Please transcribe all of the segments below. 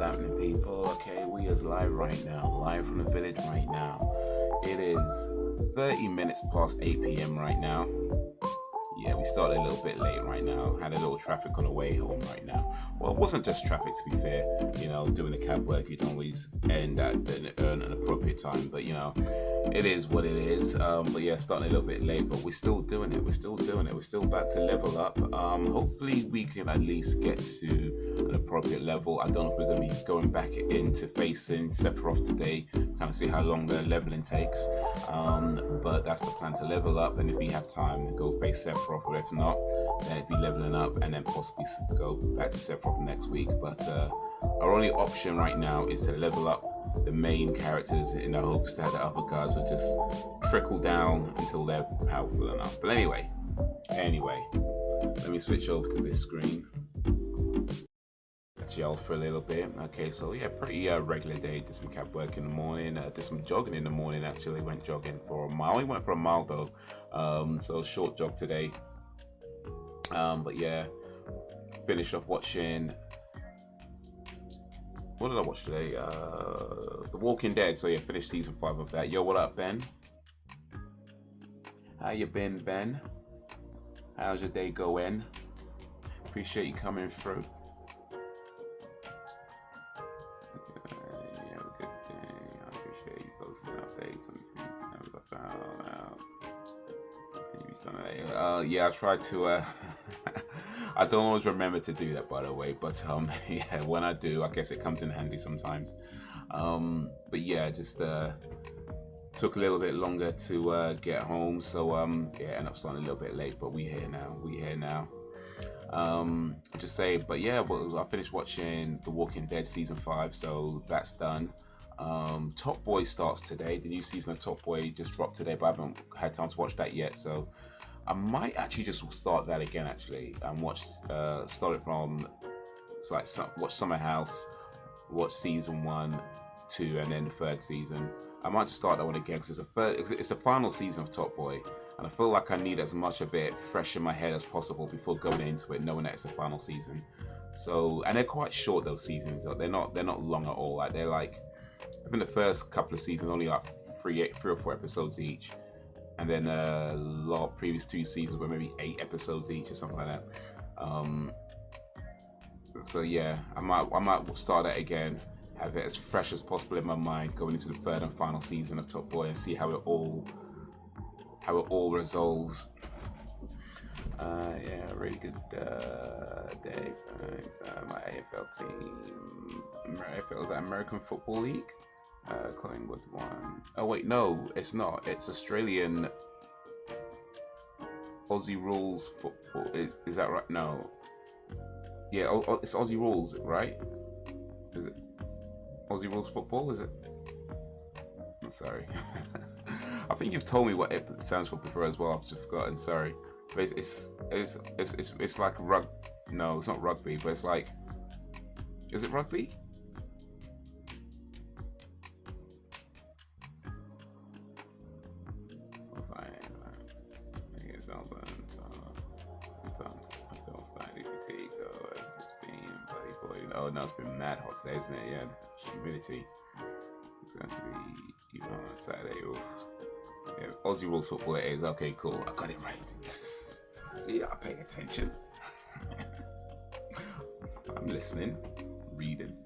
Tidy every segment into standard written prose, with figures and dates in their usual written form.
happening, people? Okay, we is live right now, live from the village right now. It is 30 minutes past 8 p.m. right now. Yeah, we started a little bit late right now. Had a little traffic on the way home right now. Well, it wasn't just traffic, to be fair. You know, doing the cab work, you don't always end at an appropriate time. But, you know, it is what it is. But yeah, starting a little bit late, but we're still doing it. We're still doing it. We're still about to level up. Hopefully we can at least get to an appropriate level. I don't know if we're going to be going back into facing Sephiroth today, kind of see how long the leveling takes. But that's the plan, to level up, and if we have time, go face Sephiroth. Or if not, then it'd be leveling up and then possibly go back to Sephiroth next week. But our only option right now is to level up the main characters in the hopes that the other guys will just trickle down until they're powerful enough. But anyway, let me switch over to this screen. Let's yell for a little bit. Okay, so yeah, pretty regular day. Did some cab work in the morning, did some jogging in the morning. Actually went jogging for a mile. Only went for a mile though, so short jog today. But yeah, finished off watching, what did I watch today? The Walking Dead. So yeah, finished season 5 of that. Yo, what up, Ben? How you been, Ben? How's your day going? Appreciate you coming through. Yeah, good day. I appreciate you posting updates on the things I found out. Yeah, I tried to I don't always remember to do that, by the way, but yeah, when I do, I guess it comes in handy sometimes. But yeah, just took a little bit longer to get home, so yeah, ended up starting a little bit late, but we here now. Just say, but yeah, I finished watching The Walking Dead season 5, so that's done. Top Boy starts today. The new season of Top Boy just dropped today, but I haven't had time to watch that yet, so I might actually just start that again actually, and watch start it from watch Summer House, watch season 1, 2, and then the 3rd season. I might just start that one again because it's the final season of Top Boy, and I feel like I need as much of it fresh in my head as possible before going into it, knowing that it's the final season. So, and they're quite short, those seasons. They're not long at all. Like, they're like, I think the first couple of seasons only like 3 or 4 episodes each, and then a lot previous 2 seasons were maybe 8 episodes each or something like that. So yeah, I might start that again, have it as fresh as possible in my mind going into the 3rd and final season of Top Boy, and see how it all resolves. Yeah, really good day. Thanks. My AFL team. AFL, is that American Football League? Collingwood won. Oh wait, no, it's not. It's Australian Aussie rules football. Is that right? No. Yeah, it's Aussie rules, right? Is it Aussie rules football? Is it? I'm sorry. I think you've told me what it stands for before as well. I've just forgotten. Sorry. But it's like No, it's not rugby, but it's like. Is it rugby? Sometimes I feel slightly fatigued. It's been bloody boy. Oh no, it's been mad hot today, isn't it? Yeah, humidity. It's going to be even on Saturday. Oof. Yeah, Aussie rules football it is. Okay, cool. I got it right. Yes. See, I pay attention. I'm listening, reading.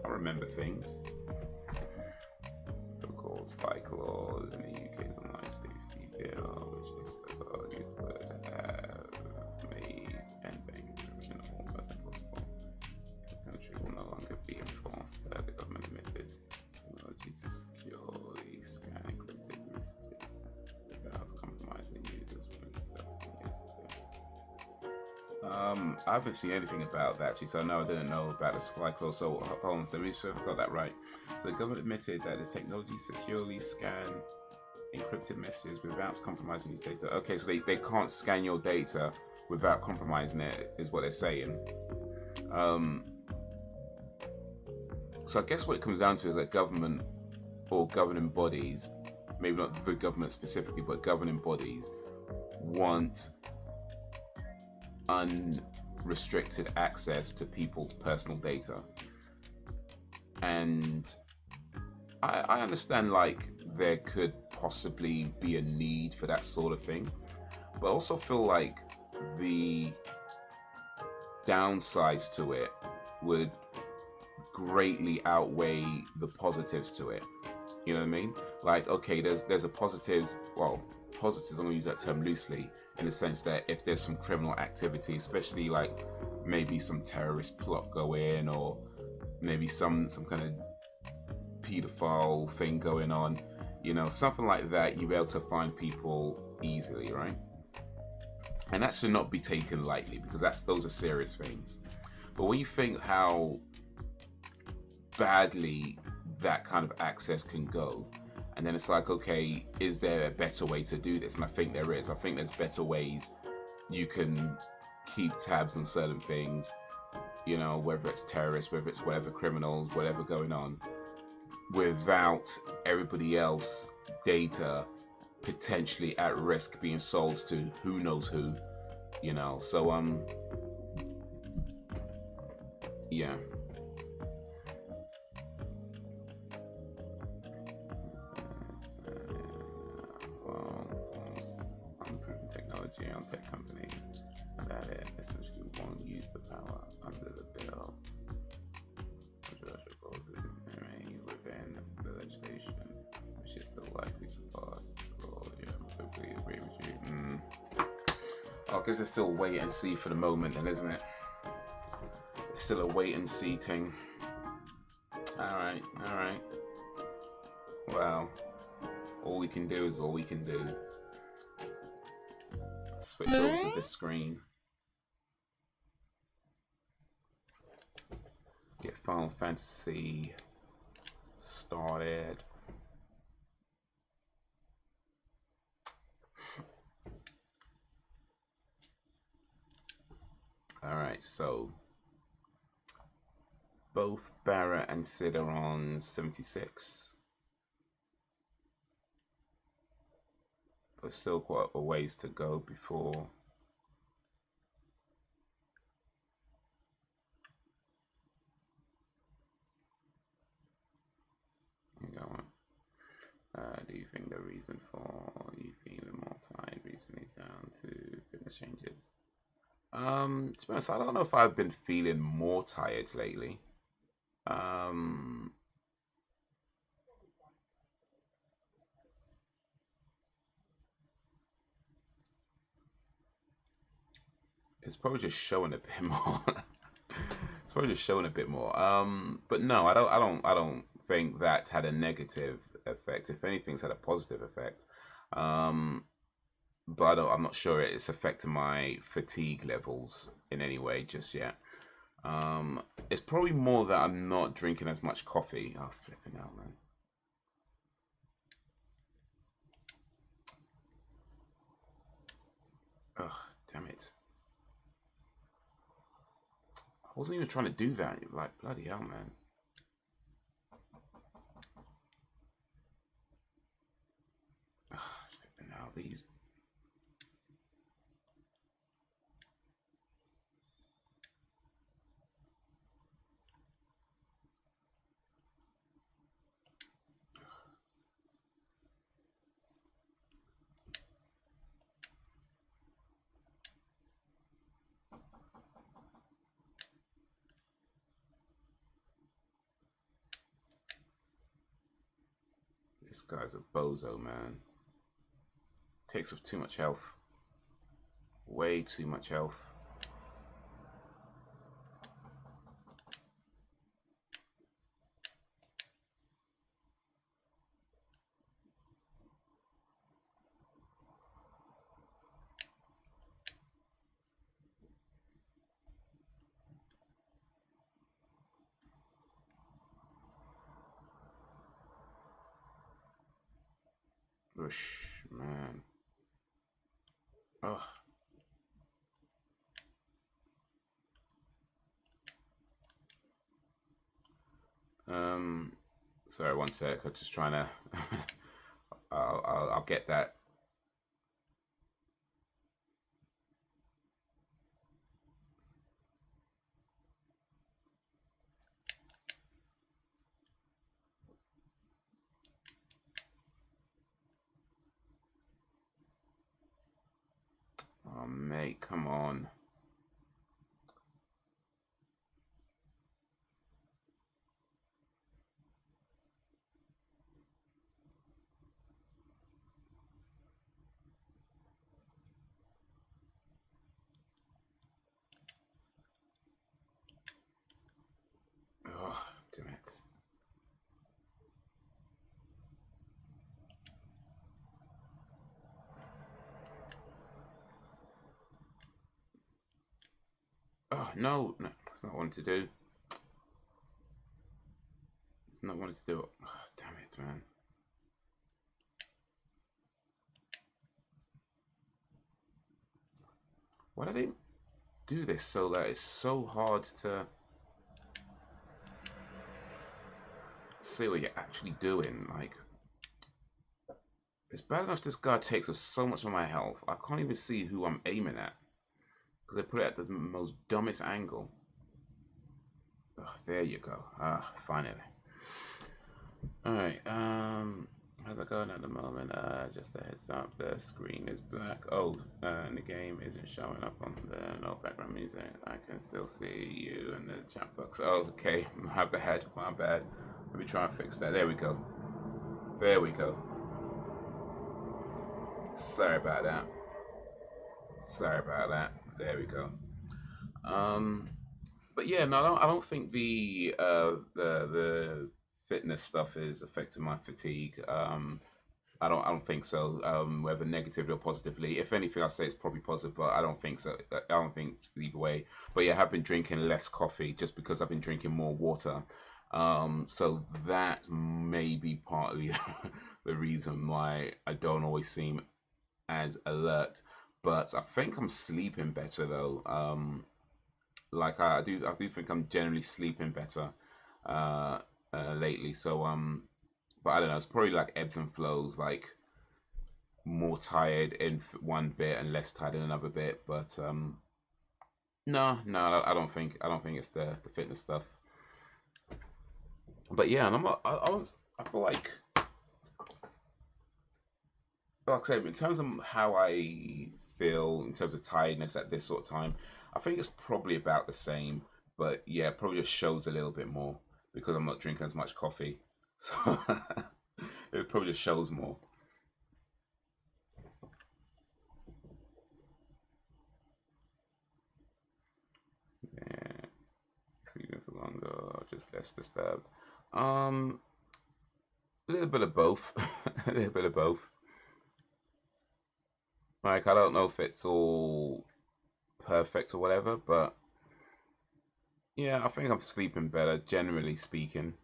I remember things. Of course, fight clause in the UK's online safety bill, which express all you could have made anything criminal as impossible. The country will no longer be enforced by the government admitted technology to securely scan encrypted messages without compromising users when testing its exist. I haven't seen anything about that actually, so no, I didn't know about the supply clause. So hold on, let me make sure I got that right. So the government admitted that the technology securely scan encrypted messages without compromising its data. Okay, so they can't scan your data without compromising it, is what they're saying. So I guess what it comes down to is that government or governing bodies, maybe not the government specifically, but governing bodies want unrestricted access to people's personal data. And I understand like there could possibly be a need for that sort of thing, but I also feel like the downsides to it would greatly outweigh the positives to it. You know what I mean? Like, okay, there's a positives. Well, positives. I'm gonna use that term loosely, in the sense that if there's some criminal activity, especially like maybe some terrorist plot going, or maybe some kind of pedophile thing going on, you know, something like that, you'll be able to find people easily, right? And that should not be taken lightly, because those are serious things. But when you think how badly that kind of access can go, and then it's like, okay, is there a better way to do this? And I think there is. I think there's better ways you can keep tabs on certain things, you know, whether it's terrorists, whether it's whatever, criminals, whatever going on, without everybody else data potentially at risk being sold to who knows who, you know. So yeah. Unproven technology on tech companies that it essentially won't use the power under the bill, within the legislation, which is still likely to pass. So, yeah, I completely agree with you. I guess it's still wait and see for the moment, then, isn't it? It's still a wait and see thing. Alright. Well, all we can do is all we can do. Switch over to this screen. Get Final Fantasy started. Alright, so both Barrett and Sid are on 76. But still quite a ways to go before you go on. Do you think the reason for you feeling more tired recently is down to fitness changes? To be honest, I don't know if I've been feeling more tired lately. It's probably just showing a bit more. It's probably just showing a bit more. But no, I don't think that's had a negative effect. If anything, it's had a positive effect. But I'm not sure it's affecting my fatigue levels in any way just yet. It's probably more that I'm not drinking as much coffee. Oh, flipping out, man. Ugh, damn it. I wasn't even trying to do that. Like, bloody hell, man. Ugh, flipping out, these. This guy's a bozo, man. Takes up too much health. Way too much health. Whoosh, man. Ugh. Sorry, one sec. I'm just trying to. I'll get that. mate, come on. Oh, damn it. Oh, no, no, that's not what I wanted to do. It's not what I wanted to do. Oh, damn it, man. Why did they do this so that it's so hard to see what you're actually doing? Like, it's bad enough this guy takes up so much of my health. I can't even see who I'm aiming at because they put it at the most dumbest angle. Oh, there you go. Ah, finally. Alright, how's it going at the moment? Just a heads up, the screen is black. Oh, and the game isn't showing up on the no background music. I can still see you in the chat box. Oh, okay, my bad, my bad. Let me try and fix that. There we go. There we go. Sorry about that. Sorry about that. There we go. But yeah, no, I don't think the fitness stuff is affecting my fatigue. I don't think so. Whether negatively or positively, if anything, I say it's probably positive, but I don't think so. I don't think either way. But yeah, I have been drinking less coffee just because I've been drinking more water. So that may be partly the reason why I don't always seem as alert. But I think I'm sleeping better though. Like I do think I'm generally sleeping better uh, lately. So but I don't know. It's probably like ebbs and flows. Like more tired in one bit and less tired in another bit. But no, no, I don't think it's the fitness stuff. But yeah, and I feel like I said, in terms of how I feel in terms of tiredness at this sort of time, I think it's probably about the same. But yeah, probably just shows a little bit more because I'm not drinking as much coffee. So it probably just shows more. Yeah, sleeping for longer, just less disturbed. Um, a little bit of both. A little bit of both. Like I don't know if it's all perfect or whatever, but yeah, I think I'm sleeping better, generally speaking.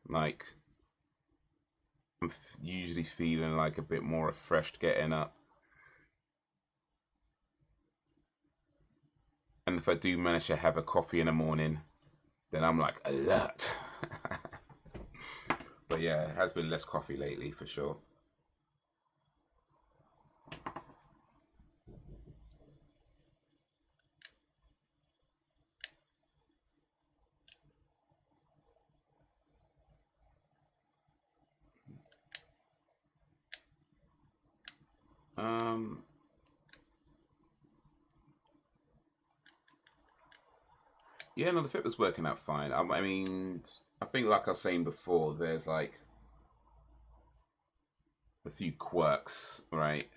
Like I'm usually feeling like a bit more refreshed getting up, and if I do manage to have a coffee in the morning, then I'm like alert. But yeah, it has been less coffee lately for sure. Um, yeah, no, the fit was working out fine. I mean, I think like I was saying before, there's like a few quirks, right?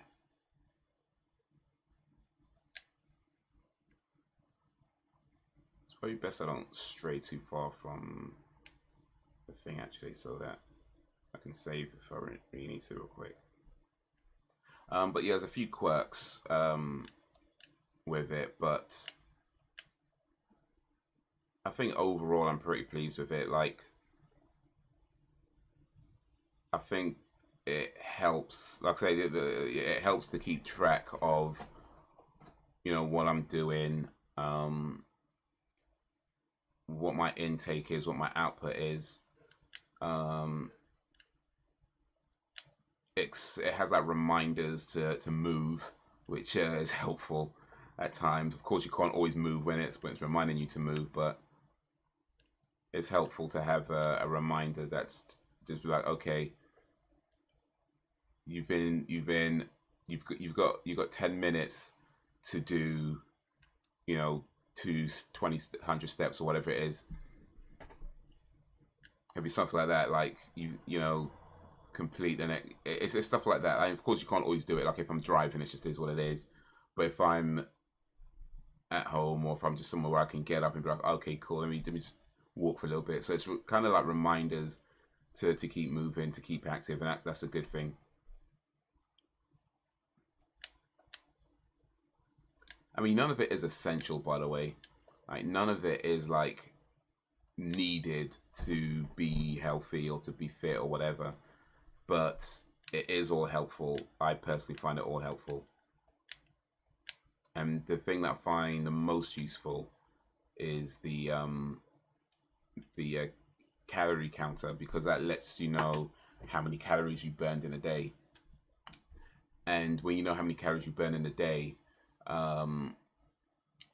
It's probably best I don't stray too far from the thing actually, so that I can save if I really need to real quick. But yeah, there's a few quirks with it, but I think overall I'm pretty pleased with it. Like, I think it helps, like I say, it helps to keep track of, what I'm doing, what my intake is, what my output is. Um, it has like reminders to move, which is helpful at times. Of course, you can't always move when it's reminding you to move, but it's helpful to have a reminder that's just like, okay, you've got 10 minutes to do, you know, 20, 100 steps or whatever it is. It'd be something like that, like you know, complete, and it's stuff like that. Of course, you can't always do it. Like if I'm driving, it just is what it is. But if I'm at home, or if I'm just somewhere where I can get up and be like, okay, cool, let me just walk for a little bit. So it's kind of like reminders to keep moving, to keep active, and that's a good thing. I mean, none of it is essential, by the way. Like none of it is like needed to be healthy or to be fit or whatever. But it is all helpful. I personally find it all helpful. And the thing that I find the most useful is the calorie counter, because that lets you know how many calories you burned in a day. And when you know how many calories you burn in a day, um,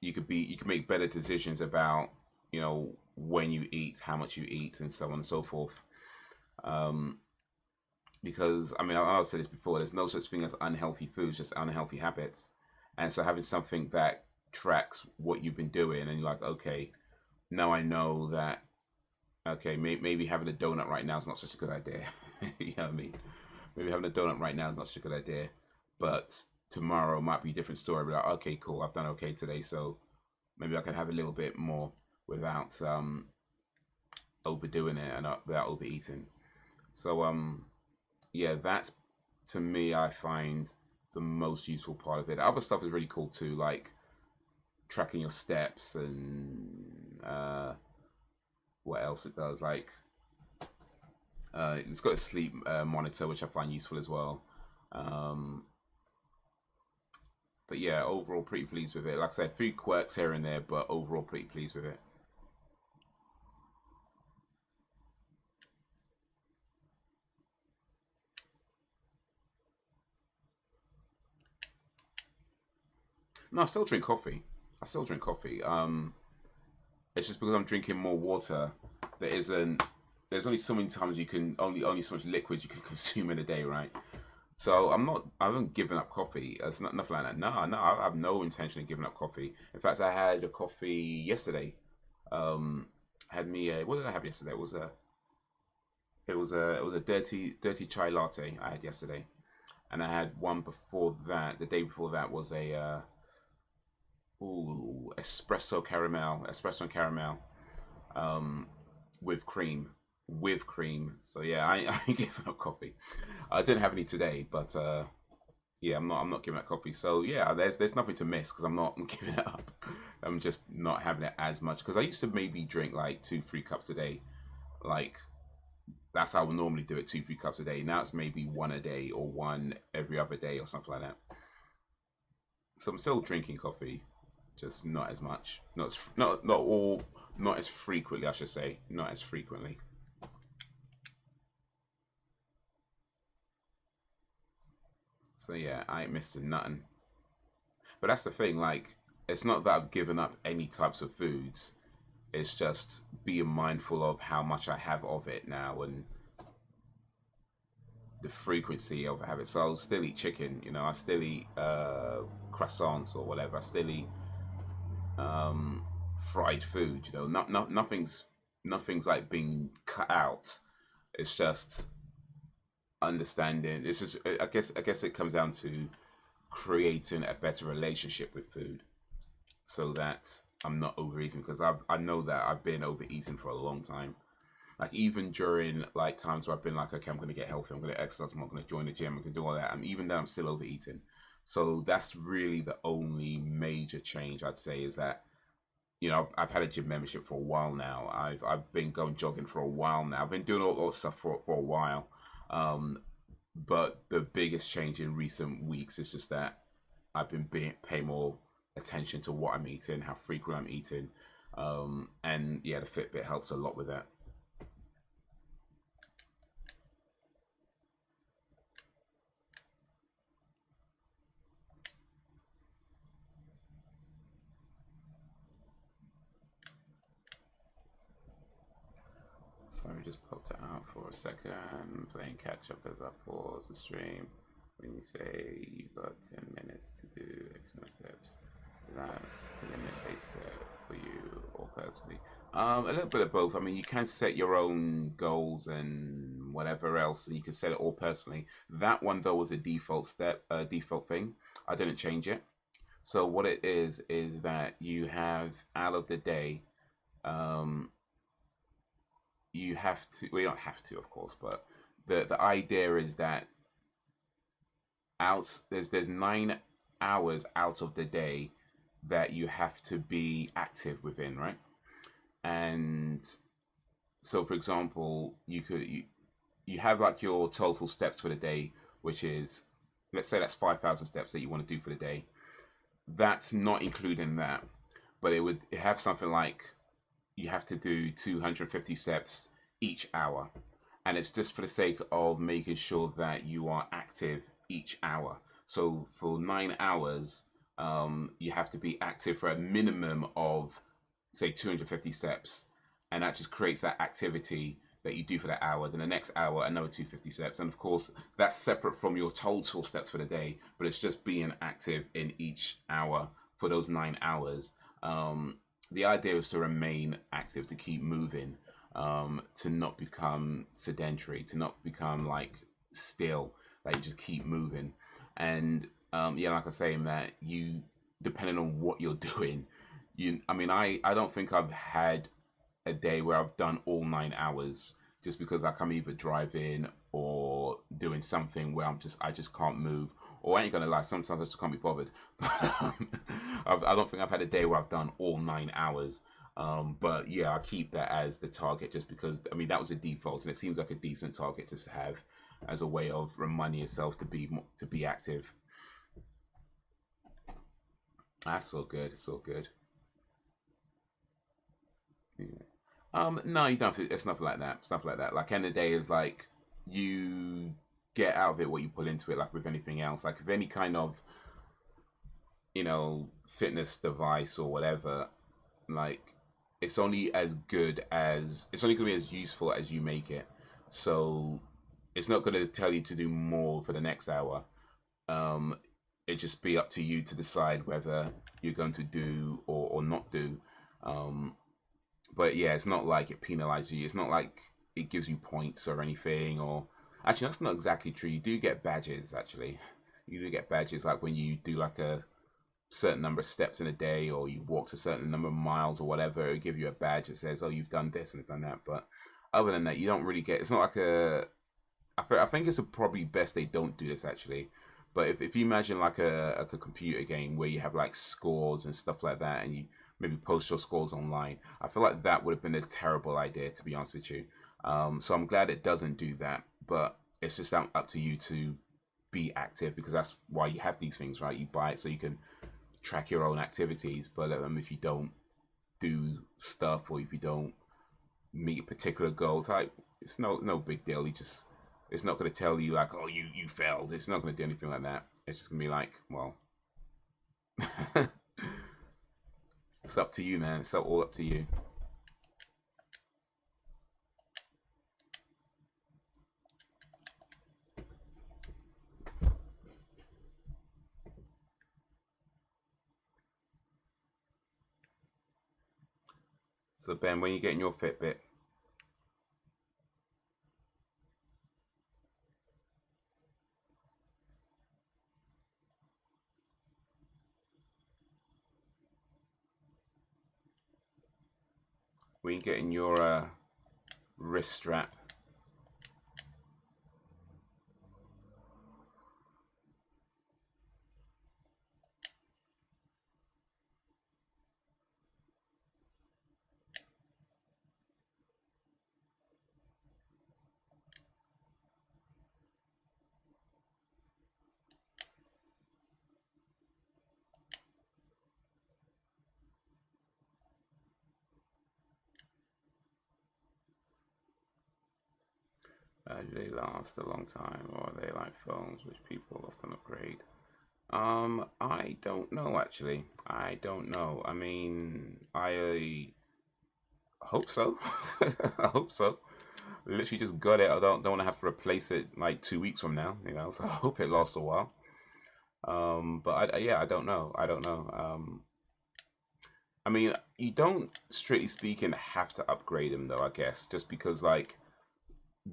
you can make better decisions about, you know, when you eat, how much you eat, and so on and so forth. Um, because I mean, I've said this before. There's no such thing as unhealthy foods, just unhealthy habits. And so having something that tracks what you've been doing, and you're like, okay, now I know that. Okay, maybe having a donut right now is not such a good idea. You know what I mean? Maybe having a donut right now is not such a good idea, but tomorrow might be a different story. Be like, okay, cool, I've done okay today, so maybe I can have a little bit more without overdoing it and without overeating. So yeah, that's, to me, I find the most useful part of it. Other stuff is really cool too, like tracking your steps and what else it does. Like it's got a sleep monitor, which I find useful as well. Um, but yeah, overall pretty pleased with it. Like I said, few quirks here and there, but overall pretty pleased with it. No, I still drink coffee. I still drink coffee. It's just because I'm drinking more water. There isn't. There's only so many times you can only so much liquid you can consume in a day, right? So I'm not. I haven't given up coffee. It's not nothing like that. No, no. I have no intention of giving up coffee. In fact, I had a coffee yesterday. Had me a, what did I have yesterday? It was a dirty chai latte I had yesterday, and I had one before that. The day before that was a espresso and caramel, um, with cream, So yeah, I ain't giving up coffee. I didn't have any today, but yeah, I'm not giving up coffee. So yeah, there's nothing to miss because I'm not giving it up. I'm just not having it as much, because I used to maybe drink like 2 3 cups a day. Like that's how I would normally do it, 2 3 cups a day. Now it's maybe one a day or one every other day or something like that. So I'm still drinking coffee, just not as much. Not as frequently, I should say. Not as frequently. So yeah, I ain't missing nothing. But that's the thing, like, it's not that I've given up any types of foods. It's just being mindful of how much I have of it now, and the frequency of habit. So I'll still eat chicken, I still eat croissants or whatever. I still eat um, fried food. Nothing's like being cut out. It's just understanding. It's just, I guess it comes down to creating a better relationship with food, so that I'm not overeating, because I know that I've been overeating for a long time. Like even during like times where I've been like, okay, I'm gonna get healthy, I'm gonna exercise, I'm not gonna join the gym, I'm gonna do all that. And even then, I'm still overeating. So that's really the only major change I'd say, is that I've had a gym membership for a while now. I've been going jogging for a while now. I've been doing all that stuff for a while. Um, but the biggest change in recent weeks is just that I've been paying more attention to what I'm eating, how frequent I'm eating, and yeah, the Fitbit helps a lot with that. Sorry, just popped it out for a second, playing catch up as I pause the stream. when you say you got 10 minutes to do X amount of steps, that limit they set for you or personally? A little bit of both. I mean, you can set your own goals and whatever else, and you can set it all personally. That one though was a default step, default thing. I didn't change it. So what it is that you have out of the day, um, you have to. Well, you don't have to, of course, but the idea is that there's 9 hours out of the day that you have to be active within, right? And so, for example, you have like your total steps for the day, which is, let's say that's 5,000 steps that you want to do for the day. That's not including that, but it would have something like you have to do 250 steps each hour, and it's just for the sake of making sure that you are active each hour. So for 9 hours, you have to be active for a minimum of say 250 steps, and that just creates that activity that you do for that hour. Then the next hour, another 250 steps, and of course that's separate from your total steps for the day, but it's just being active in each hour for those 9 hours. The idea is to remain active, to keep moving, to not become sedentary, to not become like still, like you just keep moving. And yeah, like I was saying, that you, depending on what you're doing, I mean, I don't think I've had a day where I've done all 9 hours, just because like I'm either driving or doing something where I just can't move. Or I ain't gonna lie, sometimes I just can't be bothered. I don't think I've had a day where I've done all 9 hours. But yeah, I keep that as the target, just because I mean that was a default, and it seems like a decent target to have as a way of reminding yourself to be active. That's so good. It's so good. Yeah. No, you don't have to. It's nothing like that. Stuff like that. Like end of the day is like you get out of it what you put into it. Like with anything else, like with any kind of fitness device or whatever, like it's only gonna be as useful as you make it. So it's not gonna tell you to do more for the next hour. Um, it just be up to you to decide whether you're going to do or not do. Um, but yeah, it's not like it penalizes you. It's not like it gives you points or anything. Or actually, that's not exactly true. You do get badges. Actually, you do get badges like when you do like a certain number of steps in a day, or you walked a certain number of miles or whatever. It'll give you a badge that says, "Oh, you've done this and done that." But other than that, you don't really get. It's not like a. I think it's probably best they don't do this actually. But if you imagine like a computer game where you have like scores and stuff like that, and you maybe post your scores online, I feel like that would have been a terrible idea, to be honest with you. So I'm glad it doesn't do that, but it's just up to you to be active, because that's why you have these things, right? You buy it so you can track your own activities. But if you don't do stuff, or if you don't meet a particular goal type, it's no big deal. You just, it's not going to tell you like, oh, you failed. It's not going to do anything like that. It's just going to be like, well, it's up to you, man. It's all up to you. So Ben, when you getting your Fitbit? When you getting your wrist strap? Do they last a long time, or are they like phones which people often upgrade? I don't know actually. I don't know. I mean, I hope so. I hope so. literally just got it. I don't want to have to replace it like 2 weeks from now, you know. So I hope it lasts a while. But yeah, I don't know. I don't know. I mean, you don't, strictly speaking, have to upgrade them though, I guess, just because like,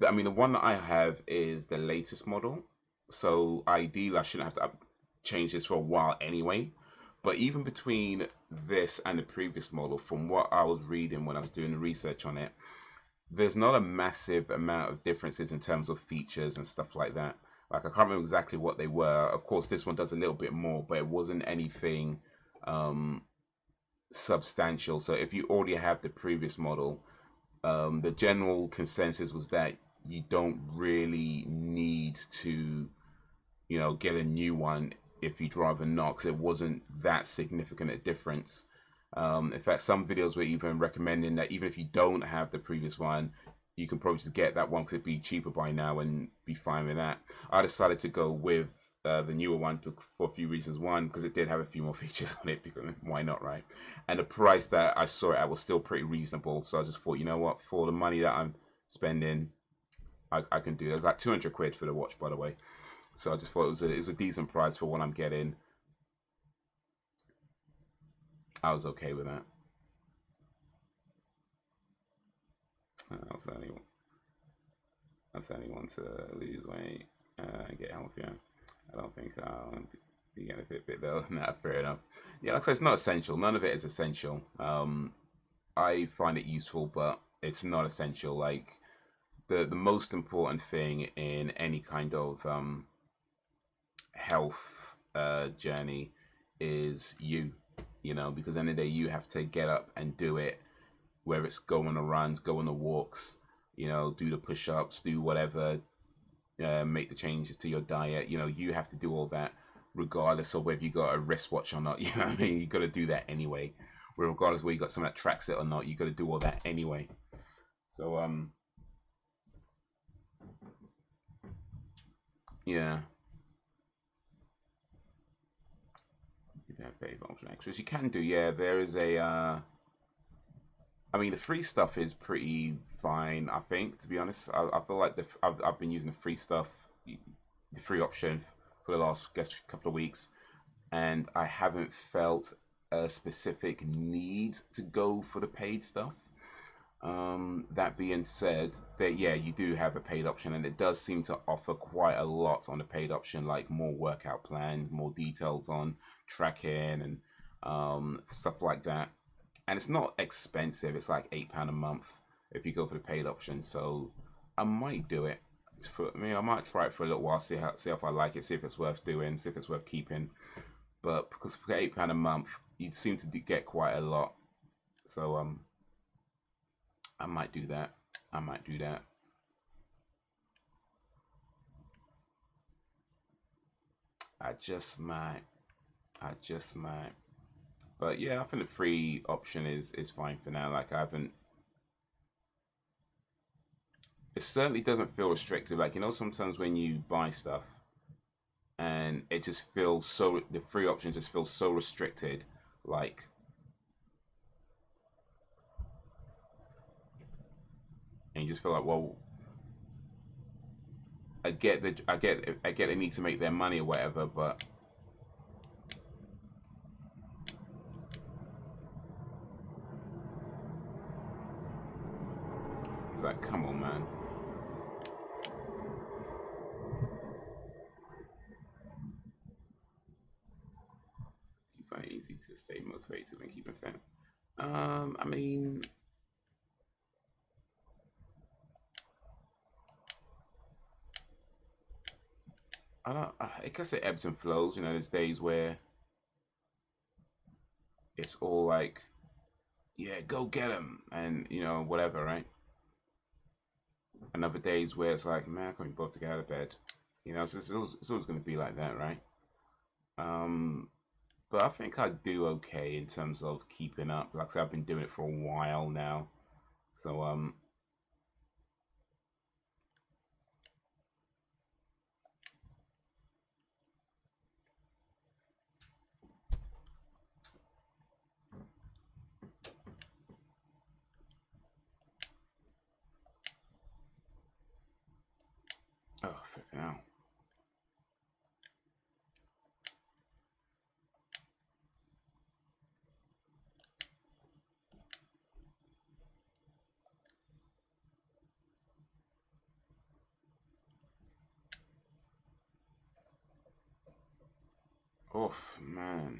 I mean, the one that I have is the latest model, so ideally I shouldn't have to change this for a while anyway. But even between this and the previous model, from what I was reading when I was doing the research on it, there's not a massive amount of differences in terms of features and stuff like that. Like I can't remember exactly what they were. Of course, this one does a little bit more, but it wasn't anything substantial. So if you already have the previous model, the general consensus was that you don't really need to, you know, get a new one if you'd rather not, because it wasn't that significant a difference. In fact, some videos were even recommending that even if you don't have the previous one, you can probably just get that one because it'd be cheaper by now and be fine with that. I decided to go with the newer one for a few reasons. One, because it did have a few more features on it, because why not, right? And the price that I saw it at was still pretty reasonable. So I just thought, you know what, for the money that I'm spending, I can do it. It was like 200 quid for the watch, by the way. So I just thought it was a decent price for what I'm getting. I was okay with that. That's anyone to lose weight and get healthier. I don't think I'll be getting a Fitbit though. Nah, fair enough. Yeah, like I said, it's not essential. None of it is essential. I find it useful, but it's not essential. Like the most important thing in any kind of health journey is you know, because at the end of the day, you have to get up and do it, whether it's go on the runs, go on the walks, you know, do the push-ups, do whatever, make the changes to your diet. You know, you have to do all that regardless of whether you got a wristwatch or not. You know what I mean? You got to do that anyway. Regardless of whether you got something that tracks it or not, you got to do all that anyway. So yeah. You have pay option extras. You can do, yeah. There is a I mean, the free stuff is pretty fine, I think, to be honest. I feel like I've been using the free stuff, the free option for the last, I guess, couple of weeks, and I haven't felt a specific need to go for the paid stuff. That being said, that yeah, you do have a paid option, and it does seem to offer quite a lot on the paid option, like more workout plans, more details on tracking and stuff like that. And it's not expensive. It's like £8 a month if you go for the paid option. So I might do it. I mean, I might try it for a little while, see if I like it, see if it's worth doing, see if it's worth keeping. But because for £8 a month, you seem to get quite a lot. So I might do that. I might do that. I just might. I just might. But yeah, I think the free option is fine for now. Like I haven't. It certainly doesn't feel restrictive. Like you know, sometimes when you buy stuff and it just feels so, the free option just feels so restricted. Like and you just feel like, well, I get they need to make their money or whatever, but it's like, come on, man. You find it easy to stay motivated and keep it fit. I mean, I don't. I guess it ebbs and flows. You know, there's days where it's all like, yeah, go get him, and you know, whatever, right? Another days where it's like, man, I can't be bothered to get out of bed. You know, so it's always going to be like that, right? Um, but I think I do okay in terms of keeping up. Like I said, I've been doing it for a while now, so Oh, flipping out. Oof, man.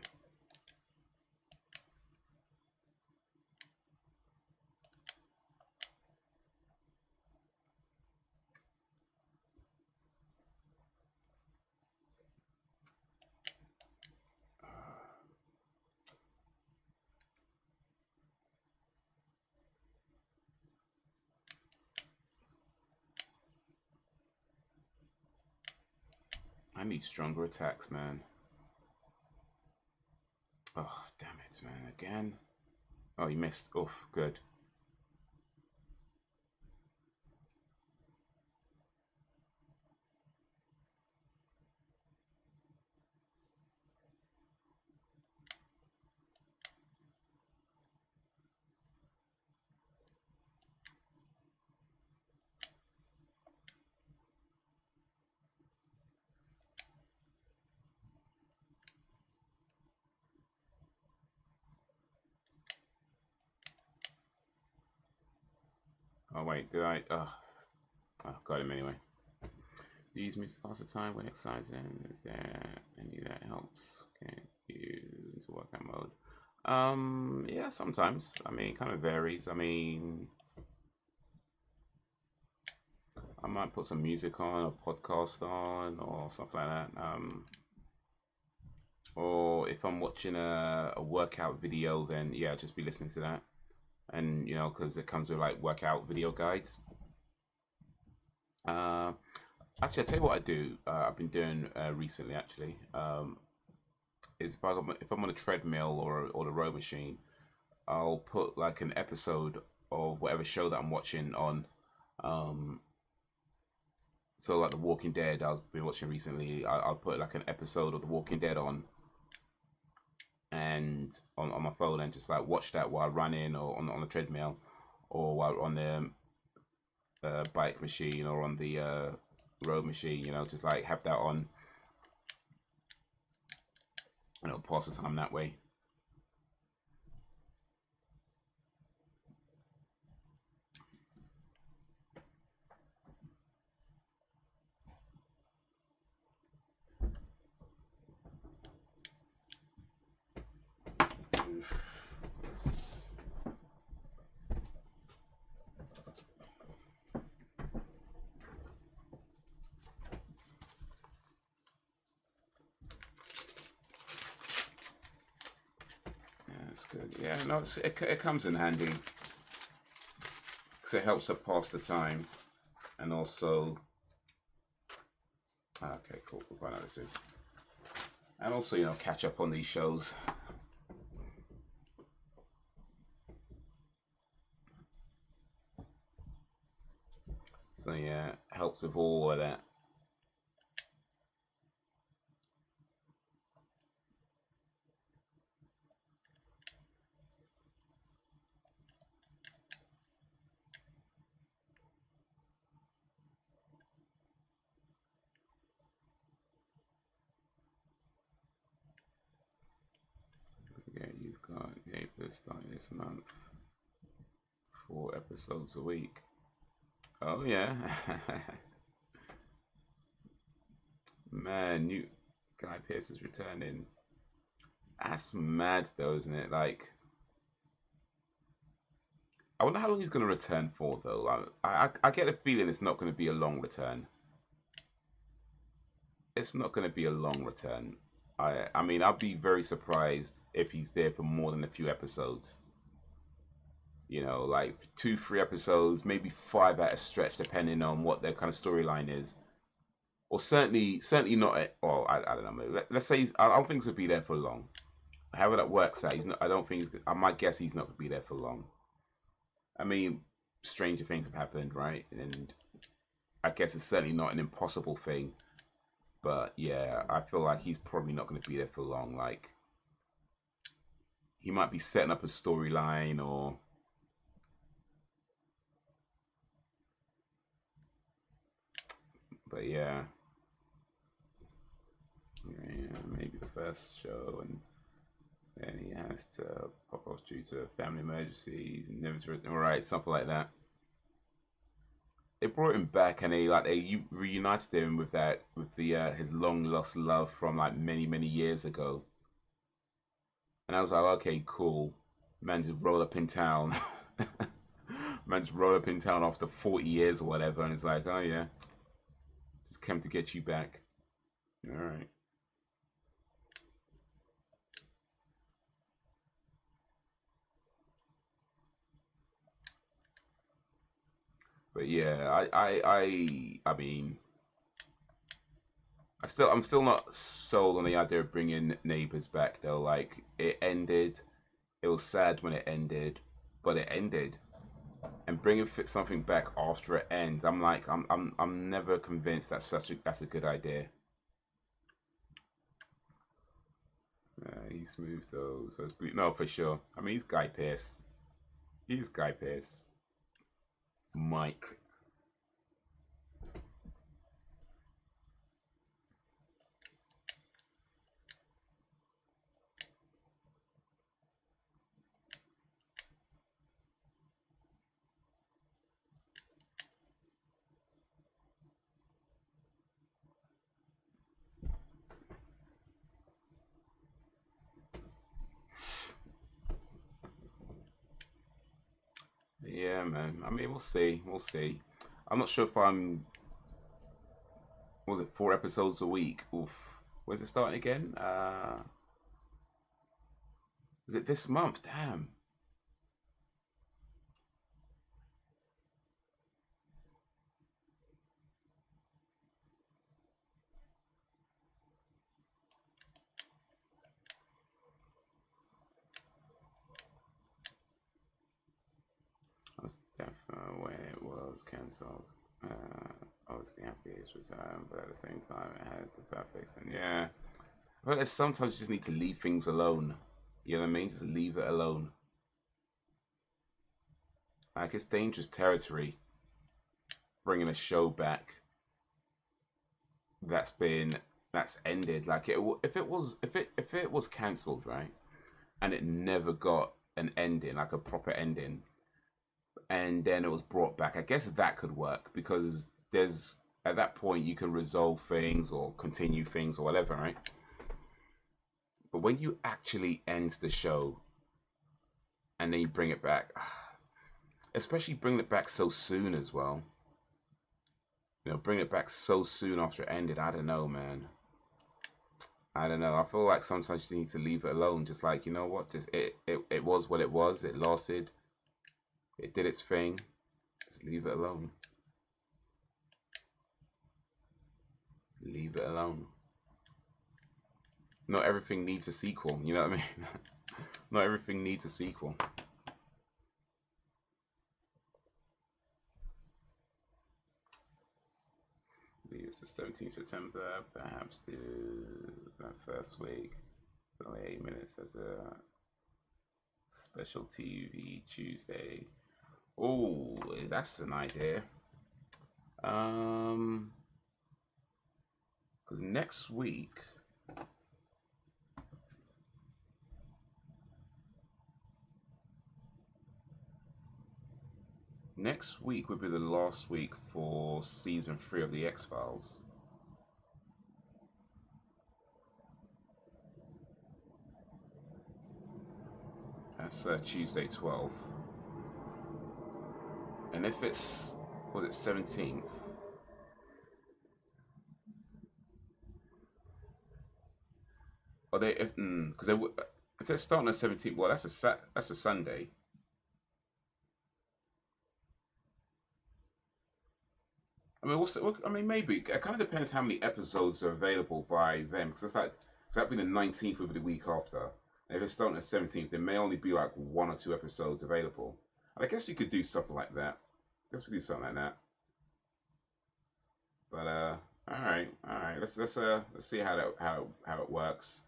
I need stronger attacks, man. Oh, damn it, man. Again? Oh, you missed. Oof, good. Oh, wait, did I? Oh, got him anyway. Use me to pass the time when exercising. Is there any that helps? Can you into workout mode? Yeah, sometimes. I mean, it kind of varies. I mean, I might put some music on, a podcast on, or something like that. Or if I'm watching a workout video, then yeah, just be listening to that. And you know, because it comes with like workout video guides. Uh, Actually, I tell you what I do. I've been doing recently. Actually, is if I'm on a treadmill or the row machine, I'll put like an episode of whatever show that I'm watching on. Um, so like The Walking Dead, I've been watching recently. I'll put like an episode of The Walking Dead on, and on my phone, and just like watch that while running or on the treadmill, or while on the bike machine or on the road machine. You know, just like have that on, and it'll pass the time that way. Yeah, that's good. Yeah, no, it comes in handy because it helps to pass the time, and also, okay, cool. We'll find out this is, and also you know catch up on these shows. So yeah, helps with all of that. Yeah, you've got April starting this month, 4 episodes a week. Oh yeah, man, new Guy Pearce is returning. That's mad though, isn't it? Like, I wonder how long he's going to return for though. I get a feeling it's not going to be a long return. It's not going to be a long return. I mean, I'd be very surprised if he's there for more than a few episodes. You know, like 2, 3 episodes, maybe 5 at a stretch, depending on what their kind of storyline is. Or certainly not. Well, I don't know. Let's say I don't think he'll be there for long. However that works out, he's not. I don't think he's. I might guess he's not going to be there for long. I mean, stranger things have happened, right? And I guess it's certainly not an impossible thing. But yeah, I feel like he's probably not going to be there for long. Like he might be setting up a storyline or But yeah, maybe the first show, and then he has to pop off due to family emergencies, never to return. Right, something like that. They brought him back, and they reunited him with the his long lost love from like many years ago. And I was like, okay, cool. Man just rolled up in town. Man just rolled up in town after 40 years or whatever, and it's like, oh yeah, just came to get you back. All right. But yeah, I mean, I'm still not sold on the idea of bringing Neighbors back though. Like it ended, it was sad when it ended, but it ended. And bringing something back after it ends, I'm never convinced that's a good idea. He's smooth though, so it's no for sure. I mean, he's Guy Pearce. He's Guy Pearce. Mike. Yeah, man. I mean, we'll see. We'll see. I'm not sure if I'm. Was it 4 episodes a week? Oof. When's it starting again? Is it this month? Damn. I was definitely when it was cancelled. Obviously happy it's returned, but at the same time it had the perfect thing. Yeah. But sometimes you just need to leave things alone. You know what I mean? Just leave it alone. Like it's dangerous territory bringing a show back that's been that's ended. Like if it was cancelled, right, and it never got an ending, like a proper ending, and then it was brought back, I guess that could work because there's at that point you can resolve things or continue things or whatever, right? But when you actually end the show and then you bring it back, especially bring it back so soon as well. Bring it back so soon after it ended. I don't know, man. I don't know. I feel like sometimes you need to leave it alone. Just like, you know what? Just it was what it was. It lasted. It did its thing. Just leave it alone. Leave it alone. Not everything needs a sequel. You know what I mean? Not everything needs a sequel. It's the 17th September. Perhaps do that first week. Only 8 minutes as a special TV Tuesday. Oh, that's an idea. Because next week. Next week would be the last week for season 3 of the X-Files. That's Tuesday 12th. And if it's, was it 17th? Or they, because if they're starting on 17th, well, that's a Sunday. I mean, I mean, maybe it kind of depends how many episodes are available by then, because it's like so that'd be the 19th would be the week after. And if it's starting at 17th, there may only be like 1 or 2 episodes available. And I guess you could do something like that. I guess we could do something like that. But all right, all right. Let's see how it works.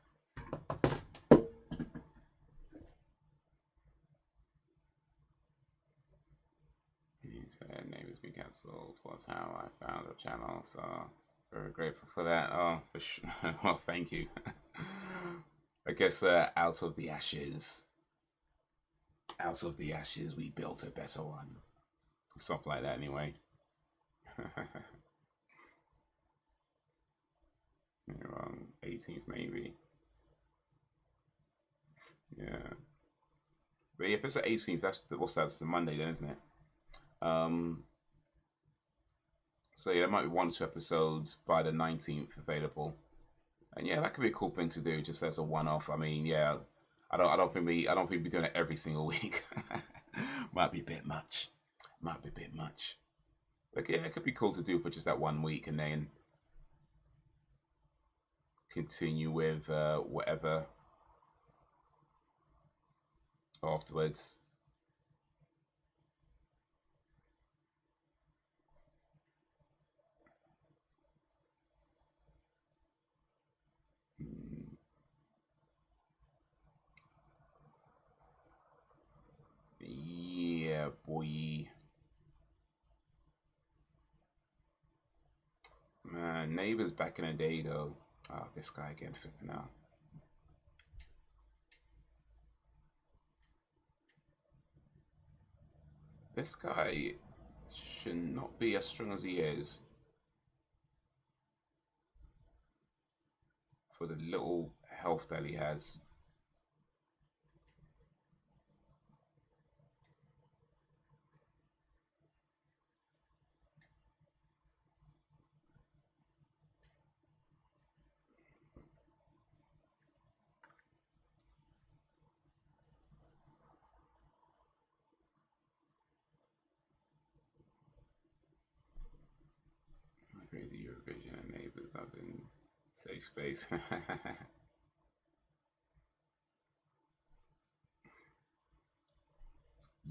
He said neighbors been cancelled was how I found the channel, so very grateful for that. Oh, for sure. Well, thank you. I guess out of the ashes, we built a better one. Stuff like that, anyway. 18th maybe. Yeah. But yeah, if it's the 18th, that's the Monday then, isn't it? So yeah, there might be 1 or 2 episodes by the 19th available. And yeah, that could be a cool thing to do, just as a one-off. I mean, yeah, I don't think we'll be doing it every single week. Might be a bit much. Might be a bit much. But yeah, it could be cool to do for just that 1 week, and then continue with whatever afterwards. Yeah, boy. Man, neighbors back in the day though. Oh, this guy again, flipping out. This guy should not be as strong as he is for the little health that he has. Crazy Eurovision and neighbors up in safe space.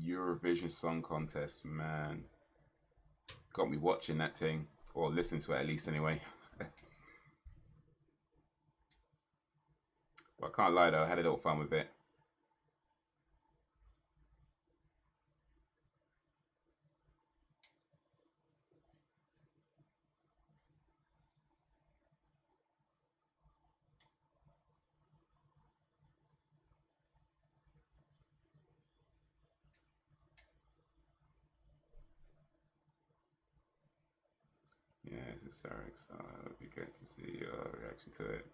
Eurovision Song Contest, man. Got me watching that thing, or listening to it at least anyway. But I can't lie though, I had a little fun with it. Yeah, it's a Eric, so it would be great to see your reaction to it.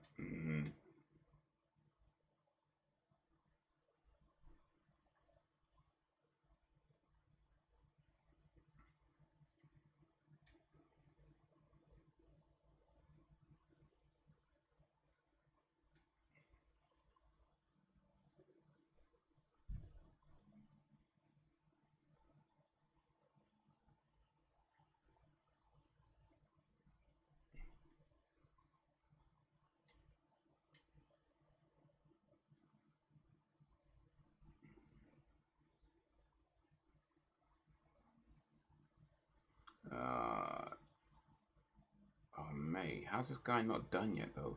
Oh mate, how's this guy not done yet though?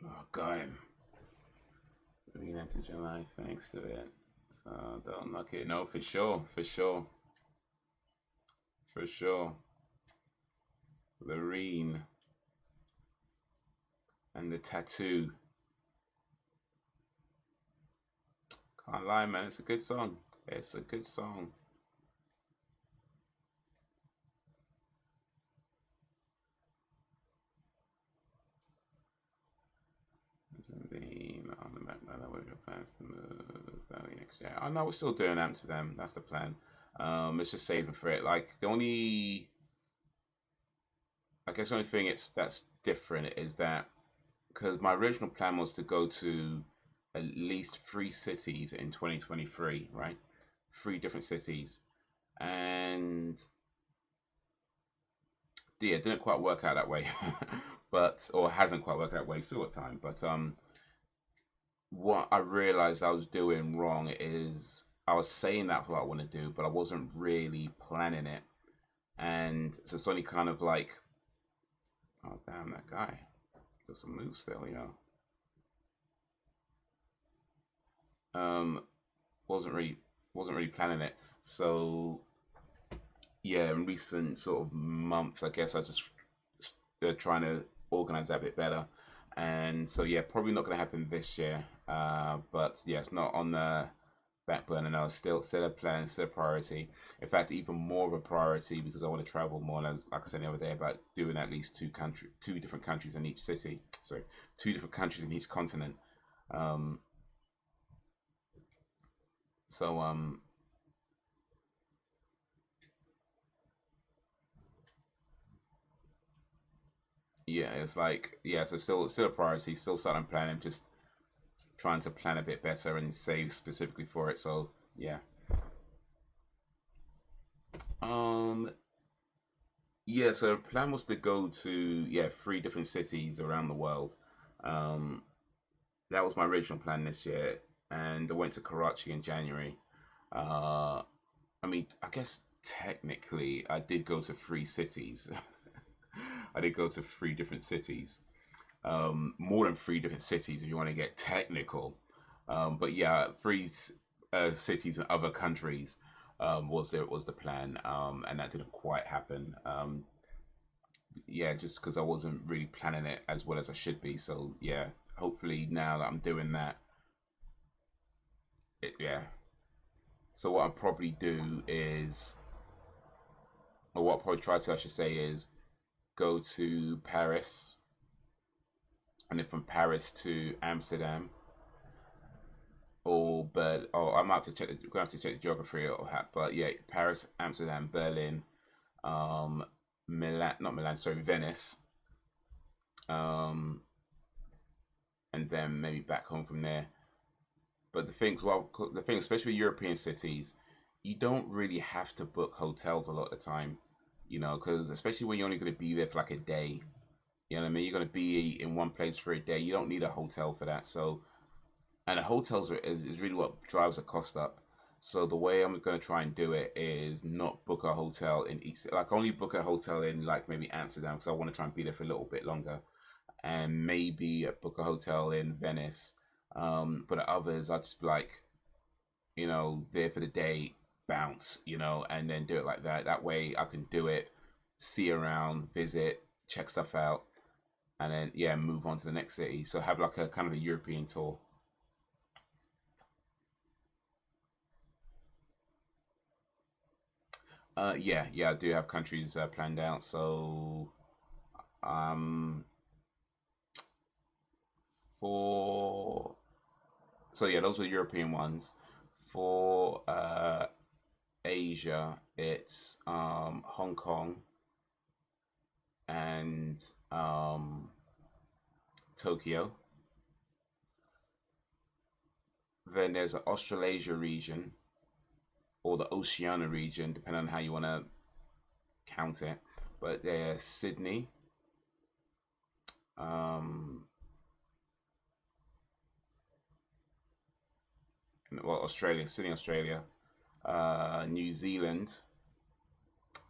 Oh, got him. We entered July thanks to it. So don't knock it. No, for sure, for sure, for sure. Lorene and the tattoo. Can't lie, man. It's a good song. It's a good song. On the back burner, what are your plans to move early next year? Oh no, we're still doing Amsterdam. That's the plan. It's just saving for it. Like the only, I guess, the only thing that's different is that because my original plan was to go to at least 3 cities in 2023, right? 3 different cities, and yeah, didn't quite work out that way, but or hasn't quite worked out that way. Still got time, but what I realized I was doing wrong is I was saying that's what I want to do, but I wasn't really planning it, and so it's only kind of like, oh damn, that guy got some moves still, you know. Wasn't really planning it, so yeah, in recent sort of months, I guess I just trying to organize that a bit better. And so yeah, probably not going to happen this year. But yeah, it's not on the back burner now. Still a plan, still a priority. In fact, even more of a priority because I want to travel more. And like I said the other day about doing at least two different countries in each city. Sorry, two different countries in each continent. Um, so yeah, it's like yeah, so still a priority. Still starting planning. Just trying to plan a bit better and save specifically for it. So yeah. Um, yeah, so the plan was to go to yeah, three different cities around the world. Um, that was my original plan this year, and I went to Karachi in January. Uh, I mean, I guess technically I did go to three cities. I did go to three different cities. More than three different cities if you want to get technical. But yeah, three cities in other countries was the plan, and that didn't quite happen. Yeah, just because I wasn't really planning it as well as I should be. So yeah, hopefully now that I'm doing that, yeah. So what I'll probably do is, or what I'll probably try to, I should say, is go to Paris, and then from Paris to Amsterdam, or I might have to check. Gonna have to check the geography, but yeah, Paris, Amsterdam, Berlin, um, Milan, not Milan, sorry, Venice, um, and then maybe back home from there. But the thing, especially with European cities, you don't really have to book hotels a lot of the time, you know, because especially when you're only going to be there for like a day, you know what I mean? You're going to be in one place for a day. You don't need a hotel for that. So, and the is really what drives the cost up. So the way I'm going to try and do it is not book a hotel in each, like only book a hotel in like maybe Amsterdam because I want to try and be there for a little bit longer, and maybe book a hotel in Venice. But the others, I just be like, you know, there for the day, bounce, you know, and then do it like that. That way I can do it, see around, visit, check stuff out, and then yeah, move on to the next city. So have like a kind of a European tour. Yeah, I do have countries planned out. Um, for so yeah, those were European ones. For Asia, it's Hong Kong and Tokyo. Then there's the Australasia region or the Oceania region, depending on how you want to count it. But there's Sydney, um, well, Australia, Sydney, Australia, New Zealand.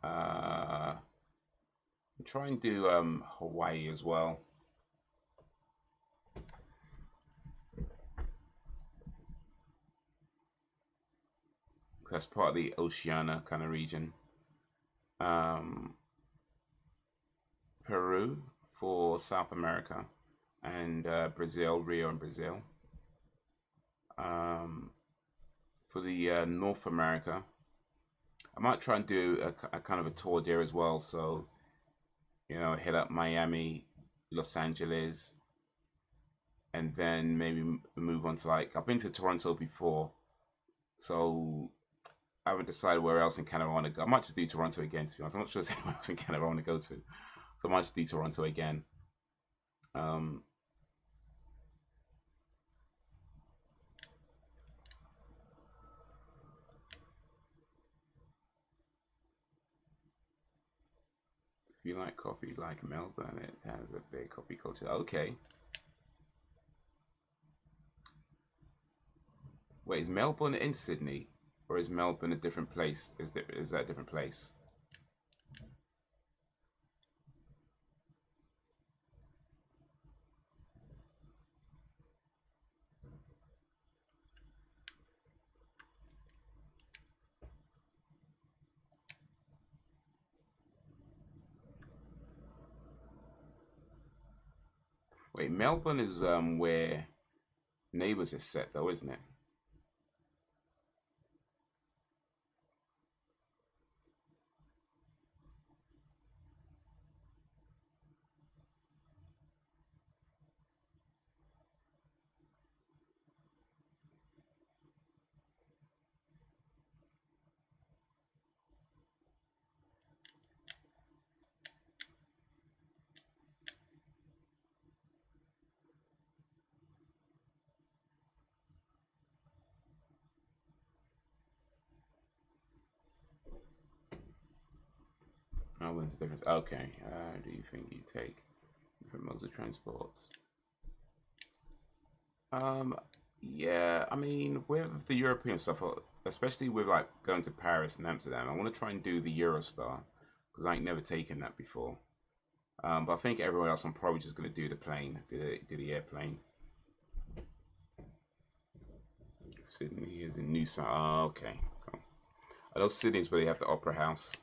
Uh, try and do Hawaii as well. That's part of the Oceania kind of region. Um, Peru for South America, and Brazil, Rio and Brazil. Um, for the North America, I might try and do a kind of a tour there as well. So, you know, hit up Miami, Los Angeles, and then maybe move on to like, I've been to Toronto before, so I haven't decided where else in Canada I want to go. I might just do Toronto again, to be honest. I'm not sure there's anywhere else in Canada I want to go to. So I might just do Toronto again. Um, If you like coffee like Melbourne, it has a big coffee culture. Okay. Wait, is Melbourne in Sydney? Or is Melbourne a different place? Is that a different place? Wait, Melbourne is where Neighbours is set though, isn't it? Melbourne's different. Okay. Do you think you take different modes of transports? Um, yeah, I mean, with the European stuff, especially with like going to Paris and Amsterdam, I want to try and do the Eurostar because I ain't never taken that before. But I think everywhere else, I'm probably just gonna do the plane, do the airplane. Sydney is in New South. Oh, okay, cool. Are those cities where they have the Opera House?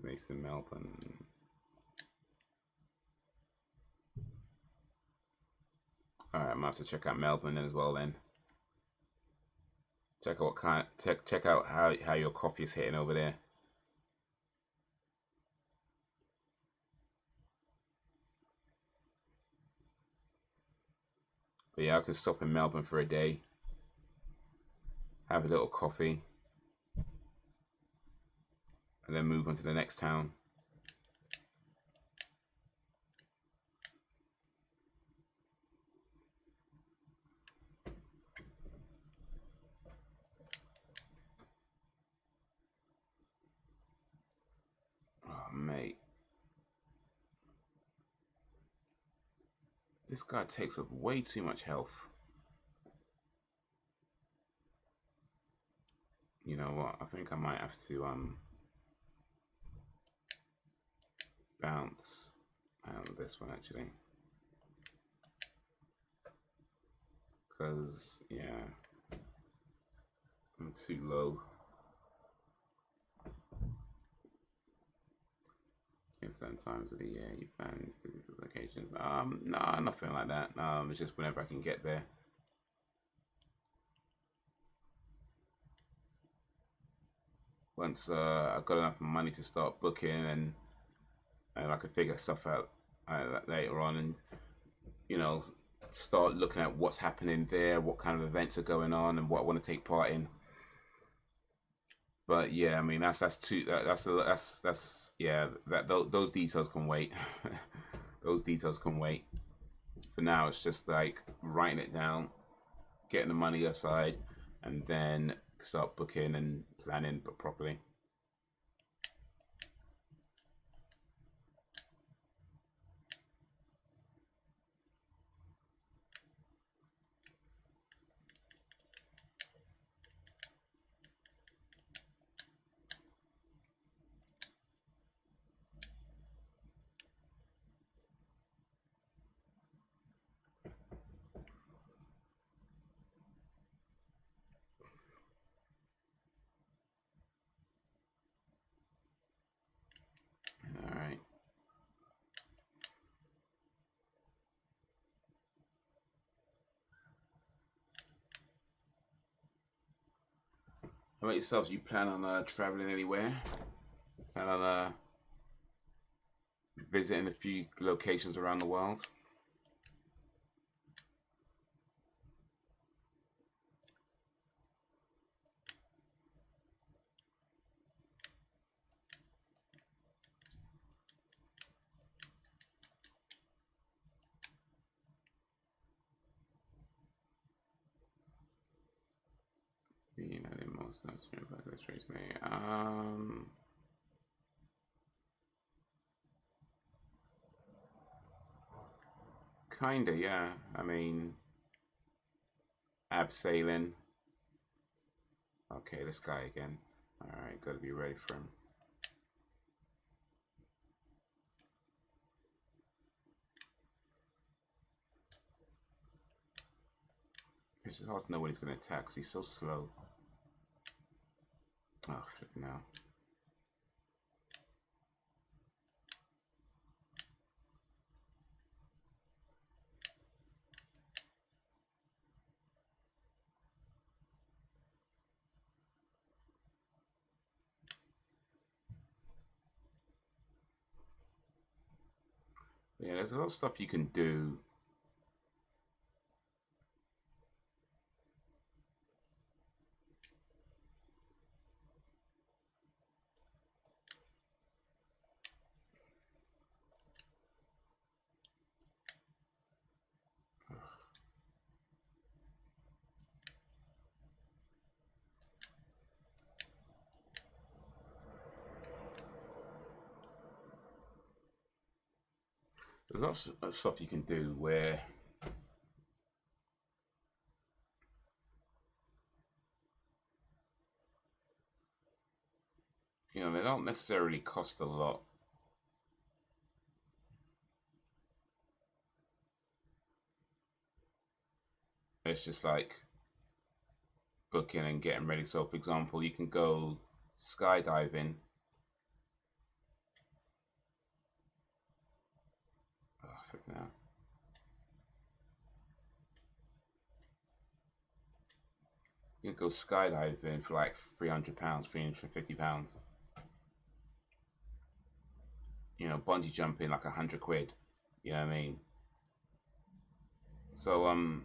Based in Melbourne. Alright, I'm gonna have to check out Melbourne then as well then. Check out what kind check out how your coffee is hitting over there. But yeah, I could stop in Melbourne for a day, have a little coffee, and then move on to the next town. Oh mate. This guy takes up way too much health. You know what? I think I might have to bounce out of this one actually. Because yeah, I'm too low. In certain times of the year you find physical locations. No, nothing like that. It's just whenever I can get there. Once I've got enough money to start booking and I can figure stuff out later on, and you know, start looking at what's happening there, what kind of events are going on, and what I want to take part in. But yeah, I mean that's too that's yeah, those details can wait. Those details can wait. For now, it's just like writing it down, getting the money aside, and then start booking and planning but properly. All right. How about yourselves? You plan on traveling anywhere? Plan on visiting a few locations around the world? Kinda, yeah. I mean, abseiling. Okay, this guy again. Alright, gotta be ready for him. It's just hard to know when he's gonna attack because he's so slow. Oh, shit, no. Yeah, there's a lot of stuff you can do. There's lots of stuff you can do where they don't necessarily cost a lot. It's just like booking and getting ready. So, for example, you can go skydiving. Oh, now. You can go skydiving for like £300, £350. Bungee jumping like £100. You know what I mean? So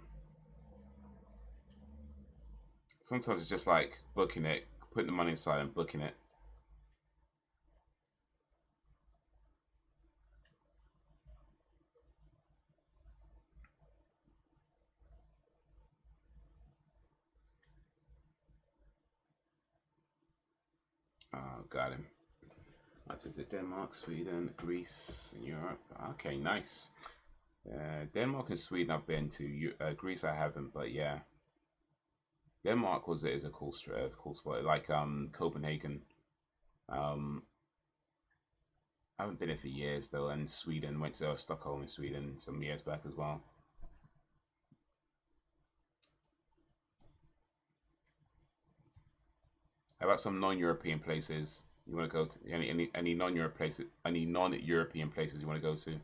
sometimes it's just like booking it, putting the money aside and booking it. Got him. What is it? Denmark, Sweden, Greece, Europe. Okay, nice. Denmark and Sweden I've been to. Greece I haven't, but yeah, Denmark is a cool spot. Like Copenhagen. I haven't been there for years though, and Sweden, went to Stockholm in Sweden some years back as well. How about some non-European places you want to go to? Any non-Europe places? Any non-European places you want to go to?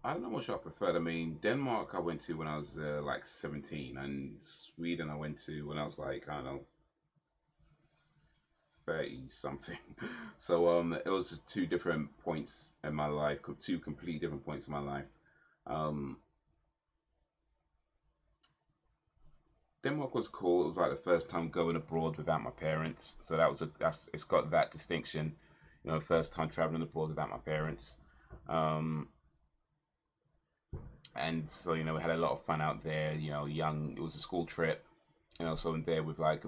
I don't know what I preferred. I mean, Denmark I went to when I was like 17, and Sweden I went to when I was like, I don't know, 30 something. So it was two different points in my life, two completely different points in my life. Um, Denmark was cool. It was like the first time going abroad without my parents, so it's got that distinction. First time traveling abroad without my parents. And so we had a lot of fun out there. Young. It was a school trip. So I'm there with like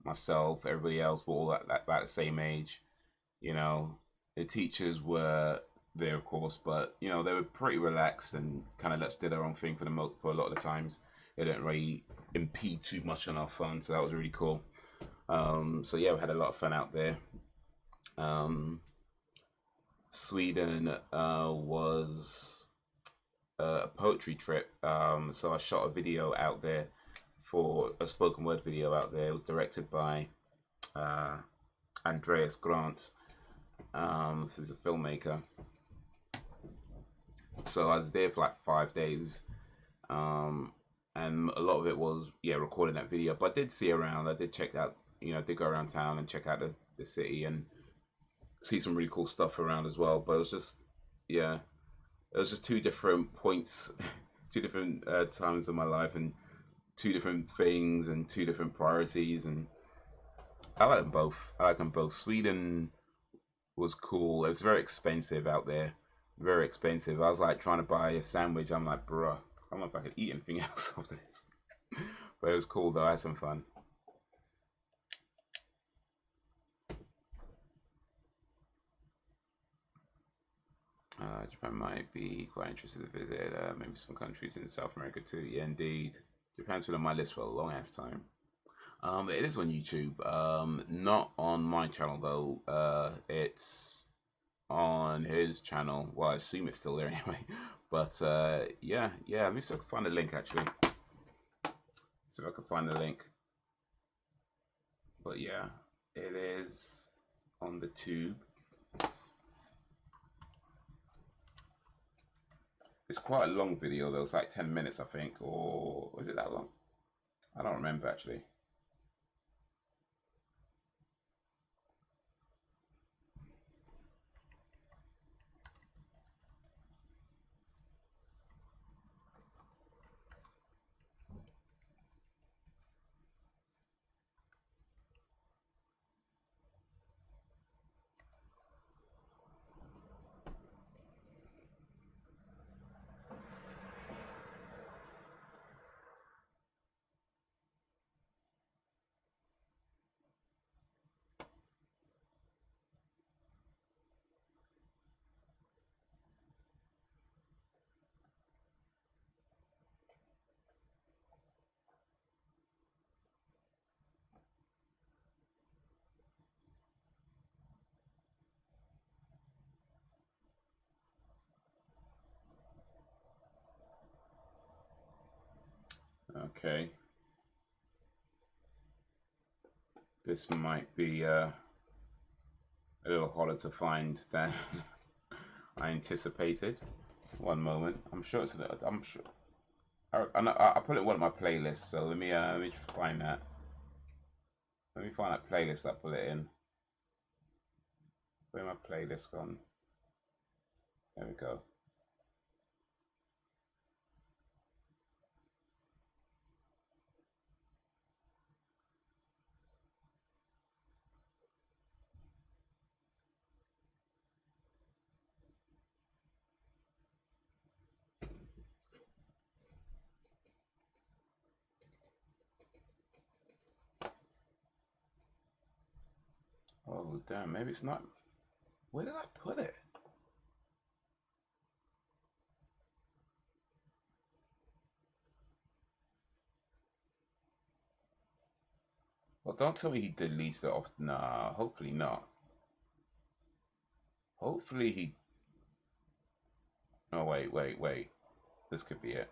myself, everybody else were all about the same age. The teachers were there, of course, but you know they were pretty relaxed and kind of let us do their own thing for a lot of the times. They didn't really impede too much on our fun, so that was really cool. So yeah, we had a lot of fun out there. Um, Sweden was a poetry trip. So I shot a video out there for a spoken word video out there. It was directed by uh, Andreas Grant. This is a filmmaker. So I was there for like 5 days, um, and a lot of it was recording that video. But I did see around. I did check out, I did go around town and check out the city and see some really cool stuff around as well. But it was just yeah, it was just two different points, two different times of my life, and two different things and two different priorities. And I like them both. I like them both. Sweden was cool. It's very expensive out there. Very expensive. I was like trying to buy a sandwich. I'm like, bruh, I don't know if I could eat anything else after this. But it was cool though. I had some fun. Japan might be quite interested to visit. Maybe some countries in South America too. Yeah, indeed. Japan's been on my list for a long ass time. It is on YouTube. Not on my channel though. It's on his channel. Well, I assume it's still there anyway. But yeah. Let me see if I can find the link actually. See if I can find the link. But yeah, it is on the tube. It's quite a long video though. It's like 10 minutes, I think, or was it that long? I don't remember actually. Okay. This might be a little harder to find than I anticipated. One moment. I'm sure it's. I'm sure. I put it in one of my playlists. So let me just find that. Let me find that playlist I put it in. Where my playlist gone? There we go. Oh damn, maybe it's not. Where did I put it? Well, don't tell me he deletes it off. Nah, hopefully not. Hopefully he. Oh wait. This could be it.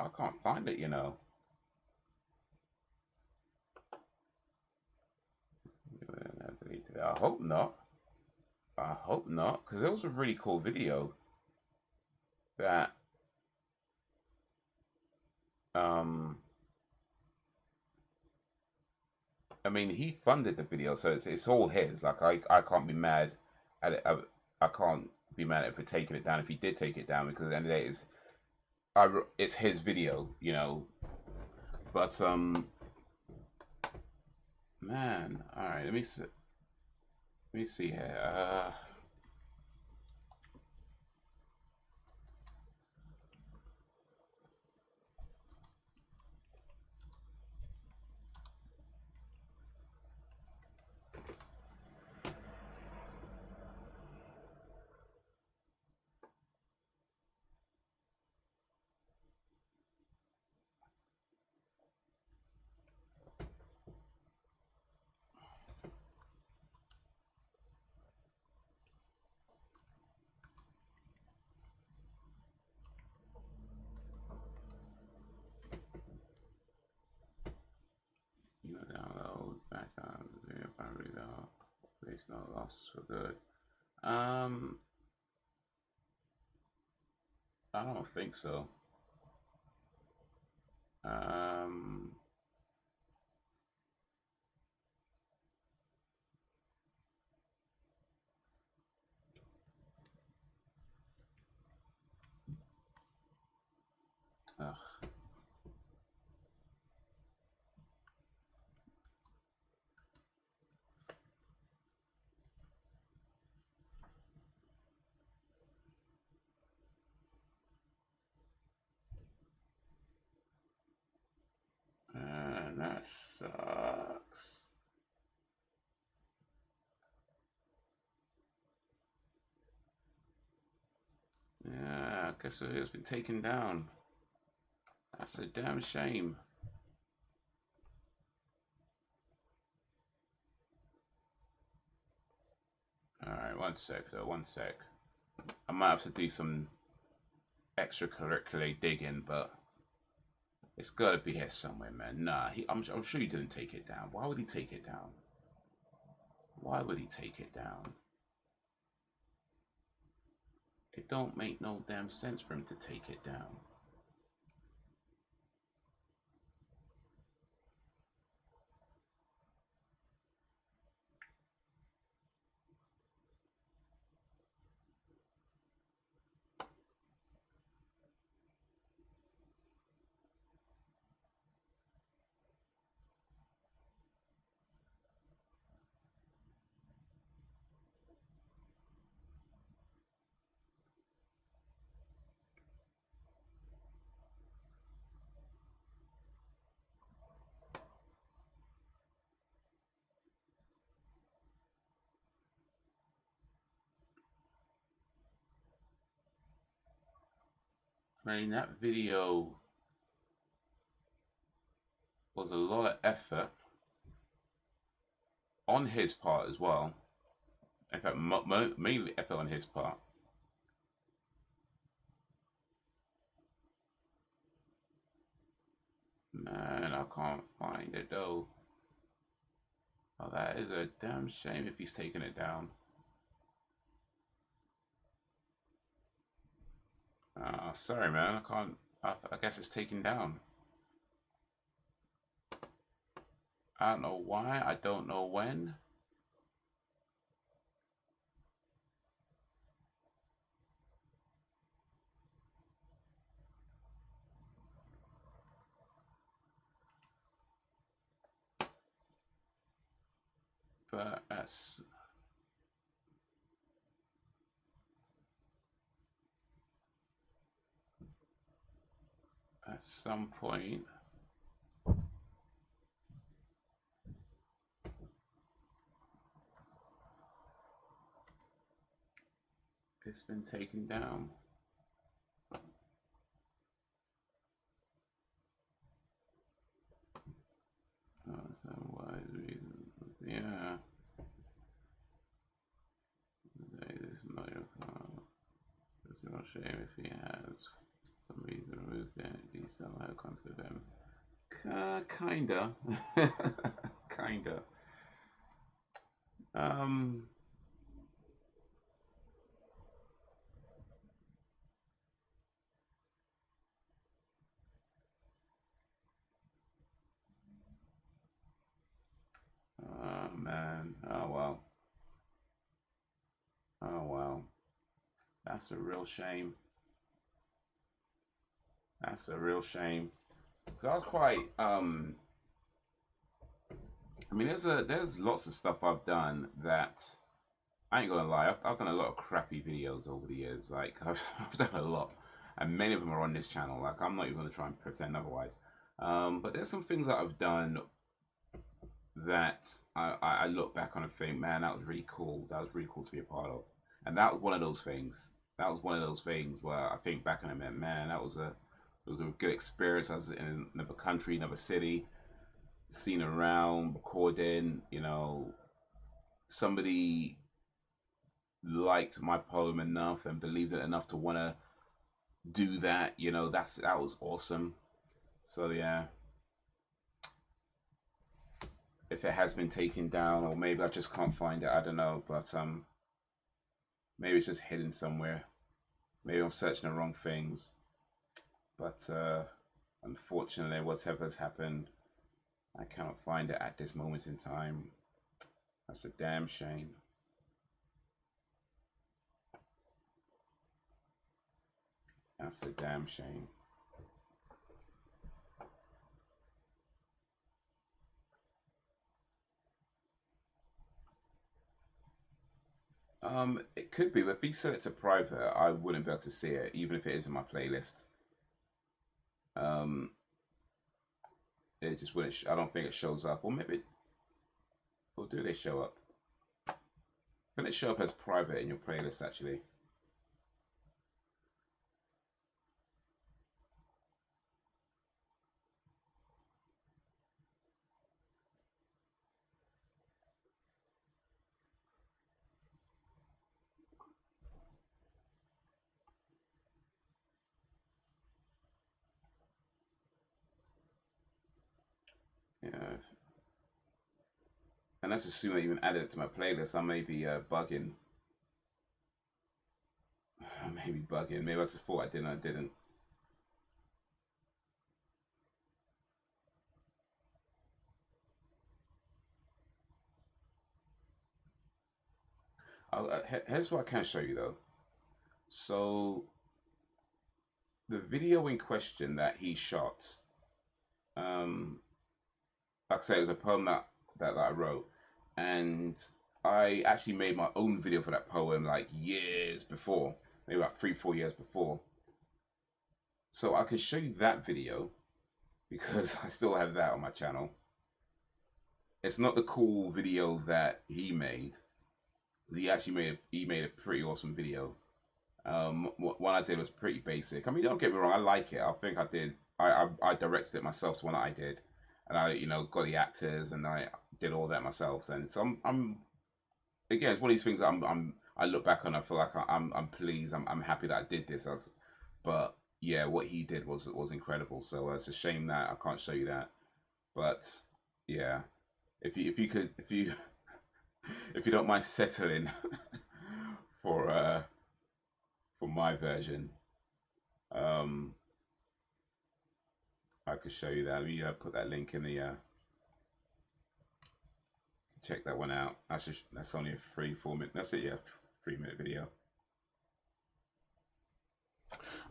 I can't find it, you know. I hope not. I hope not, because it was a really cool video that um I mean he funded the video, so it's all his. Like I can't be mad at it. I can't be mad at it for taking it down if he did take it down, because at the end of the day it's his video, you know. But Man, all right. Let me see. Let me see here. You know, download back on the video primary though. There's no loss for good. I don't think so. Um, ugh. And that sucks. Yeah, I guess it has been taken down. That's a damn shame. Alright, one sec though, one sec. I might have to do some extracurricular digging, but it's gotta be here somewhere, man. Nah, I'm sure he didn't take it down. Why would he take it down? Why would he take it down? It don't make no damn sense for him to take it down. I mean, that video was a lot of effort on his part as well. In fact, mainly effort on his part. Man, I can't find it though. Oh, that is a damn shame if he's taking it down. Sorry, man. I can't. I guess it's taken down. I don't know why. I don't know when. But at some point, it's been taken down. Oh, so wise reason. Yeah. This is not your fault. It's no shame if he has some reason removed it. Do you still have contact with him? Kinda. Kinda. Um. Oh man. Oh well. Oh well. That's a real shame. That's a real shame. So I was quite I mean, there's lots of stuff I've done that I ain't gonna lie. I've done a lot of crappy videos over the years. Like I've done a lot, and many of them are on this channel. Like I'm not even gonna try and pretend otherwise. But there's some things that I've done that I look back on and think, man, that was really cool. That was really cool to be a part of. And that was one of those things. That was one of those things where I think back on it, man, that was a it was a good experience. I was in another country, another city, seen around, recording. Somebody liked my poem enough and believed it enough to want to do that. That was awesome. So yeah, if it has been taken down, or maybe I just can't find it, I don't know. But maybe it's just hidden somewhere. Maybe I'm searching the wrong things. But unfortunately, whatever's happened, I cannot find it at this moment in time. That's a damn shame. That's a damn shame. It could be, but if you set it to private, I wouldn't be able to see it, even if it is in my playlist. Um, it just wouldn't. I don't think it shows up, or maybe, or do they show up? I think it show up as private in your playlist actually. Yeah, and that's assuming I even added it to my playlist. I may be bugging. I may be bugging. Maybe I just thought I didn't. I didn't. Here's what I can show you though. So the video in question that he shot, um, like I say, it was a poem that I wrote, and I actually made my own video for that poem like years before, maybe about 3, 4 years before. So I can show you that video because I still have that on my channel. It's not the cool video that he made. He made a pretty awesome video. One I did was pretty basic. I mean, don't get me wrong, I like it. I think I did. I directed it myself to one that I did, and I got the actors and I did all that myself. And so I'm again, it's one of these things that I look back on. I feel like I'm pleased. I'm happy that I did this. But yeah, what he did was incredible. So it's a shame that I can't show you that. But yeah, if you if you don't mind settling for my version, um, I could show you that. Let me put that link in the check that one out. That's only a 3, 4 minute. That's it. Yeah, 3 minute video.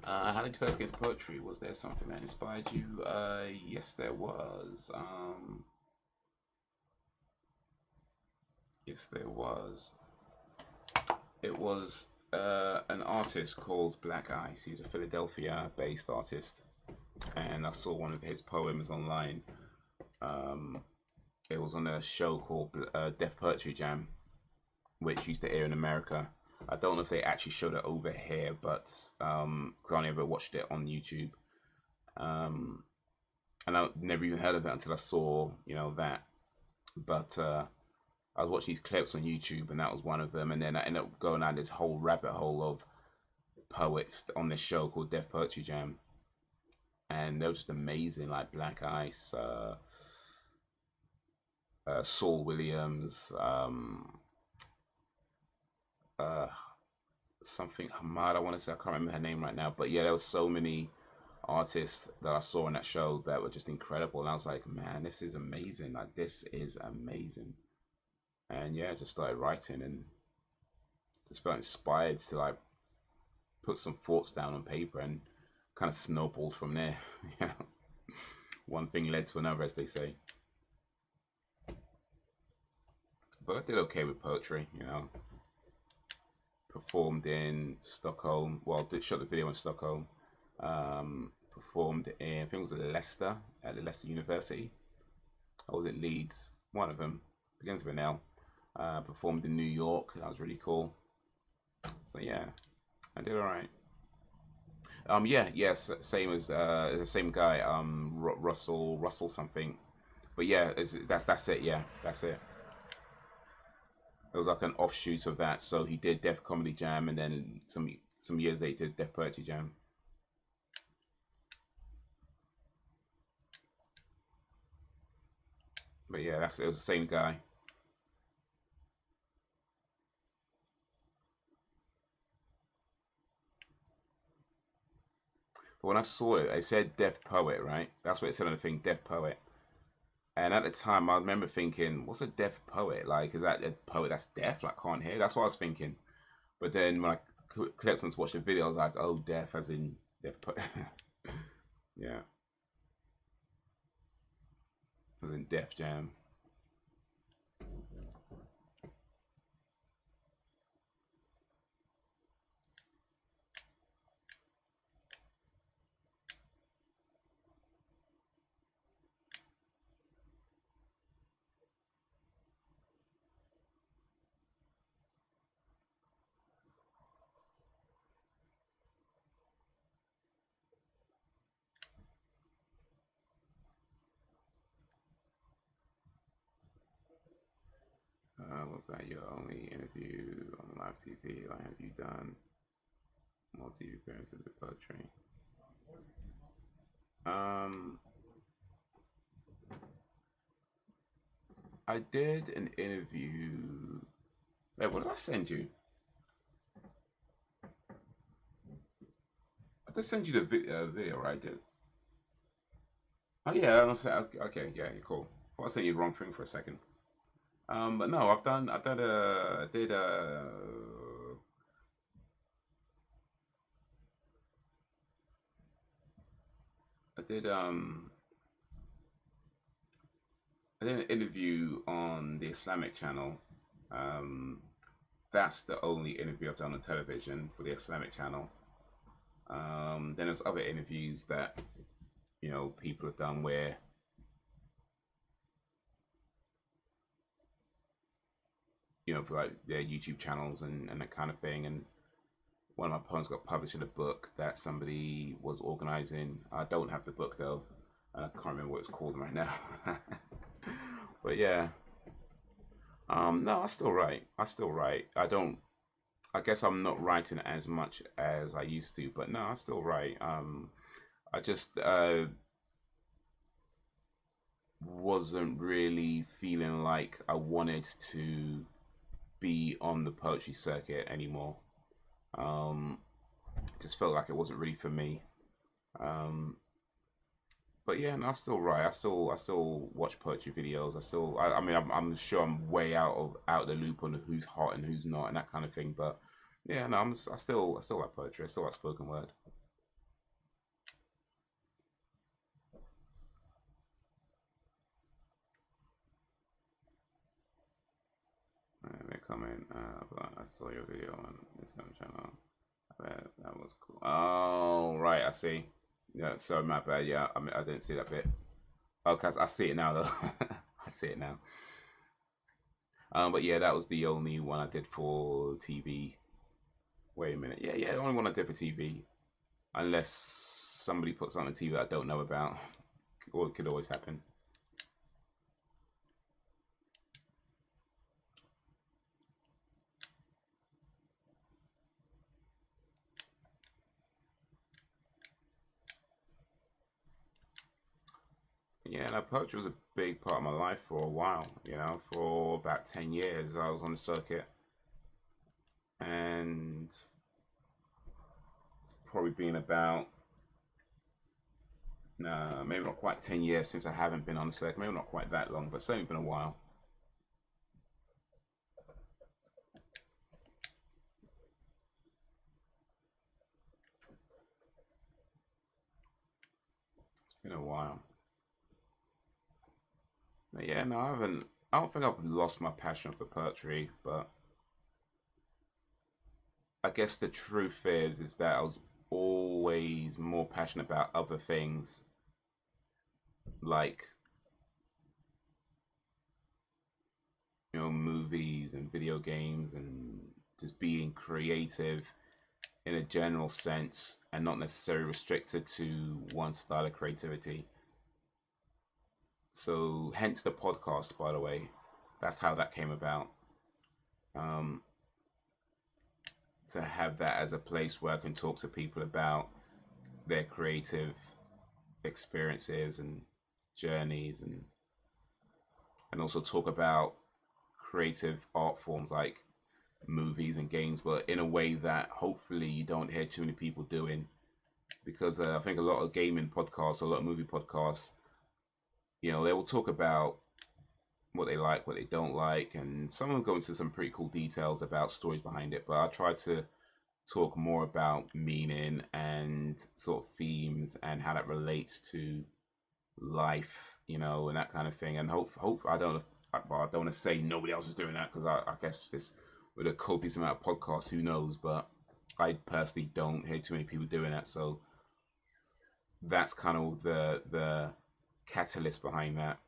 How did you first get into poetry? Was there something that inspired you? Yes, there was. Yes, there was. It was an artist called Black Ice. He's a Philadelphia-based artist, and I saw one of his poems online. Um, it was on a show called Def Poetry Jam, which used to air in America. I don't know if they actually showed it over here, but because I only ever watched it on YouTube, um, and I never even heard of it until I saw that. But I was watching these clips on YouTube, and that was one of them. And then I ended up going down this whole rabbit hole of poets on this show called Def Poetry Jam, and they were just amazing, like Black Ice, Saul Williams, uh, something Hamad. I want to say I can't remember her name right now, but yeah, there was so many artists that I saw in that show that were just incredible, and I was like, man, this is amazing. Like this is amazing. And yeah, I just started writing and just felt inspired to like put some thoughts down on paper and kind of snowballed from there. One thing led to another, as they say. but I did okay with poetry, you know. Performed in Stockholm. Well, did shot the video in Stockholm. Performed in, I think it was Leicester, at the Leicester University. Or was it Leeds? One of them. Begins with an L. Performed in New York. That was really cool. So yeah, I did alright. Yeah, yes, same as the same guy. Russell something. But yeah, that's it. Yeah, that's it. It was like an offshoot of that. So he did Def Comedy Jam, and then some years later, he did Def Poetry Jam. But yeah, it was the same guy. But when I saw it, it said Deaf Poet, right? That's what it said on the thing, Deaf Poet. And at the time, I remember thinking, what's a deaf poet? Like, is that a poet that's deaf, like can't hear? That's what I was thinking. But then when I clicked on to watch the video, I was like, oh, deaf as in deaf poet. Yeah, as in Def Jam. Was that your only interview on live TV? Like, have you done more TV appearances with poetry? Um, I did an interview. Wait, what did I send you? I did send you the video, right? Did. Oh yeah, okay, yeah, cool. I sent you the wrong thing for a second. But no, I did I did an interview on the Islamic channel. Um, that's the only interview I've done on television for the Islamic channel. Then there's other interviews that people have done where for like their YouTube channels and that kind of thing. And one of my poems got published in a book that somebody was organizing. I don't have the book though. I can't remember what it's called right now. But yeah, no, I still write. I still write. I don't. I guess I'm not writing as much as I used to, but no, I still write. I just wasn't really feeling like I wanted to be on the poetry circuit anymore. Um, just felt like it wasn't really for me. Um, but yeah, no, I still write. I still watch poetry videos. I mean, I'm sure I'm way out the loop on who's hot and who's not and that kind of thing. But yeah, no, I still like poetry. I still like spoken word. They comment. But I saw your video on this channel. That was cool. Oh, right, I see. Yeah, sorry, my bad. Yeah, I mean, I didn't see that bit. Okay, I see it now though. I see it now. But yeah, that was the only one I did for TV. Wait a minute. Yeah, the only one I did for TV. Unless somebody puts on the TV that I don't know about, or it could always happen. Yeah, no, poetry was a big part of my life for a while. For about 10 years I was on the circuit, and it's probably been about maybe not quite 10 years since I haven't been on the circuit. Maybe not quite that long, but it's only been a while. It's been a while. But yeah, no, I haven't. I don't think I've lost my passion for poetry, but I guess the truth is that I was always more passionate about other things, like, movies and video games and just being creative in a general sense and not necessarily restricted to one style of creativity. So hence the podcast, by the way. That's how that came about. Um, to have that as a place where I can talk to people about their creative experiences and journeys, and also talk about creative art forms like movies and games, but in a way that hopefully you don't hear too many people doing. Because I think a lot of gaming podcasts, a lot of movie podcasts, they will talk about what they like, what they don't like, and some of them go into some pretty cool details about stories behind it. But I try to talk more about meaning and sort of themes and how that relates to life, and that kind of thing. And hope I don't want to say nobody else is doing that, because I guess this with a copious amount of podcasts, who knows? But I personally don't hear too many people doing that, so that's kind of the catalyst behind that.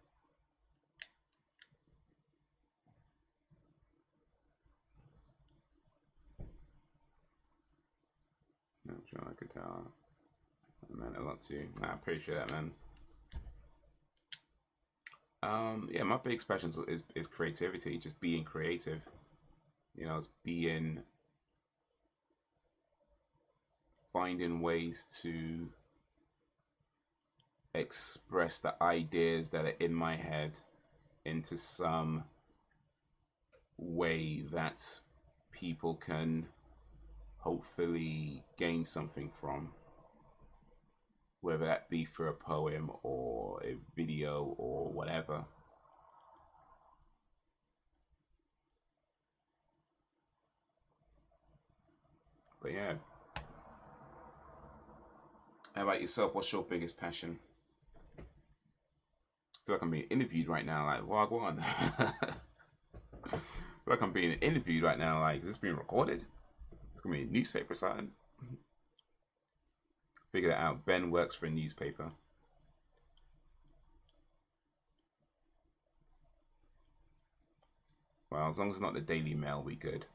I'm sure I could tell. It meant a lot to you. I appreciate that, man. Yeah, my big passion is creativity, just being creative. It's finding ways to express the ideas that are in my head into some way that people can hopefully gain something from, whether that be through a poem or a video or whatever. But yeah, how about yourself? What's your biggest passion? I feel like I'm being interviewed right now. Like, wagwan. I feel like I'm being interviewed right now. Like, is this being recorded? It's gonna be a newspaper sign. Figure that out. Ben works for a newspaper. Well, as long as it's not the Daily Mail, we good.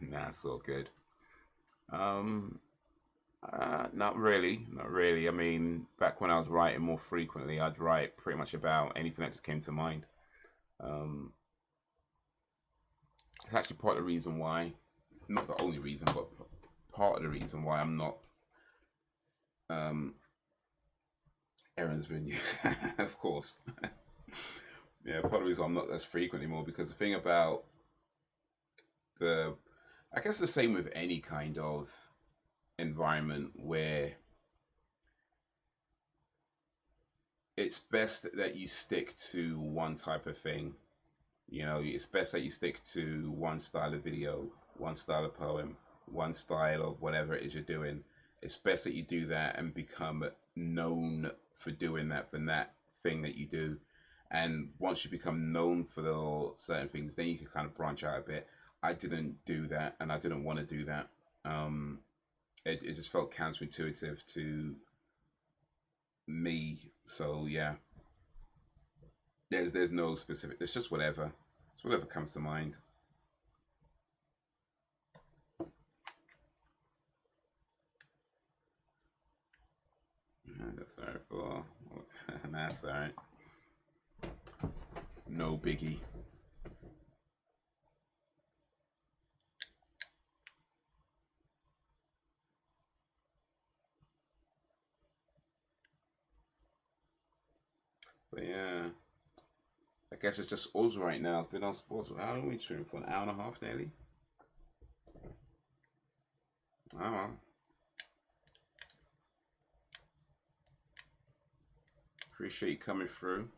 Nah, it's all good. Um, not really, not really. I mean, back when I was writing more frequently, I'd write pretty much about anything that just came to mind. Um, it's actually part of the reason why, not the only reason, but part of the reason why I'm not um, Aaron's been used, of course. Yeah, part of the reason why I'm not as frequent anymore, because the thing about the, I guess the same with any kind of environment where it's best that you stick to one type of thing. It's best that you stick to one style of video, one style of poem, one style of whatever it is you're doing. It's best that you do that and become known for doing that, for that thing that you do. And once you become known for the certain things, then you can kind of branch out a bit. I didn't do that, and I didn't want to do that. Um, it just felt counterintuitive to me. So yeah, there's no specific. It's just whatever. It's whatever comes to mind. That's alright for. That's alright. No biggie. But yeah, I guess it's just us right now. It's been on sports. How long are we streaming for? An hour and a half nearly? I don't know. Appreciate you coming through.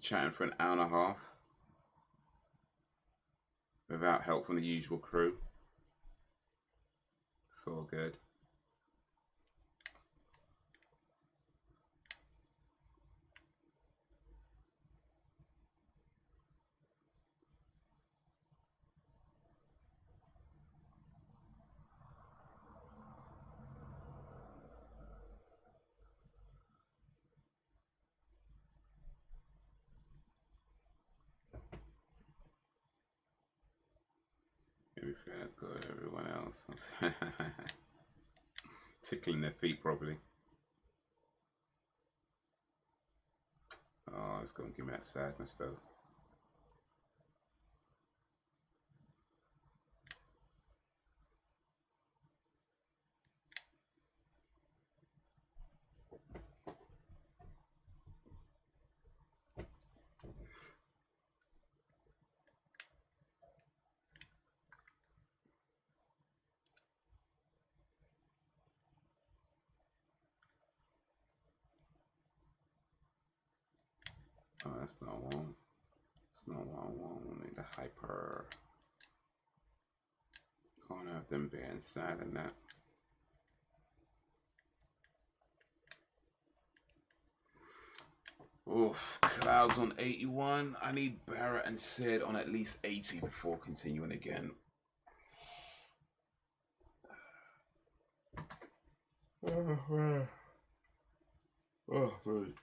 Chatting for an hour and a half without help from the usual crew. It's all good. Everything that's good, everyone else. Tickling their feet probably. Oh, it's gonna give me that sadness though. Oh, that's not one. It's not what I want. I need the hyper. Can't have them being sad in that. Oof, Clouds on 81. I need Barrett and Sid on at least 80 before continuing again. Oh, man. Oh, man.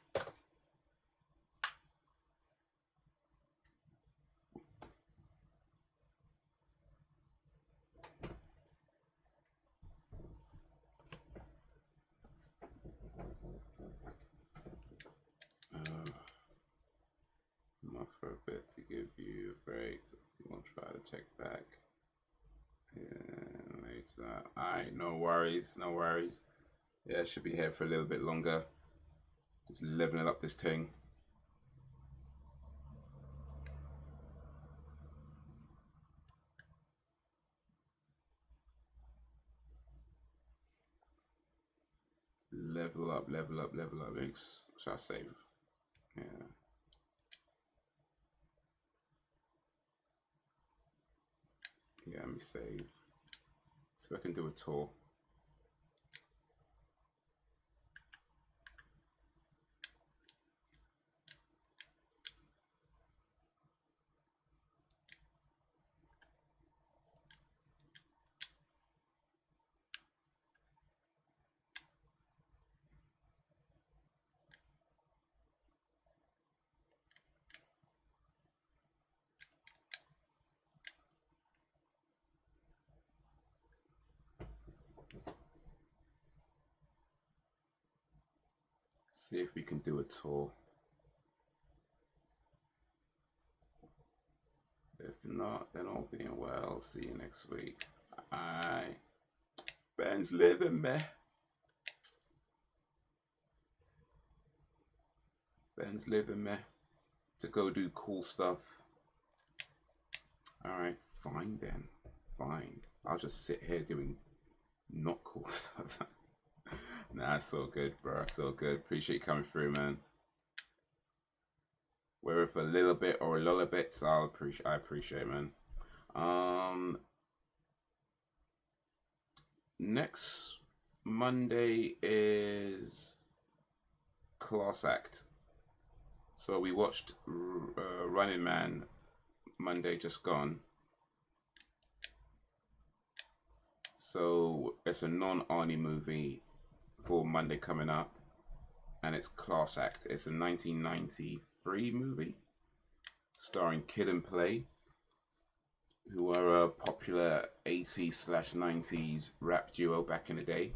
I'm off for a bit to give you a break. You won't try to check back. Yeah, later. Alright, no worries, no worries. Yeah, I should be here for a little bit longer. Just leveling up this thing. Level up, level up, level up. Shall I save? Yeah. Yeah, let me save. So I can do a tour. See if we can do a tour. If not, then all being well, see you next week. Aye. Ben's living, man. Ben's living, man. To go do cool stuff. Alright, fine then. Fine. I'll just sit here doing not cool stuff. Nah, it's so good, bro. So good. Appreciate you coming through, man. Whether for a little bit or a lot of bits, I appreciate, man. Next Monday is Class Act. So we watched Running Man Monday just gone. So it's a non-Arnie movie for Monday coming up, and it's Class Act. It's a 1993 movie starring Kid and Play, who are a popular 80s/90s rap duo back in the day.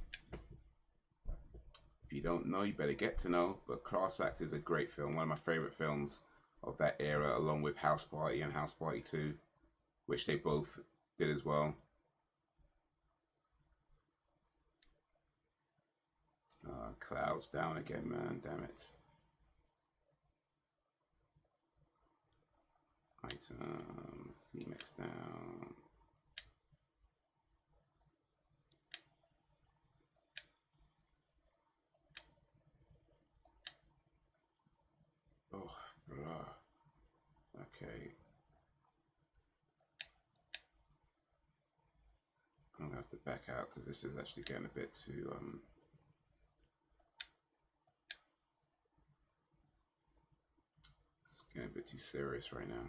If you don't know, you better get to know. But Class Act is a great film, one of my favorite films of that era, along with House Party and House Party 2, which they both did as well. Clouds down again, man. Damn it. Item, Phoenix down. back out because this is actually getting a bit too it's getting a bit too serious right now.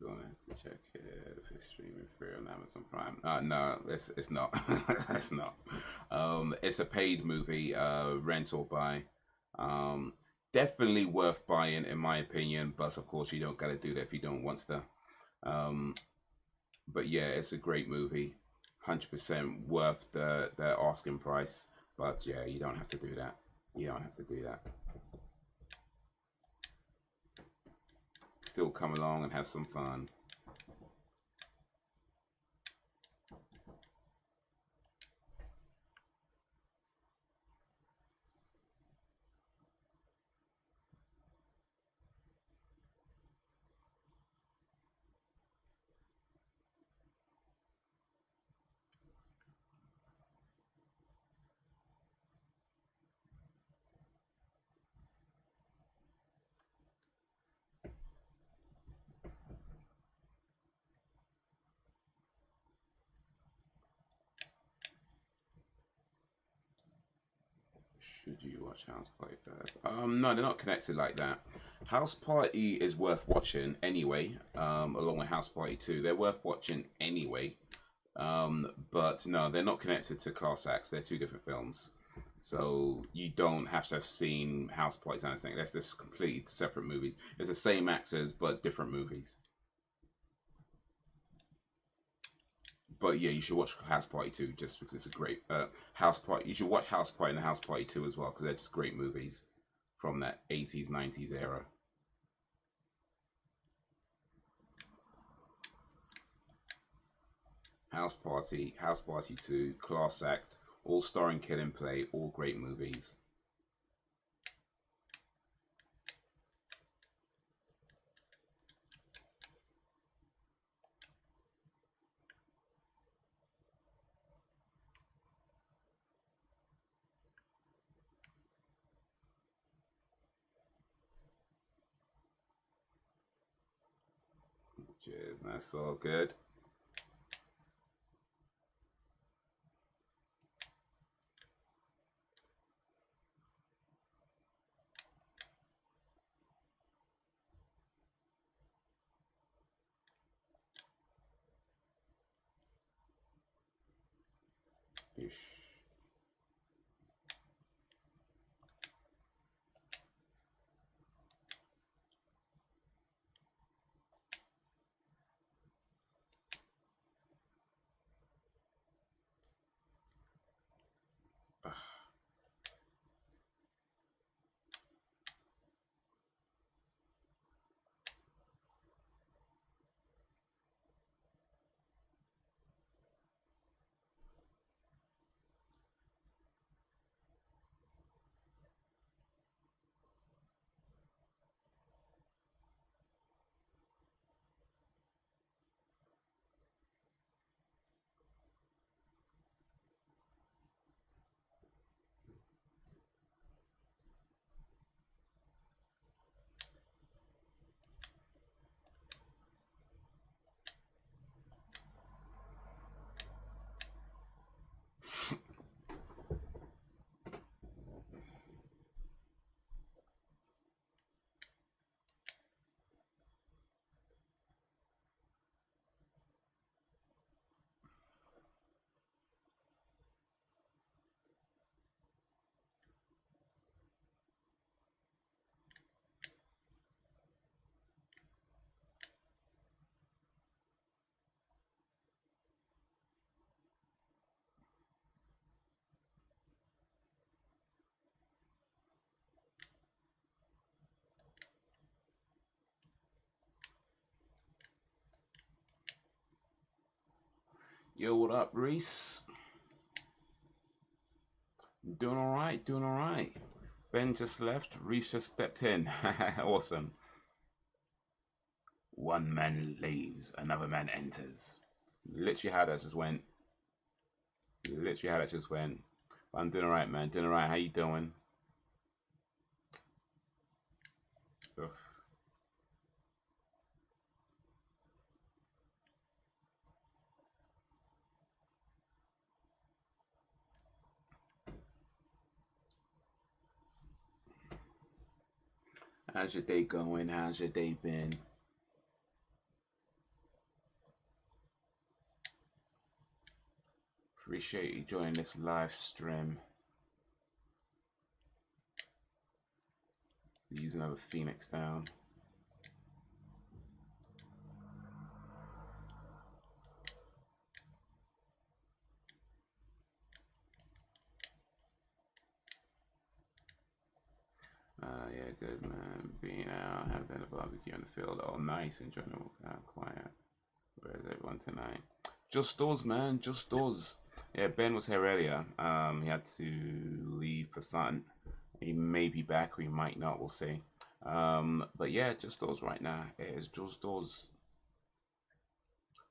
Gonna have to check it if it's streaming free on Amazon Prime. No, it's not. It's not. It's a paid movie, rent or buy. Um, Definitely worth buying in my opinion, but of course you don't gotta do that if you don't want to. Um, but yeah, it's a great movie, 100% worth the asking price. But yeah, you don't have to do that. You don't have to do that. Still come along and have some fun. Should you watch House Party first? No, they're not connected like that. House Party is worth watching anyway, along with House Party 2. They're worth watching anyway. But no, they're not connected to Class Acts. They're two different films. So you don't have to have seen House Party and anything. That's just completely separate movies. It's the same actors, but different movies. But yeah, you should watch House Party 2 just because it's a great House Party. You should watch House Party and House Party 2 as well because they're just great movies from that 80s, 90s era. House Party 2, Class Act, all starring Kid and Play, all great movies. Cheers, that's all good. Ish. Yo, what up, Reese? Doing all right, doing all right. Ben just left. Reese just stepped in. Awesome. One man leaves, another man enters. Literally how that just went. Literally how that just went. But I'm doing alright, man. Doing alright. How you doing? Ugh. How's your day going? How's your day been? Appreciate you joining this live stream. Use another Phoenix down. Yeah, good man. Being out, having a barbecue in the field. Oh, nice. Enjoying the quiet. Where is everyone tonight? Just us, man. Just us. Yeah, Ben was here earlier. He had to leave for something. He may be back or he might not. We'll see. But yeah, just us right now. It is just us.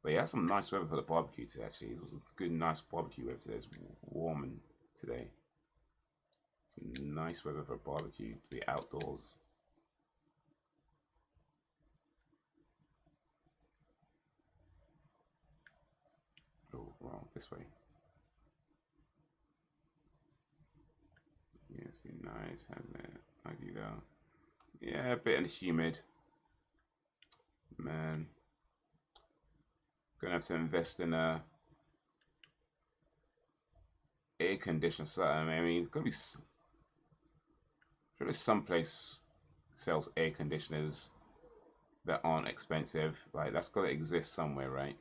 But yeah, some nice weather for the barbecue today. Actually, it was a good, nice barbecue weather today. It's warm today. Some nice weather for a barbecue to be outdoors. Oh, wrong, this way. Yeah, it's been nice, hasn't it? Like you though. Yeah, a bit humid. Man, gonna have to invest in a air conditioner. So I mean, it's gonna be. Surely some place sells air conditioners that aren't expensive. Like that's gotta exist somewhere, right?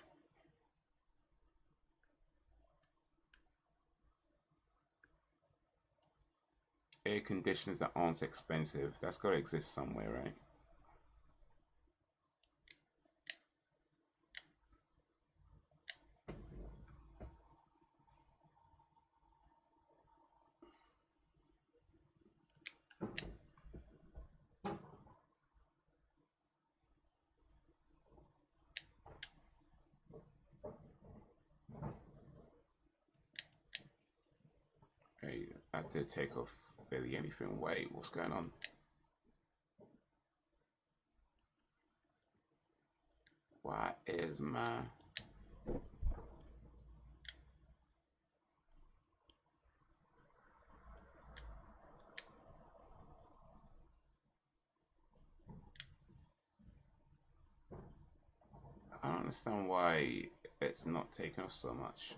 Air conditioners that aren't expensive. That's gotta exist somewhere, right? Hey, I did take off barely anything. Wait, what's going on? Why is my I don't understand why it's not taking off so much.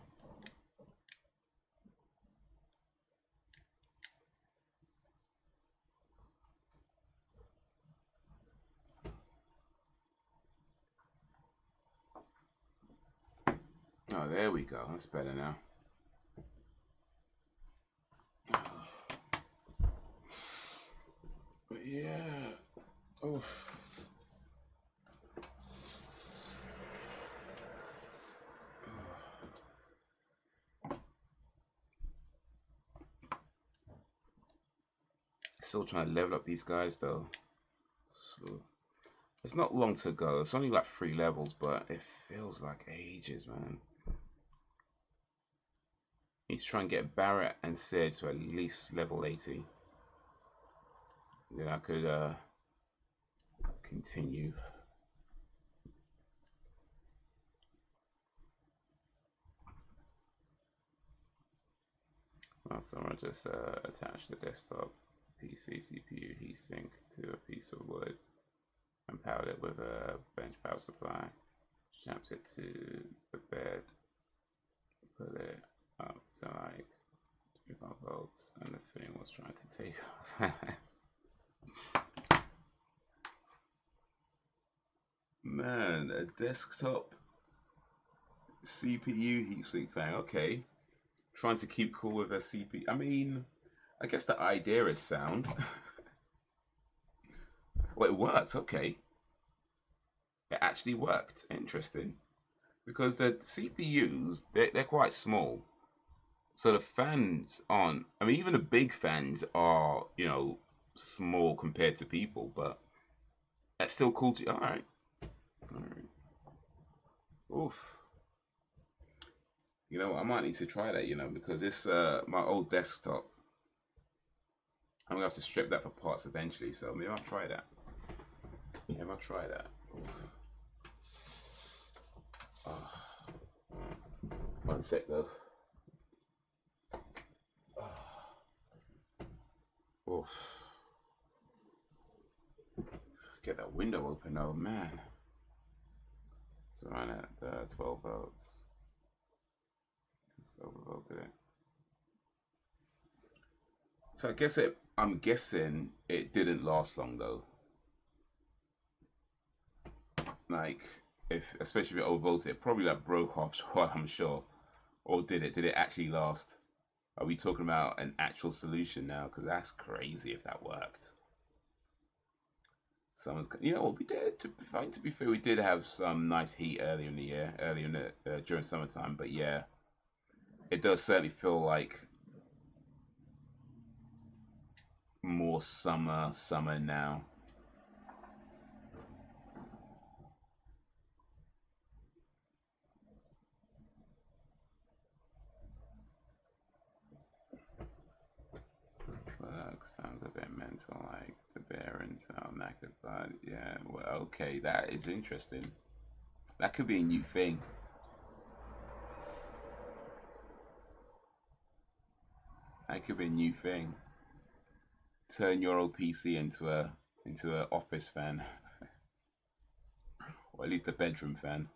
Oh, there we go. That's better now. But yeah. Oof. Still trying to level up these guys though. So it's not long to go. It's only like 3 levels, but it feels like ages, man. Need to try and get Barrett and Sid to at least level 80. Then I could continue. Well, someone just attached the desktop PC CPU heatsink to a piece of wood and powered it with a bench power supply. Strapped it to the bed, put it up to like 3 volts, and the thing was trying to take off. Man, a desktop CPU heatsink thing. Okay, trying to keep cool with a CPU. I mean, I guess the idea is sound. Well, it worked. Okay, it actually worked. Interesting, because the CPUs they're quite small, so the fans aren't. I mean, even the big fans are, small compared to people, but that's still cool to. All right, all right. Oof. You know, I might need to try that. You know, because this my old desktop. I'm gonna have to strip that for parts eventually. So maybe I'll try that. Maybe I'll try that. Oh, one sec though. Oh, get that window open though, man. So run at 12 volts. It's overvolted it. So I'm guessing it didn't last long though. Like, especially if it overvolted, it probably like broke off. I'm sure. Or did it? Did it actually last? Are we talking about an actual solution now? Because that's crazy if that worked. You know what we did? To be fair, we did have some nice heat earlier in the year, during summertime. But yeah, it does certainly feel like more summer now. Sounds a bit mental, like the bearings are knackered, but yeah, well, okay, that is interesting. That could be a new thing. That could be a new thing. Turn your old PC into a office fan, or at least a bedroom fan.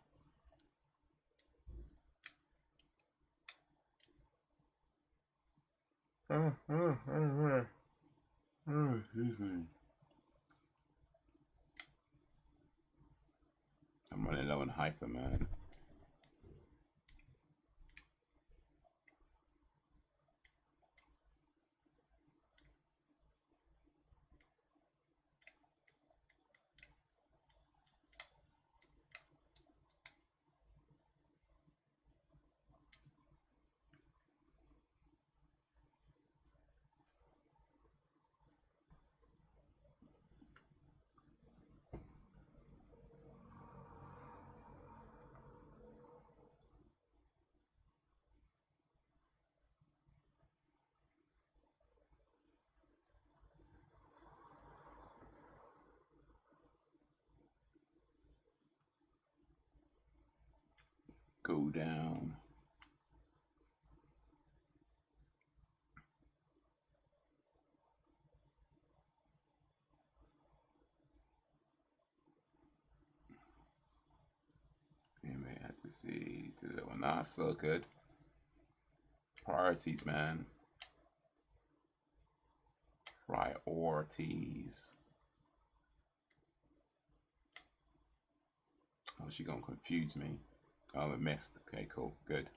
Excuse me. I'm running low on hyper, man. Go down. You may have to see to that one. Nah, so good. Priorities, man. Priorities. Oh, she gonna confuse me. Oh, it missed. Okay, cool. Good.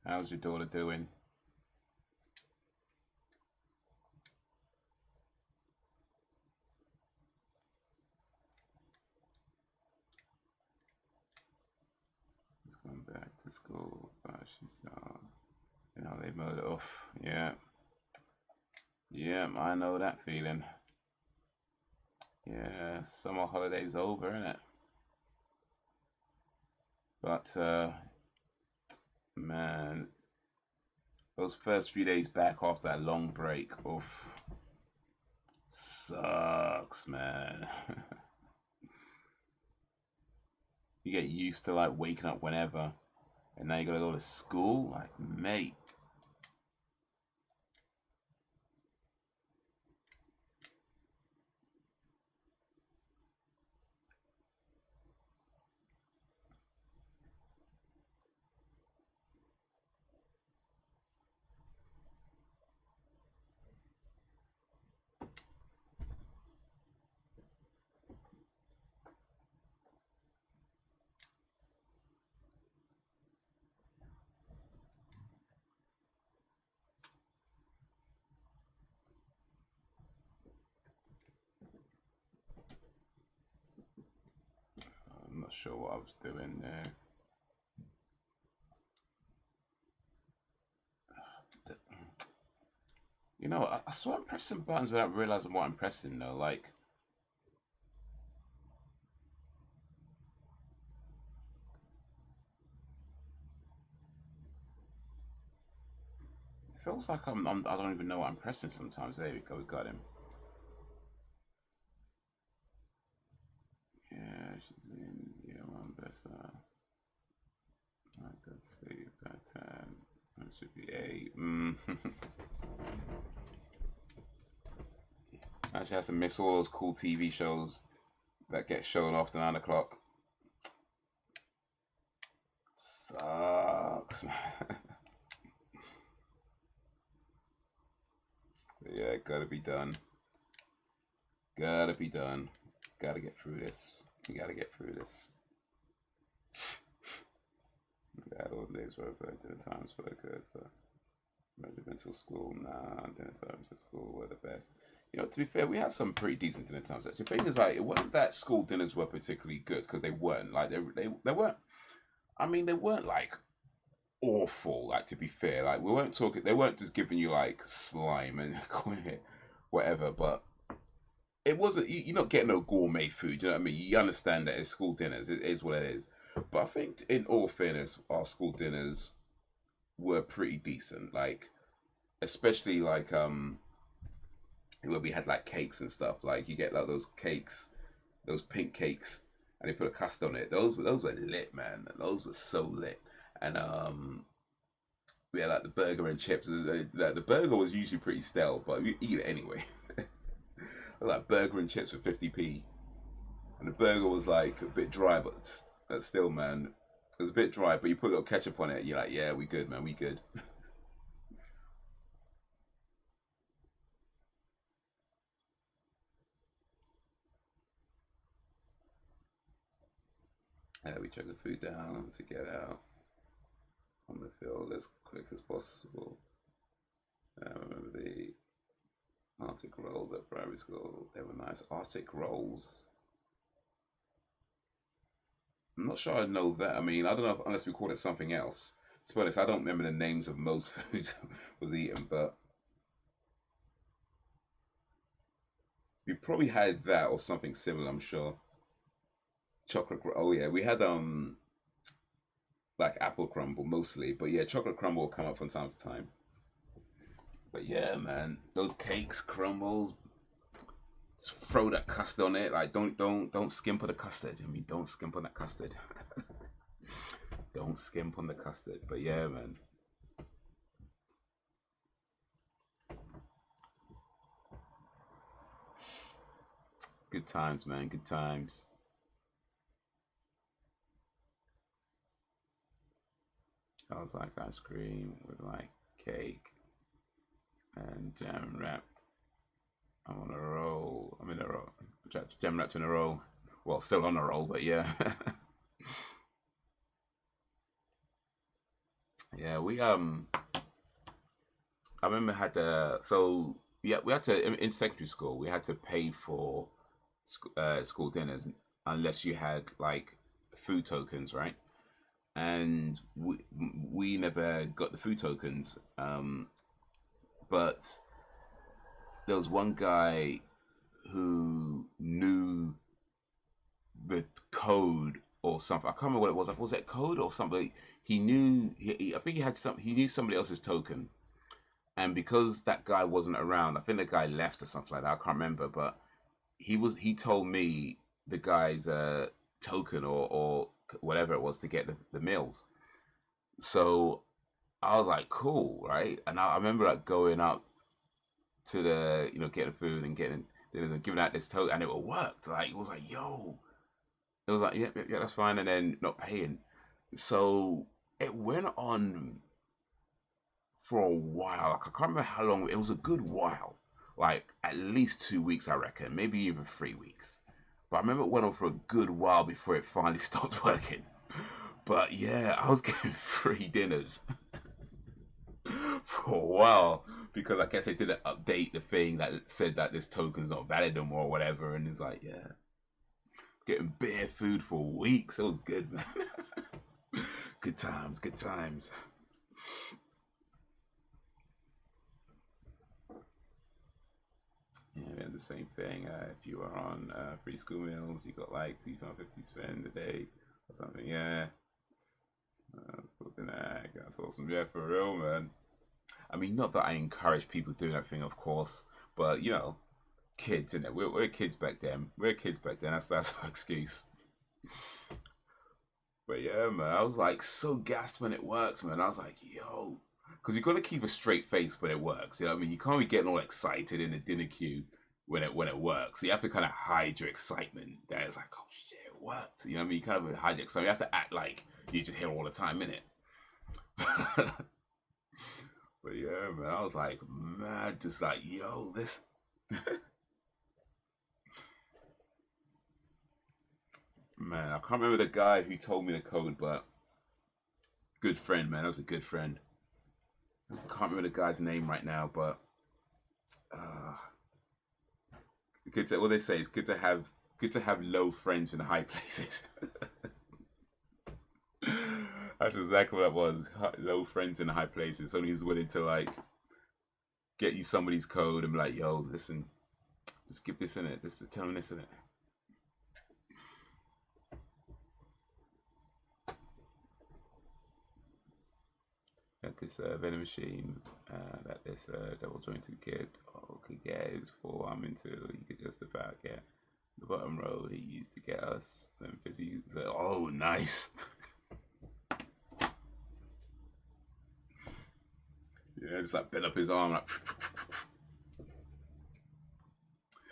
How's your daughter doing? She's going back to school, but she's you know, they mowed it off. Yeah. Yeah, I know that feeling. Yeah, summer holiday's over, isn't it? But man, those first few days back after that long break, oof, sucks, man. You get used to like waking up whenever, and now you gotta go to school. Like, mate. sure what I was doing there. You know, I swear I'm pressing buttons without realizing what I'm pressing though. Like, it feels like I don't even know what I'm pressing sometimes. There we go, we got him. Yeah, she's in. Yeah, one best. I could see that. It should be a. Actually, has to miss all those cool TV shows that get shown after 9 o'clock. Sucks. Yeah, gotta be done. Gotta be done. Gotta get through this. You gotta get through this. Yeah, all days work, but dinner times were good. But regimental school, nah, dinner times at school were the best. You know, to be fair, we had some pretty decent dinner times. Actually, the thing is, like, it wasn't that school dinners were particularly good because they weren't. Like, they weren't. I mean, they weren't like awful. Like, to be fair, like we weren't talking. They weren't just giving you like slime and calling it whatever. But it wasn't. You're not getting no gourmet food. You know what I mean? You understand that it's school dinners. It is what it is. But I think, in all fairness, our school dinners were pretty decent. Like, especially like where we had like cakes and stuff. Like you get like those cakes, those pink cakes, and they put a custard on it. Those were lit, man. Those were so lit. And we had like the burger and chips. The burger was usually pretty stale, but we eat it anyway. Like burger and chips for 50p, and the burger was like a bit dry, but still, man, it was a bit dry. But you put a little ketchup on it, you're like, yeah, we good, man, we good. We chuck the food down to get out on the field as quick as possible. I remember the Arctic rolls at primary school. They were nice. Arctic rolls. I'm not sure I know that. I mean, I don't know unless we call it something else. To be honest, I don't remember the names of most foods I was eating, but we probably had that or something similar. I'm sure. Chocolate. Oh yeah, we had like apple crumble mostly, but yeah, chocolate crumble will come up from time to time. But yeah, man, those cakes, crumbles, throw that custard on it. Like don't skimp on the custard. I mean, don't skimp on that custard. Don't skimp on the custard. But yeah, man. Good times, man. Good times. I was like ice cream with like cake and jam wrapped. I'm on a roll. I'm in a roll. Jam wrapped in a roll. Well, still on a roll, but yeah. Yeah, I remember had so yeah, we had to in secondary school we had to pay for school dinners unless you had like food tokens, right? And we never got the food tokens. But there was one guy who knew the code or something. I can't remember what it was. Like, was that code or something? He knew. I think he had some. He knew somebody else's token, and because that guy wasn't around, I think the guy left or something like that. I can't remember, but he was. He told me the guy's token or whatever it was to get the meals. So I was like, cool, right? And I remember like going up to the getting food and giving out this token, and it worked. Like it was like, yo, it was like, yeah, yeah, yeah, that's fine, and then not paying. So it went on for a while. Like I can't remember how long. It was a good while, like at least 2 weeks, I reckon, maybe even 3 weeks. But I remember it went on for a good while before it finally stopped working. But yeah, I was getting free dinners for a while because I guess they didn't update the thing that said that this token's not valid anymore or whatever. And it's like, yeah, getting bare food for weeks. It was good, man. Good times, good times. Yeah, we had the same thing. If you were on free school meals, you got like £2.50 spend a day or something. Yeah, that's awesome. Yeah, for real, man. I mean, not that I encourage people doing that thing, of course, but you know, kids, innit? We're kids back then. We're kids back then. That's our excuse. But yeah, man, I was like so gassed when it works, man. I was like, yo, because you got to keep a straight face when it works. You know what I mean? You can't be getting all excited in the dinner queue when it works. You have to kind of hide your excitement. That it's like, oh shit, it worked. You know what I mean? You kind of hide your excitement. You have to act like you just hear all the time, innit? But yeah, man, I was like, mad, just like, yo, this. Man, I can't remember the guy who told me the code, but good friend, man. That was a good friend. I can't remember the guy's name right now, but uh, what they say is good to have low friends in the high places. That's exactly what it was. Low friends in the high places. Somebody who's willing to like get you somebody's code and be like, yo, listen, just give this in it, just tell them this in it. Got this vending machine that this double jointed kid could get his full arm into. He could just about get the bottom row he used to get us. Then Fizzy said, oh, nice. Yeah, just like bent up his arm. Like,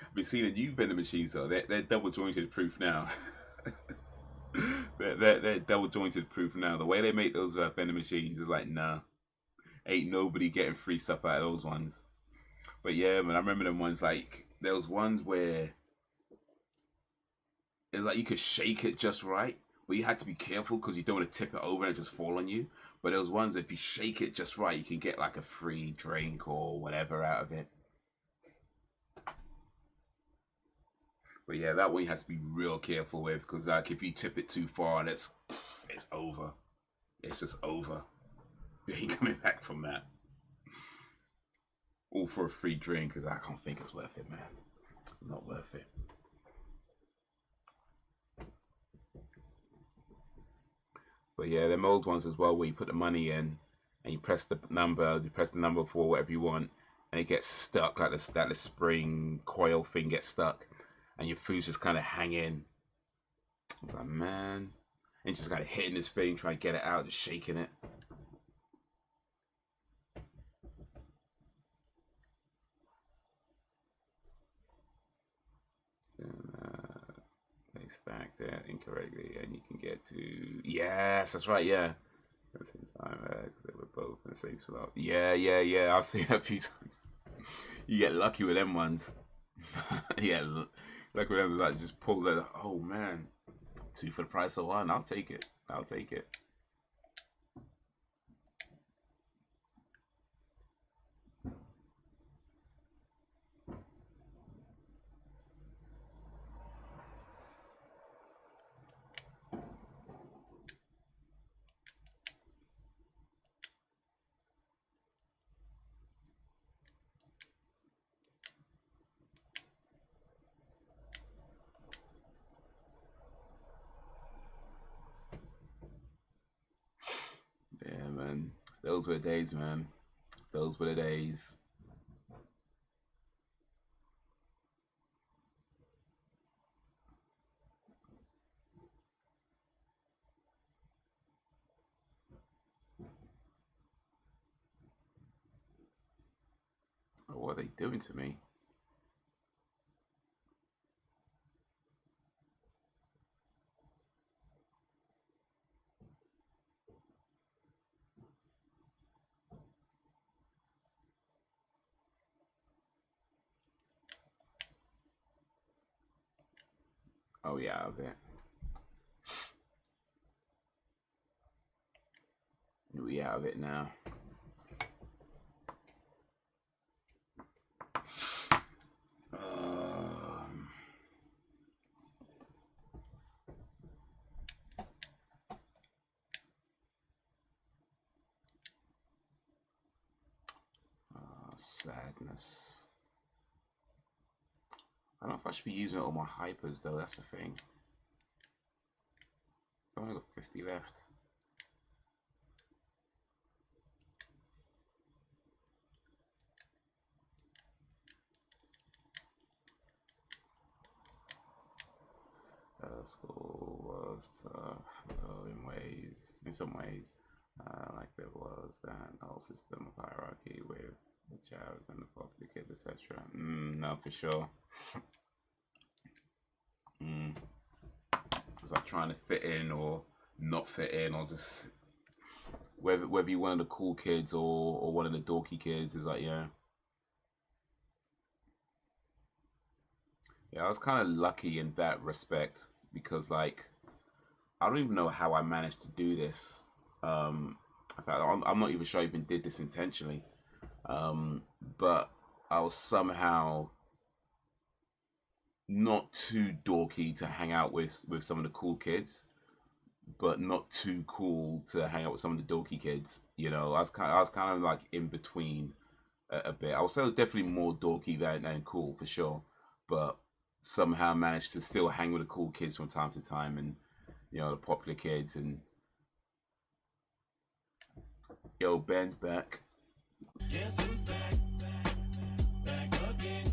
I've been seeing the new vending machines though. They're double jointed proof now. they're double jointed proof now. The way they make those vending machines is like, nah, ain't nobody getting free stuff out of those ones. But yeah, man, I remember them ones. Like there was ones where it's like you could shake it just right, but you had to be careful because you don't want to tip it over and it just fall on you. But there was ones that if you shake it just right, you can get like a free drink or whatever out of it. But yeah, that one you have to be real careful with because like if you tip it too far, and it's over. It's just over. You ain't coming back from that. All for a free drink because I can't think it's worth it, man. Not worth it. But yeah, them old ones as well, where you put the money in and you press the number for whatever you want, and it gets stuck like this. That the spring coil thing gets stuck, and your food's just kind of hanging. I was like, man, and just kind of hitting this thing, trying to get it out, just shaking it. And, they stacked it incorrectly, and you can get to yes, that's right, yeah. At the same time, they were both in the same slot. Yeah. I've seen that a few times. You get lucky with them ones. Yeah, lucky with them. Like just pulls that. Oh man, two for the price of one. I'll take it. I'll take it. Yeah, man. Those were the days, man. Those were the days. Oh, what are they doing to me? Oh yeah, I bet. We out of it now. Um, sadness. I don't know if I should be using all my hypers though, that's the thing. I've only got 50 left. School was tough in some ways, like there was that whole system of hierarchy with the chavs and the popular kids, etc. No, for sure. It's like trying to fit in or not fit in, or just whether you're one of the cool kids or one of the dorky kids is like, yeah. Yeah, I was kind of lucky in that respect because, like, I don't even know how I managed to do this. In fact, I'm not even sure I even did this intentionally. But I was somehow not too dorky to hang out with some of the cool kids, but not too cool to hang out with some of the dorky kids. You know, I was kind of like in between a bit. I was still definitely more dorky than cool for sure, but somehow managed to still hang with the cool kids from time to time, and you know, the popular kids. And yo, Ben's back. Guess who's back? Back again.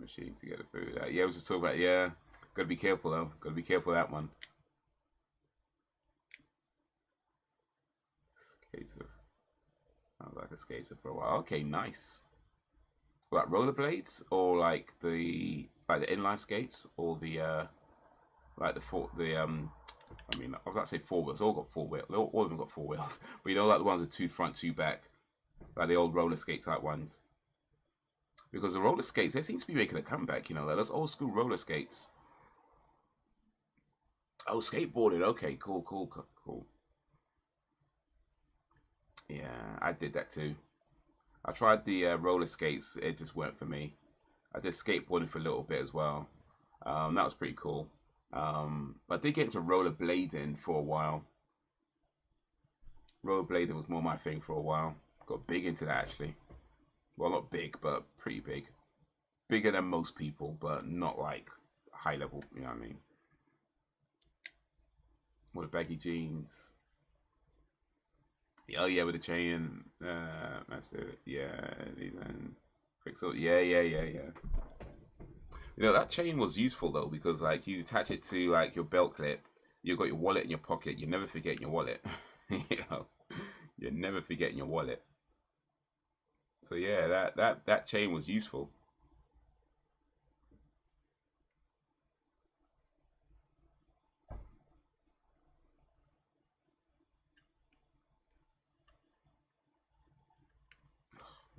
Machine to get the food out. Yeah, I was just talking about, yeah. Gotta be careful though. Gotta be careful of that one. Skater. I like a skater for a while. Okay, nice. Like rollerblades or like the inline skates or the like I mean, I was about to say four wheels. All got four wheels. All of them got four wheels. But you know, like the ones with two front, two back, like the old roller skate type ones. Because the roller skates, they seem to be making a comeback. You know, like those old school roller skates. Oh, skateboarding. Okay, cool, cool, cool. Yeah, I did that too. I tried the roller skates. It just weren't for me. I did skateboarding for a little bit as well. That was pretty cool. But I did get into rollerblading for a while. Rollerblading was more my thing for a while. Got big into that actually. Well, not big, but pretty big. Bigger than most people, but not like high level. You know what I mean? With baggy jeans. Oh yeah, with the chain. That's it. Yeah, and Quicksilver. Yeah, yeah, yeah, yeah. You know, that chain was useful though because like you attach it to like your belt clip, you got your wallet in your pocket, you never forget your wallet. You know, you're never forgetting your wallet. So yeah, that chain was useful.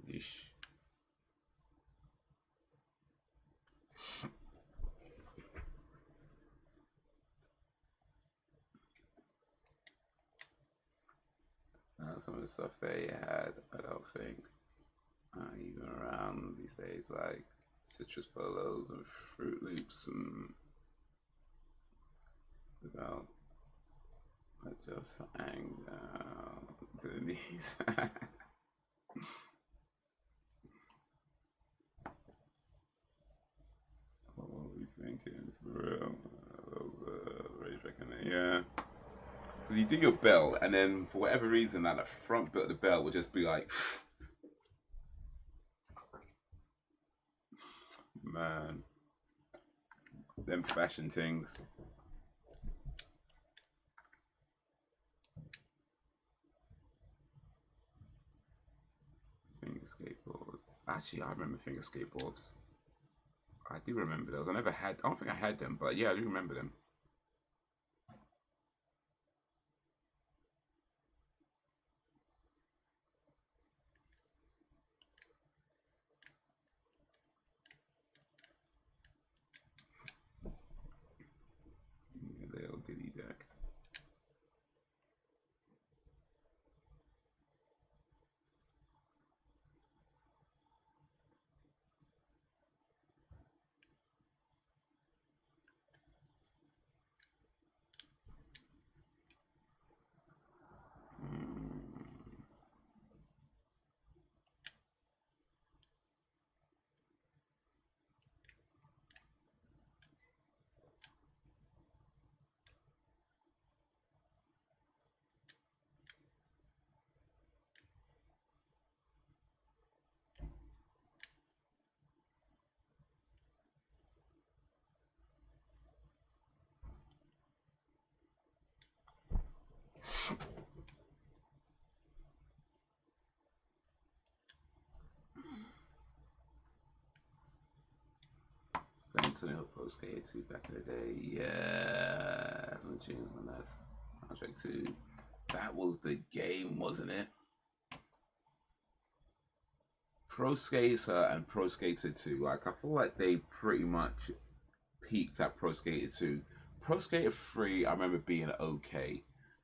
Yeesh. Some of the stuff they had, I don't think even around these days, like citrus polos and Fruit Loops and without I just hang down to the knees. What were we thinking for real? Rage Reckoning, yeah. Because you do your belt, and then for whatever reason, that the front bit of the belt would just be like, man, them fashion things. Finger skateboards. Actually, I remember finger skateboards. I do remember those. I don't think I had them, but yeah, I do remember them. Yeah, they all diddy deck. Pro Skater 2 back in the day. Yeah, that's what tunes on that. Soundtrack 2. That was the game, wasn't it? Pro Skater and Pro Skater 2. Like, I feel like they pretty much peaked at Pro Skater 2. Pro Skater 3, I remember being okay.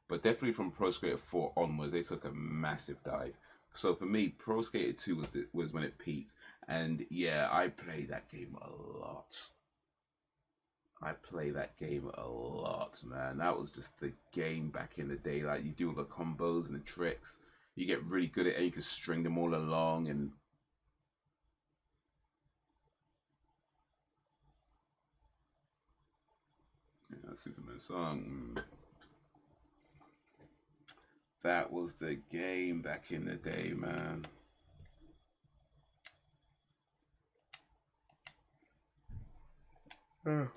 But definitely from Pro Skater 4 onwards, they took a massive dive. So for me, Pro Skater 2 was when it peaked. And yeah, I played that game a lot. I play that game a lot, man. That was just the game back in the day. Like, you do all the combos and the tricks. You get really good at it and you can string them all along. And yeah, Superman song. That was the game back in the day, man. Oof.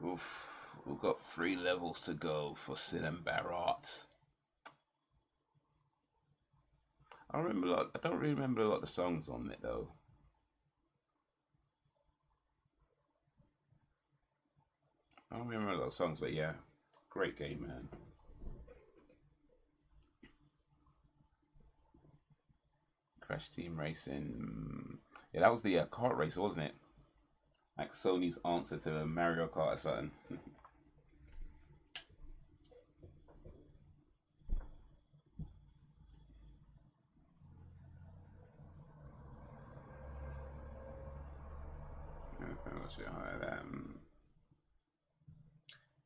Oof. We've got 3 levels to go for Sid and Barrett. I remember a lot. I don't really remember a lot of the songs on it though. I don't remember a lot of songs, but yeah, great game, man. Crash Team Racing. Yeah, that was the kart racer, wasn't it? Like Sony's answer to Mario Kart or something.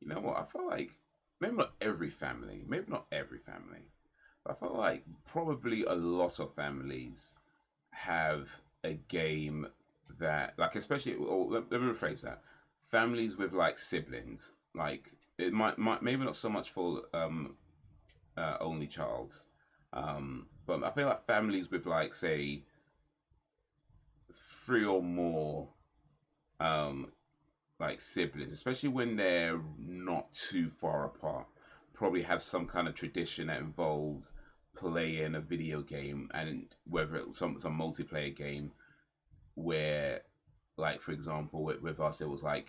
You know what? I feel like maybe not every family, but I feel like probably a lot of families have a game that, like, especially, or let me rephrase that. Families with like siblings, like it might maybe not so much for only childs, but I feel like families with like say 3 or more um, like siblings, especially when they're not too far apart, probably have some kind of tradition that involves playing a video game, and whether it's some multiplayer game where, like for example, with us it was like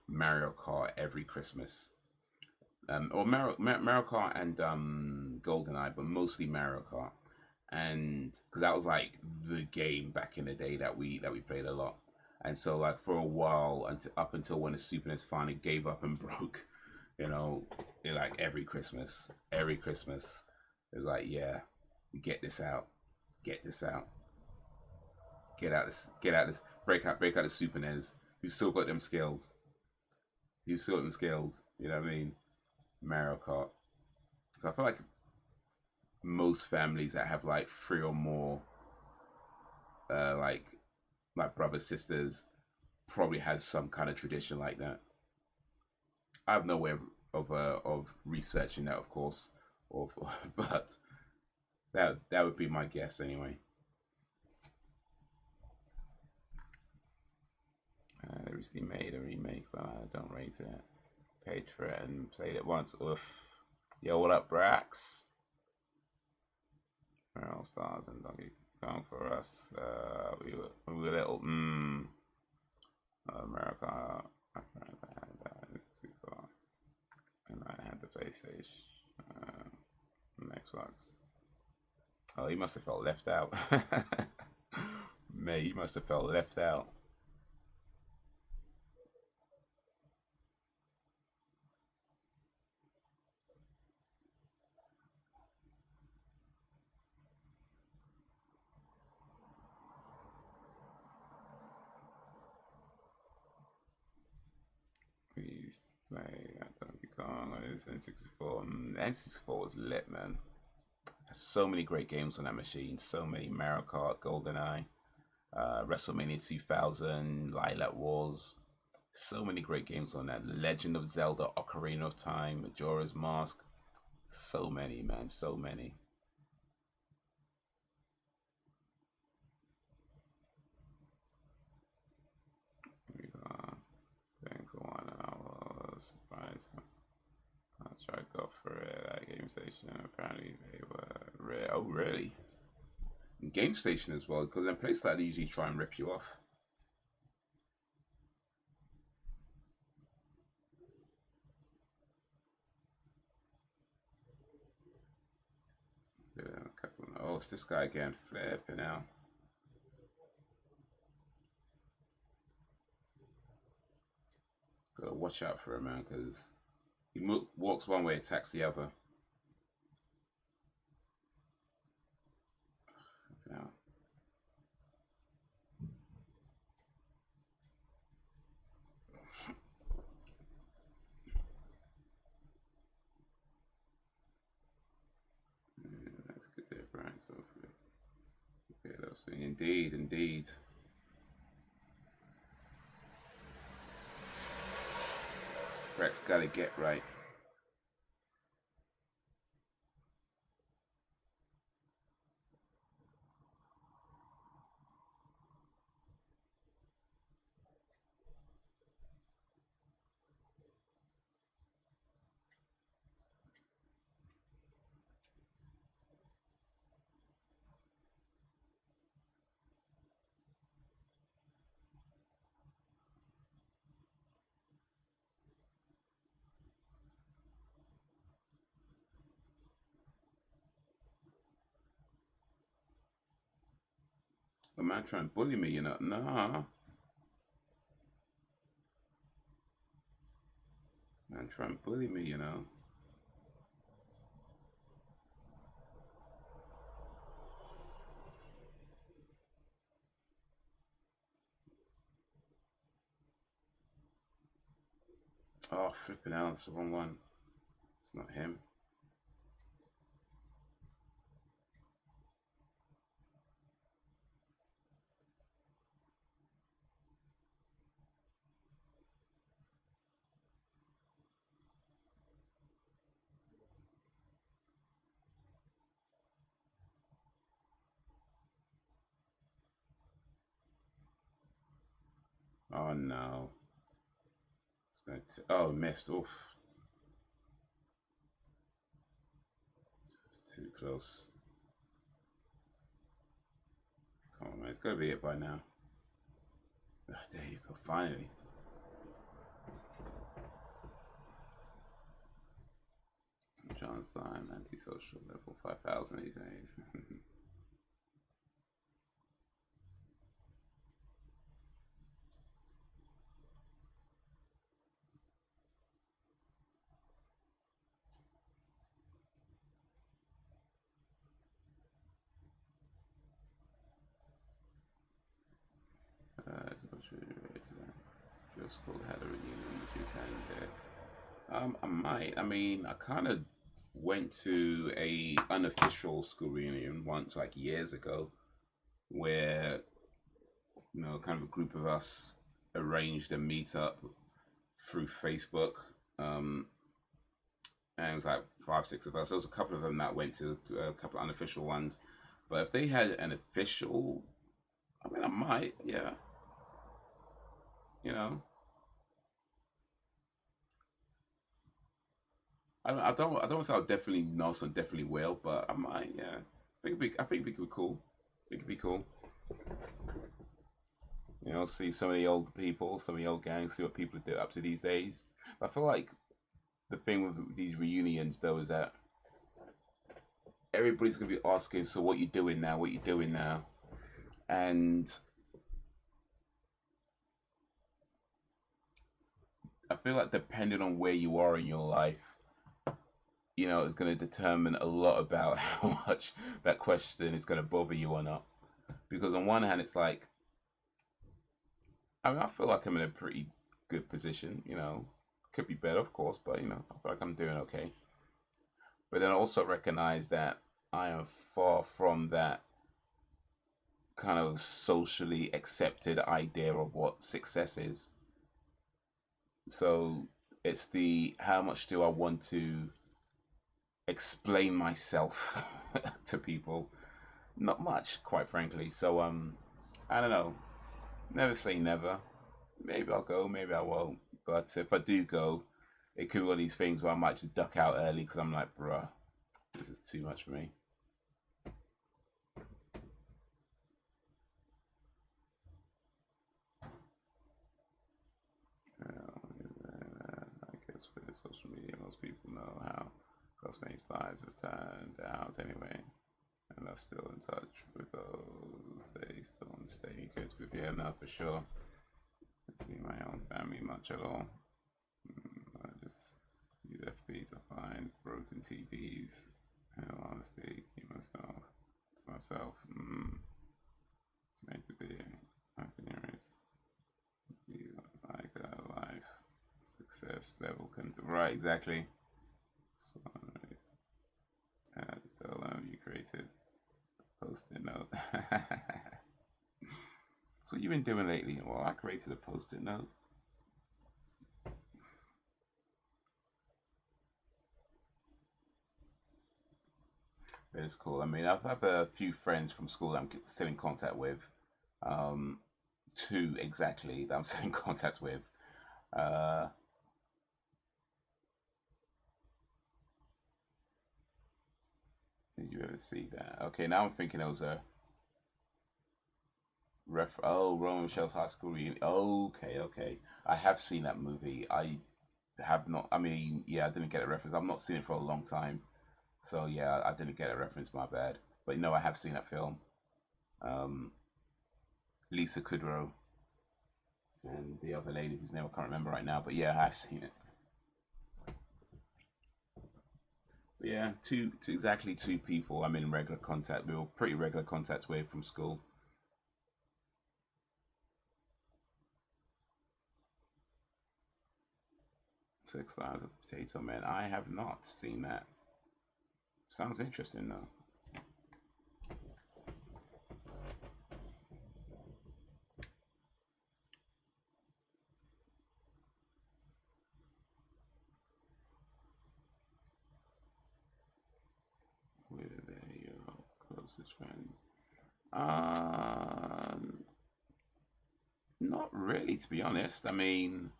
Mario Kart every Christmas, or Mario Kart and GoldenEye, but mostly Mario Kart, and because that was like the game back in the day that we played a lot. And so like for a while, until up until when the Super NES finally gave up and broke, you know, like every Christmas, it was like, yeah, get this out, get this out, get out this, break out the Super NES. Who still got them skills? Who still got them skills? You know what I mean? Mario Kart. So I feel like most families that have like 3 or more, like brothers, sisters, probably has some kind of tradition like that. I have no way of researching that, of course, or but that would be my guess anyway. They recently made a remake, but I don't rate it. Paid for it and played it once. Oof. Yo, what up, Brax? All Stars and Donkey Kong for us. We were little. America. I had that. And I had the PlayStation, Xbox. Oh, he must have felt left out. Mate, he must have felt left out. We used to play Donkey Kong on his N64. N64 was lit, man. So many great games on that machine. So many Mario Kart, GoldenEye, WrestleMania 2000, Lilac Wars. So many great games on that. Legend of Zelda, Ocarina of Time, Majora's Mask. So many, man. So many. We think one, and I was surprised. tried to go for it at Game Station. Apparently they were rare. Oh, really? Game Station as well, because in places like that, they usually try and rip you off. Yeah, a couple. Oh, it's this guy again, flipping out. Gotta watch out for him, man, because he walks one way, attacks the other. Yeah. That's good there, Brian. So, okay, that's indeed, indeed. Rex gotta get right. A man trying to bully me, you know? Nah. Man trying to bully me, you know? Oh, flipping out. It's the wrong one. It's not him. Oh, no. Oh, missed. Oof. Too close. Come on, man. It's gotta be it by now. Oh, there you go. Finally. John Syme, antisocial, level 5,000 these days. So your school had a reunion. Would you attend it? I might. I mean, I kind of went to a unofficial school reunion once, like years ago, where kind of a group of us arranged a meetup through Facebook. Um, and it was like five, six of us. There was a couple of them that went to a couple of unofficial ones. But if they had an official, I mean, I might, yeah, you know. I don't say I'll definitely not, so definitely will, but I might, yeah. I think it'd be cool. I think it'd be cool. See some of the old people, some of the old gangs, see what people are up to these days. But I feel like the thing with these reunions though is that everybody's gonna be asking, so what you doing now? What you doing now? And I feel like depending on where you are in your life, is going to determine a lot about how much that question is going to bother you or not. Because on one hand, it's like, I mean, I feel like I'm in a pretty good position. Could be better, of course, but I feel like I'm doing okay. But then I also recognize that I am far from that kind of socially accepted idea of what success is. So it's the how much do I want to explain myself to people? Not much, quite frankly. So I don't know. Never say never. Maybe I'll go, maybe I won't. But if I do go, it could be one of these things where I might just duck out early because I'm like, bruh, this is too much for me. I guess for social media, most people know how classmates' lives have turned out anyway, and are still in touch with those they still want to stay in kids with. Yeah, no, for sure. I see my own family much at all. I just use FB to find broken TVs. In all honesty, keep myself to myself. It's meant to be happiness. Like a life success level can right exactly. So, just tell them you created post-it note. So you've been doing lately? Well, I created a post-it note. It's cool. I mean, I've had a few friends from school that I'm still in contact with. Two exactly that I'm still in contact with. Uh, did you ever see that? Okay, now I'm thinking it was a Oh, Roman Michelle's High School Reunion. Okay, okay. I have seen that movie. I have not. I mean, yeah, I didn't get a reference. I've not seen it for a long time. So yeah, I didn't get a reference. My bad. But no, I have seen that film. Um, Lisa Kudrow and the other lady whose name I can't remember right now. But yeah, I've seen it. But yeah, exactly two people I'm in regular contact. We were pretty regular contact with from school. 6 Lives of Potato Man. I have not seen that. Sounds interesting though. Where are your closest friends? Not really, to be honest. I mean,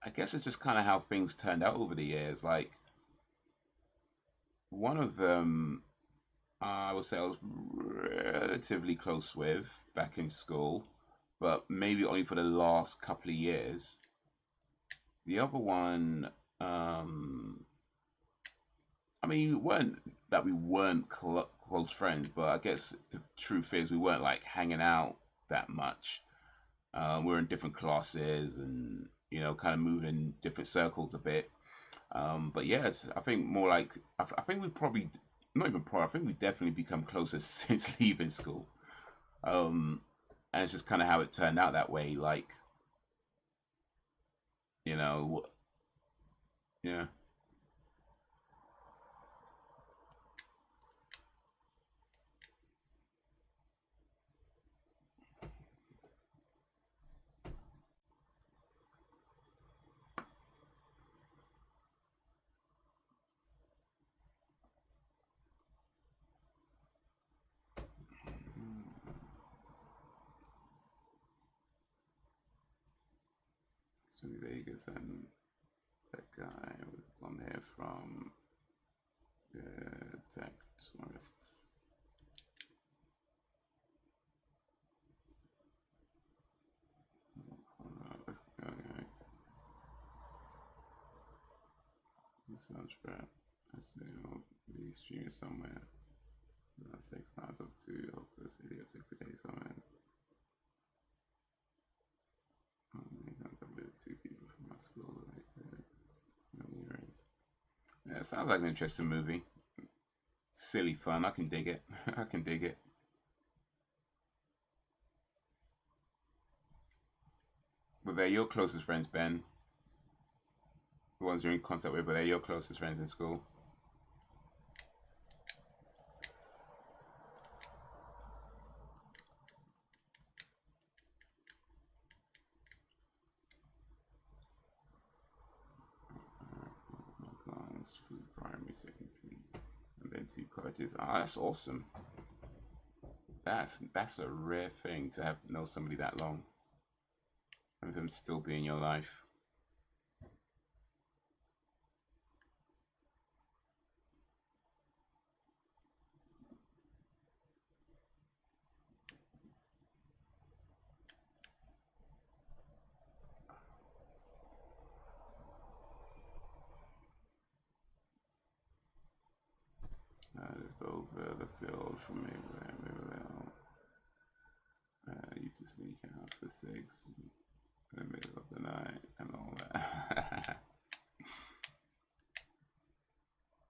I guess it's just kind of how things turned out over the years. Like, one of them, I would say I was relatively close with back in school, but maybe only for the last couple of years. The other one, um, I mean, we weren't close friends, but I guess the truth is we weren't like hanging out that much. We were in different classes and kind of moving different circles a bit. But yes, I think more like I think we probably not even probably. I think we definitely become closer since leaving school. Um, and it's just kind of how it turned out that way. Like you know, yeah. So Vegas and that guy with blonde hair from the tech tourists. Let's go. This sounds bad. I say I'll be streaming somewhere. 6 times up to this idiotic potato man. Many times I've lived two people from my school that I said millionaires. Yeah, it sounds like an interesting movie. Silly fun. I can dig it. I can dig it. But they're your closest friends, Ben. The ones you're in contact with, but they're your closest friends in school. Class, food, primary, secondary, and then two colleges. Ah, that's awesome. That's a rare thing to have know somebody that long. of him still be in your life. Just over the field from me. I used to sneak out for 6 in the middle of the night and all that.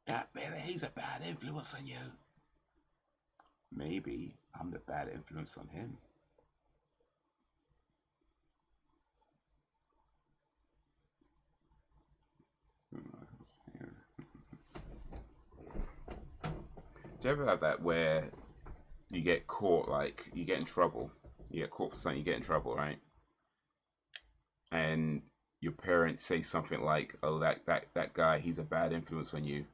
That Billy, he's a bad influence on you. Maybe I'm the bad influence on him. Do you ever have that where you get caught, like you get in trouble, you get caught for something, you get in trouble, right? And your parents say something like, "Oh, that guy, he's a bad influence on you,"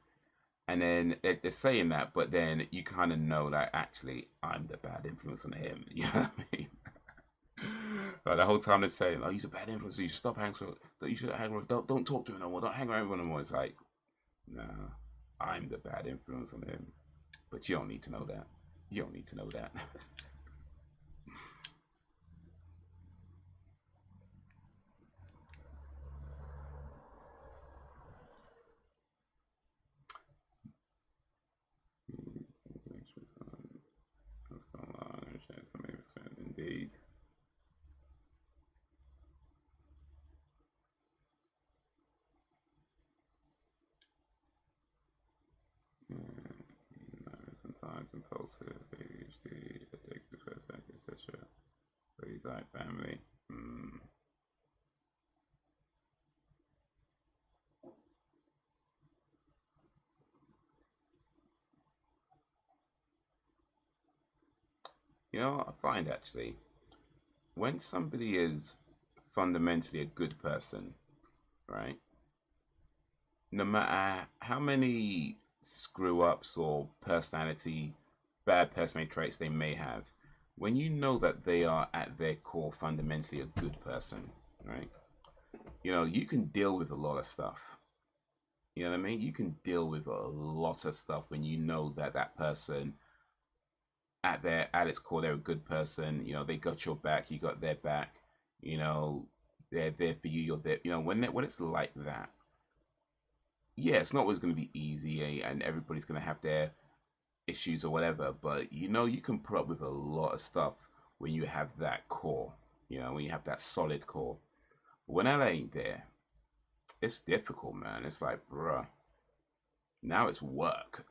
and then they're saying that, but then you kind of know that actually I'm the bad influence on him. You know what I mean? Like the whole time they're saying, "Oh, he's a bad influence. You should stop hanging with. You should hang with. Don't talk to him no more. Don't hang around with him no more." It's like, nah, I'm the bad influence on him. But you don't need to know that. You don't need to know that. Indeed. Sometimes impulsive, ADHD, addictive, etc. But he's like family. You know, I find actually when somebody is fundamentally a good person, right? No matter how many screw ups or bad personality traits they may have, when you know that they are at their core fundamentally a good person, right? You know, you can deal with a lot of stuff. You know what I mean? You can deal with a lot of stuff when you know that that person at its core they're a good person. You know, they got your back, you got their back. You know, they're there for you. You're there. You know, when it's like that, yeah, it's not always going to be easy, and everybody's going to have their issues or whatever. But you know, you can put up with a lot of stuff when you have that core. You know, when you have that solid core. When that ain't there, it's difficult, man. It's like, bruh, now it's work.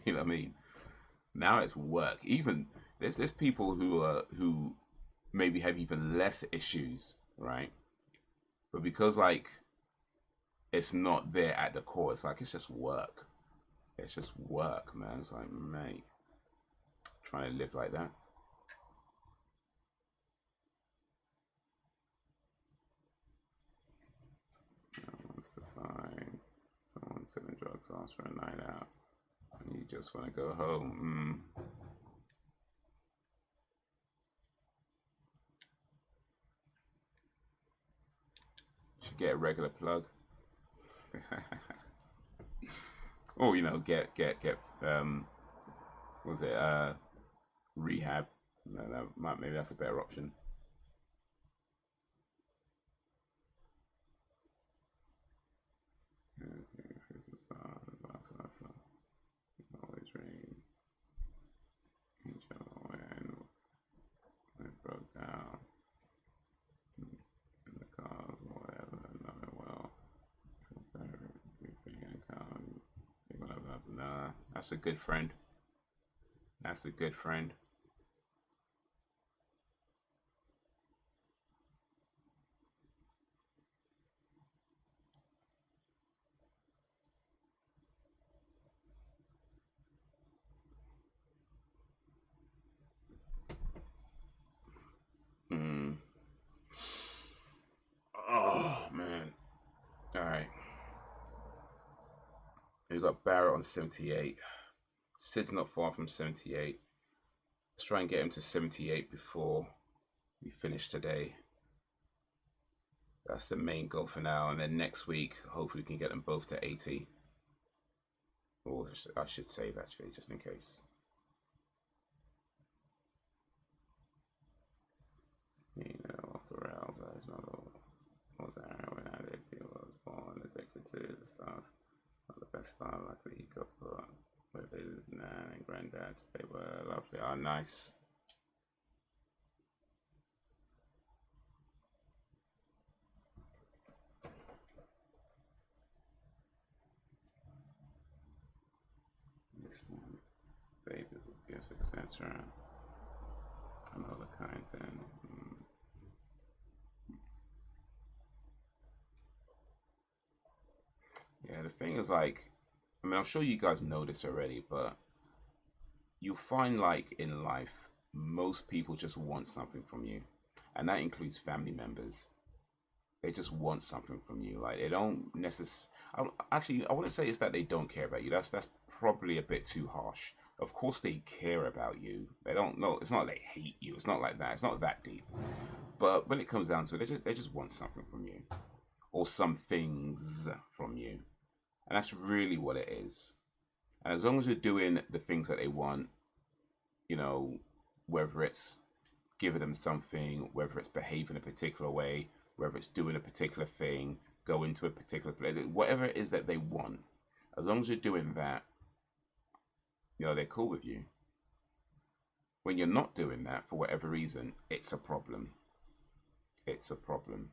You know what I mean? Now it's work. Even there's people who maybe have even less issues, right? But because like it's not there at the core, it's like it's just work. It's just work, man. It's like, mate, trying to live like that. Wants to find someone selling drugs after a night out, and you just want to go home. Should get a regular plug. Or you know, get what was it rehab? No, maybe that's a better option. Always rain. When it broke down in the cars or whatever, knowing well, nah, that's a good friend. That's a good friend. Mm. Oh man. All right. We got Barrett on 78. Sid's not far from 78. Let's try and get him to 78 before we finish today. That's the main goal for now. And then next week, hopefully, we can get them both to 80. Or I should save actually, just in case. You know, off the rails, as my was when I did, he was born addicted to the stuff. Not the best style, luckily he got put with his nan and granddad. They were lovely. Oh, nice. Babies with gifts, etc. Another kind then. Yeah, the thing is like, I mean, I'm sure you guys know this already, but you find like in life, most people just want something from you, and that includes family members. They just want something from you. Like they don't necessarily. Actually, I wouldn't say it's that they don't care about you. That's probably a bit too harsh. Of course they care about you. They don't know. It's not like they hate you. It's not like that. It's not that deep. But when it comes down to it, they just want something from you or some things from you, and that's really what it is. And as long as you're doing the things that they want, you know, whether it's giving them something, whether it's behaving a particular way, whether it's doing a particular thing, going to a particular place, whatever it is that they want, as long as you're doing that, they're cool with you. When you're not doing that for whatever reason, it's a problem. It's a problem.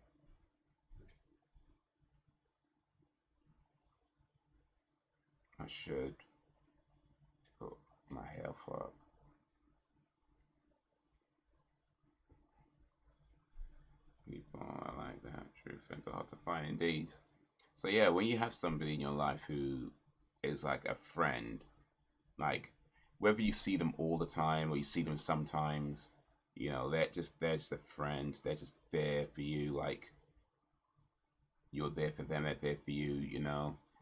I should put my health up. People, I like that. True friends are hard to find indeed. So yeah, when you have somebody in your life who is like a friend, like whether you see them all the time or you see them sometimes, they're just a friend. They're just there for you. Like you're there for them. They're there for you.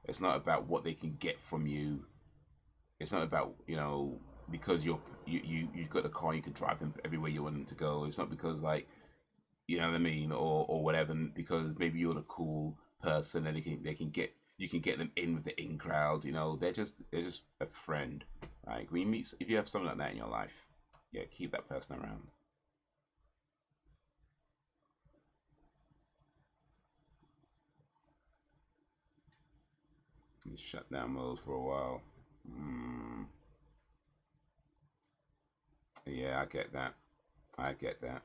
It's not about what they can get from you. It's not about because you've got a car, you can drive them everywhere you want them to go. It's not because like you know what I mean, or whatever, because maybe you're the cool person and they can get you can get them in with the in crowd. They're just a friend. Like when you meet, if you have someone like that in your life, yeah, keep that person around. And shut down mode for a while. Mm, yeah, I get that. I get that.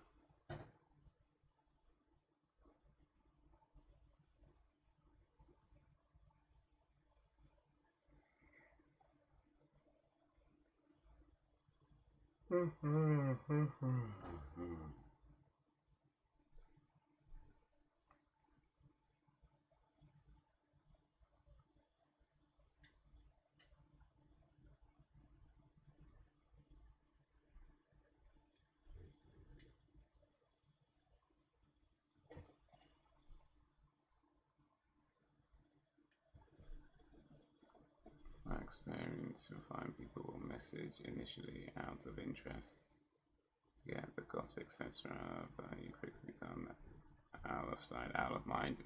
My experience, you'll find people will message initially out of interest to get the gossip, etc. But you quickly become out of sight, out of mind.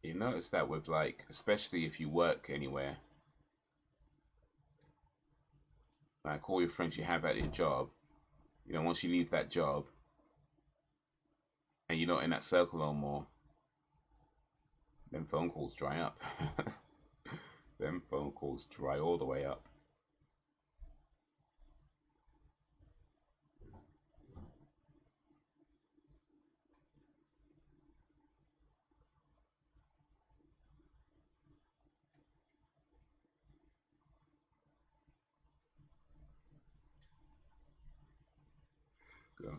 You notice that with like, especially if you work anywhere, like all your friends you have at your job, once you leave that job and you're not in that circle no more, then phone calls dry up. Them phone calls dry all the way up.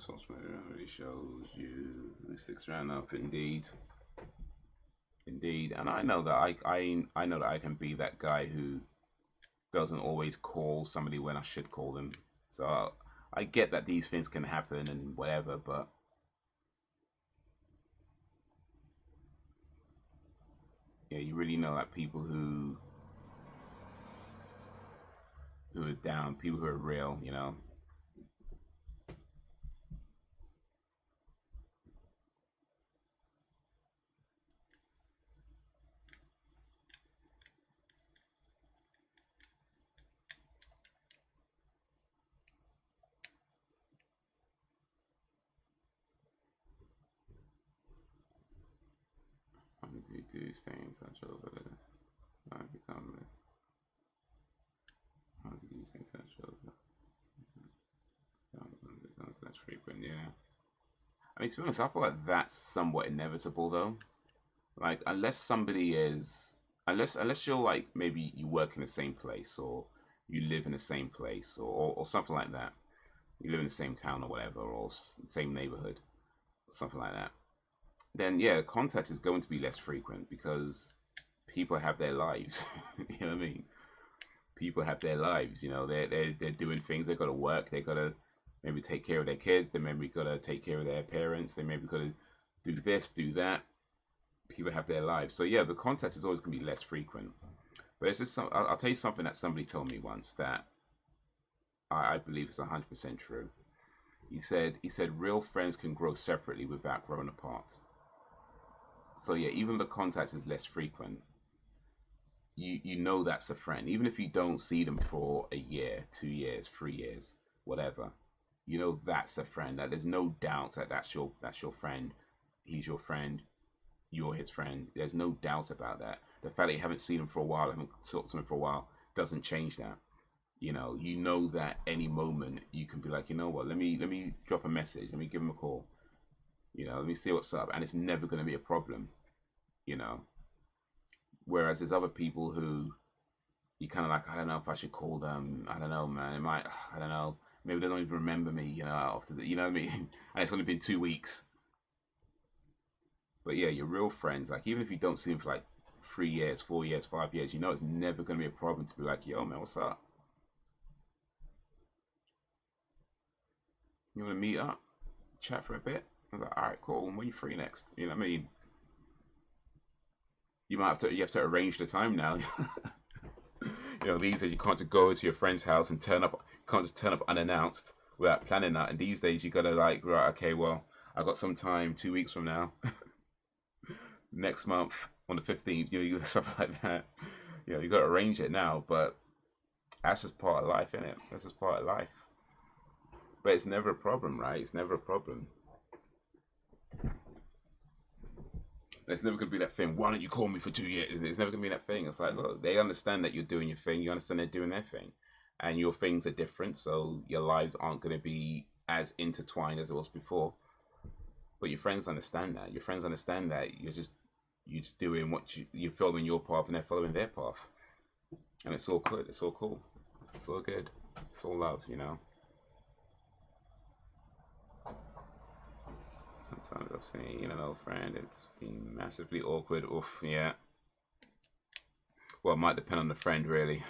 Social media really shows you who sticks around enough. Indeed, indeed, and I know that I know that I can be that guy who doesn't always call somebody when I should call them. So I get that these things can happen and whatever, but yeah, you really know that people who are down, people who are real. do you do stay in touch over the become how do you stay in touch over becomes less frequent? Yeah. I mean, to be honest, I feel like that's somewhat inevitable though. Like unless somebody is unless you're like maybe you work in the same place or you live in the same place or something like that. You live in the same town or whatever or same neighborhood or something like that. Then yeah, contact is going to be less frequent because people have their lives. You know what I mean? People have their lives. You know, they're doing things. They got to work. They got to maybe take care of their kids. They maybe got to take care of their parents. They maybe got to do this, do that. People have their lives. So yeah, the contact is always going to be less frequent. But it's just I'll tell you something that somebody told me once that I believe is 100% true. He said real friends can grow separately without growing apart. So yeah, even the contact is less frequent. You know that's a friend, even if you don't see them for a year, 2 years, 3 years, whatever. You know that's a friend. That there's no doubt that that's your friend. He's your friend. You're his friend. There's no doubt about that. The fact that you haven't seen him for a while, haven't talked to him for a while, doesn't change that. You know that any moment you can be like, you know what, let me drop a message, let me give him a call, let me see what's up, and it's never going to be a problem, you know. Whereas there's other people who you kind of like, I don't know if I should call them, I don't know, man, it might, I don't know, maybe they don't even remember me, after the, you know what I mean, and it's only been 2 weeks. But yeah, your real friends, like even if you don't see them for like 3 years, 4 years, 5 years, it's never going to be a problem to be like, yo man, what's up? You want to meet up, chat for a bit? I was like, all right, cool. When are you free next? You know what I mean? You have to arrange the time now. These days you can't just go to your friend's house and turn up. You can't just turn up unannounced without planning that. And these days you gotta like, right, okay, well, I got some time 2 weeks from now, next month on the 15th. Stuff like that. You gotta arrange it now. But that's just part of life, isn't it? That's just part of life. But it's never a problem, right? It's never a problem. It's never going to be that thing. Why don't you call me for 2 years? It's never going to be that thing. It's like, look, they understand that you're doing your thing. You understand they're doing their thing. And your things are different. So your lives aren't going to be as intertwined as it was before. But your friends understand that. Your friends understand that you're just doing what you're following your path and they're following their path. And it's all good. It's all cool. It's all good. It's all love. Sometimes I've seen an old friend. It's been massively awkward. Oof, yeah. Well, it might depend on the friend, really.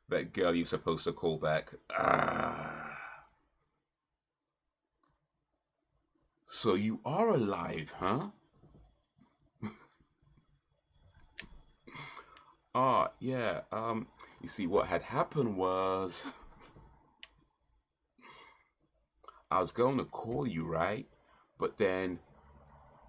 That girl you're supposed to call back. Ah. So you are alive, huh? Oh, yeah. You see, what had happened was I was going to call you, right? But then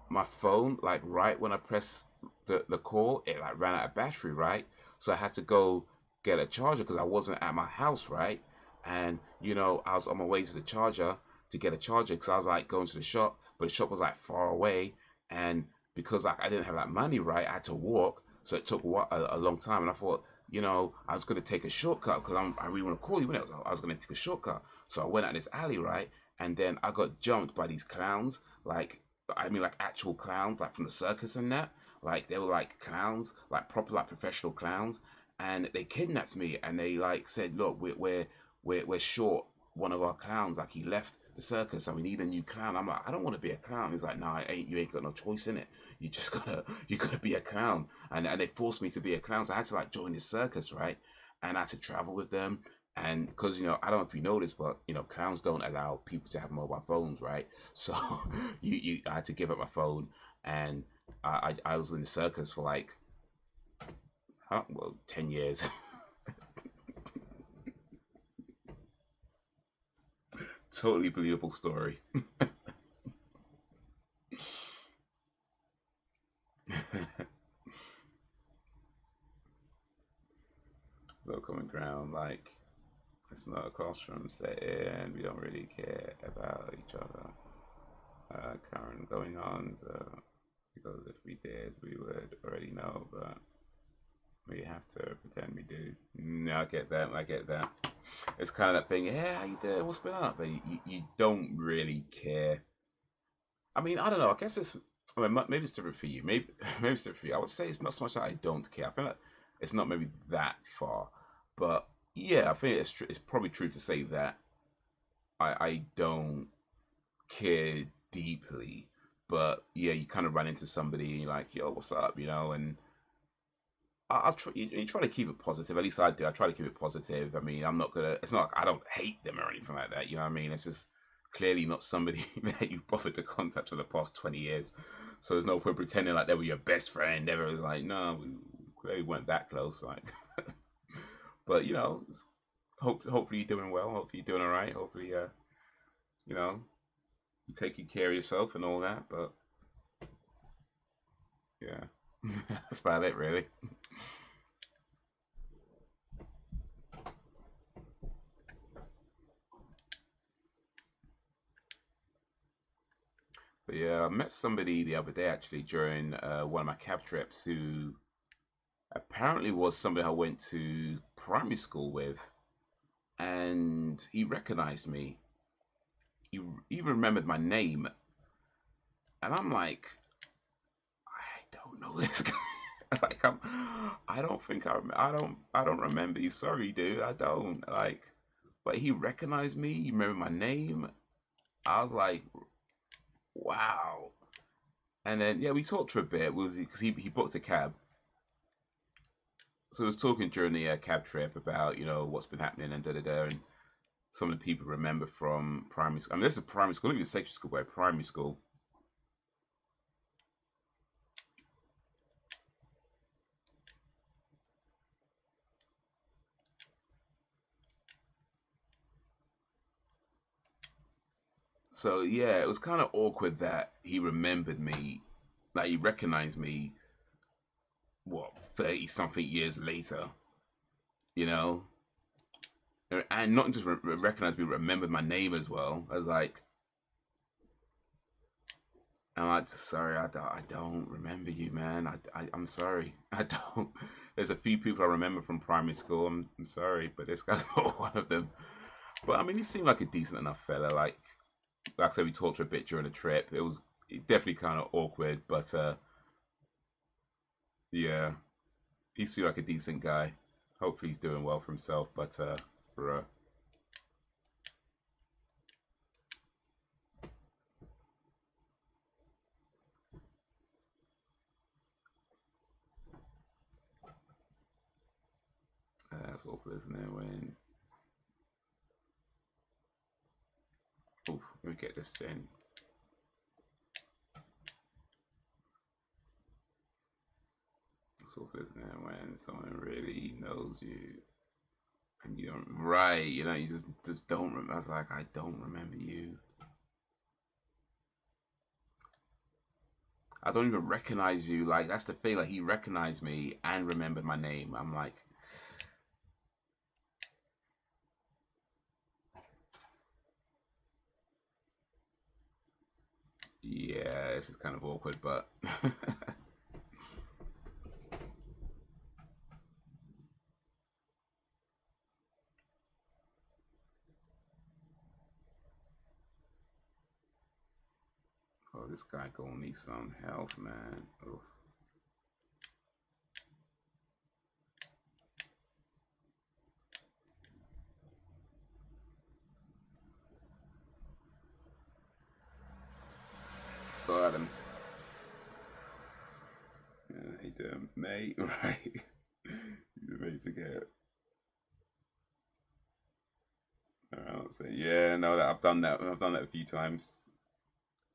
my phone, like right when I pressed the call, it like ran out of battery, right? So I had to go get a charger because I wasn't at my house, right? And I was on my way to the charger to get a charger because I was like going to the shop, but the shop was like far away, and because like I didn't have that money, right, I had to walk, so it took a long time, and I thought, I was gonna take a shortcut because I really want to call you, and I was gonna take a shortcut, so I went out this alley, right, and then I got jumped by these clowns, like I mean, like actual clowns, like from the circus and that. Like they were like clowns, like proper like professional clowns, and they kidnapped me. And they like said, "Look, we're short one of our clowns. Like he left the circus, and we need a new clown." I'm like, "I don't want to be a clown." He's like, "No, you ain't got no choice in it. You gotta be a clown." And they forced me to be a clown, so I had to like join this circus, right? And I had to travel with them. And because I don't know if you know this, but clowns don't allow people to have mobile phones, right? So I had to give up my phone, and I was in the circus for like 10 years. Totally believable story. Low common ground, like it's not a classroom setting. We don't really care about each other. weren't going on, so because if we did, we would already know, but we have to pretend we do. No, I get that. I get that. It's kind of that thing. Yeah, how you doing? What's been up? But you don't really care. I mean, I don't know. I guess it's. I mean, maybe it's different for you. Maybe maybe it's different for you. I would say it's not so much that I don't care. I feel like it's not maybe that far, but yeah, I think it's probably true to say that I don't care deeply. But yeah, you kind of run into somebody and you're like, yo, what's up? You know, and I'll try. You try to keep it positive. At least I do. I try to keep it positive. I mean, I'm not gonna. It's not. Like I don't hate them or anything like that. You know what I mean? It's just clearly not somebody that you've bothered to contact for the past 20 years. So there's no point pretending like they were your best friend. Ever was like, no, we clearly weren't that close. Like, but you know, hopefully you're doing well. Hopefully you're doing all right. Hopefully, you know, you're taking care of yourself and all that. But yeah, that's about it, really. But yeah, I met somebody the other day actually during one of my cab trips who apparently was somebody I went to primary school with, and he recognized me. He even remembered my name, and I'm like, I don't know this guy. Like I don't think I don't remember you. Sorry, dude, I don't like. But he recognized me. He remembered my name. I was like, wow. And then yeah, we talked for a bit. Was because he booked a cab. So I was talking during the cab trip about what's been happening and da da da, and some of the people remember from primary school. I mean, this is primary school, not even secondary school, but primary school. So yeah, it was kind of awkward that he remembered me, like he recognized me. What 30 something years later, you know, and not just recognized me, remembered my name as well. I was like, I'm like, sorry, I don't remember you, man. I'm sorry. I don't. There's a few people I remember from primary school. I'm sorry, but this guy's not one of them. But I mean, he seemed like a decent enough fella. Like I said, we talked for a bit during the trip. It was definitely kind of awkward, but yeah, he seemed like a decent guy. Hopefully, he's doing well for himself. But bruh, that's awful, isn't it? When oof, let me get this in. It's awful, isn't it? When someone really knows you and you don't, right? You just don't remember. I was like, I don't remember you. I don't even recognize you. Like that's the thing. Like he recognized me and remembered my name. I'm like, yeah, this is kind of awkward, but oh, this guy gonna need some help, man. Oof. Got him. Yeah, he did, mate. Right? You're ready to get. I'll say, yeah, no, I've done that. I've done that a few times.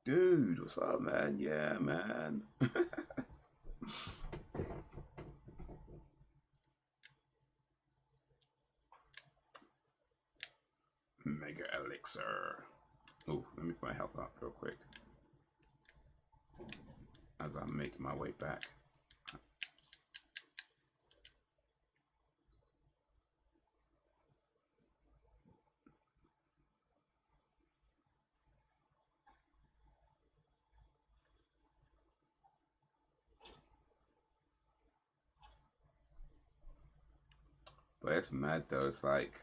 Dude, what's up, man? Yeah, man. Mega elixir. Oh, let me put my health up real quick as I'm making my way back. But it's mad though. It's like,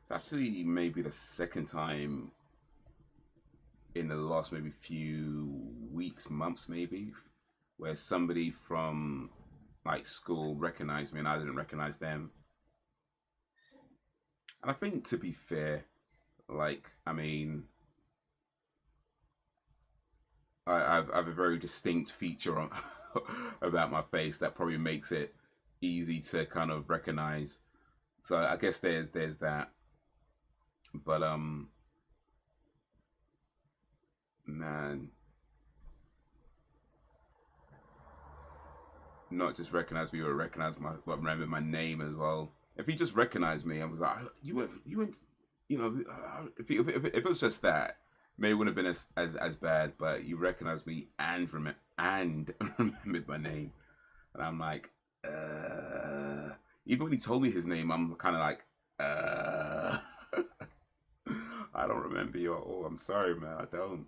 it's actually maybe the second time in the last maybe few weeks, months maybe, where somebody from like school recognized me and I didn't recognize them. And I think, to be fair, like, I mean, I have a very distinct feature on about my face that probably makes it easy to kind of recognize. So I guess there's that. But man, not just recognize me, but recognize my, but remember my name as well. If he just recognized me, I was like, you went, you know, if it was just that, maybe it wouldn't have been as bad. But you recognized me and remembered my name, and I'm like, even when he told me his name, I'm kind of like, I don't remember you at all. I'm sorry, man, I don't.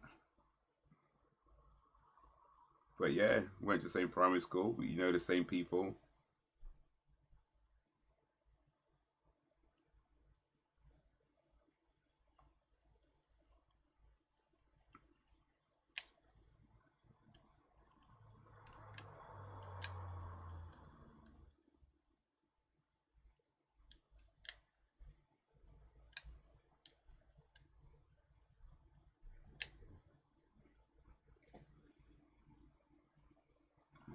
But yeah, went to the same primary school. You know the same people.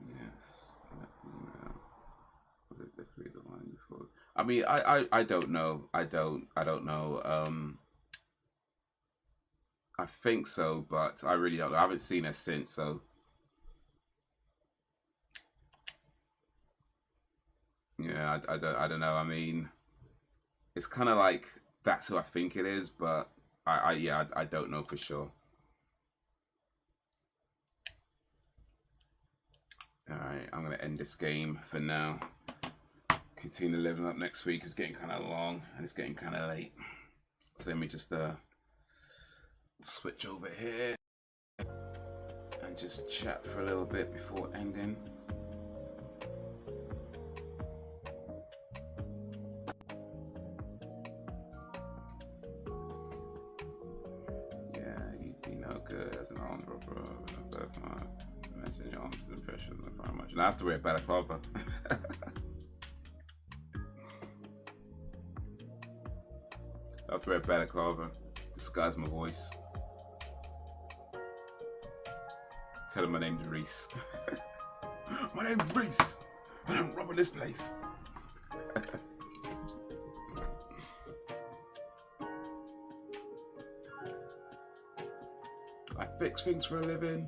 Yes. No. Was it definitely the one you thought? I mean, I don't know. I don't know. I think so, but I really don't know. I haven't seen her since, so yeah, I don't know. I mean, it's kind of like that's who I think it is, but yeah, I don't know for sure. All right, I'm gonna end this game for now. Continue leveling up next week. It's getting kind of long and it's getting kind of late. So let me just switch over here and just chat for a little bit before ending. Yeah, you'd be no good as an armed robber in a birthmark. Imagine your answers and pressures on the fire much. And I have to wear a balaclava. I have to wear a balaclava, disguise my voice. Tell him my name's Reese. My name's Reese, and I'm robbing this place. I fix things for a living.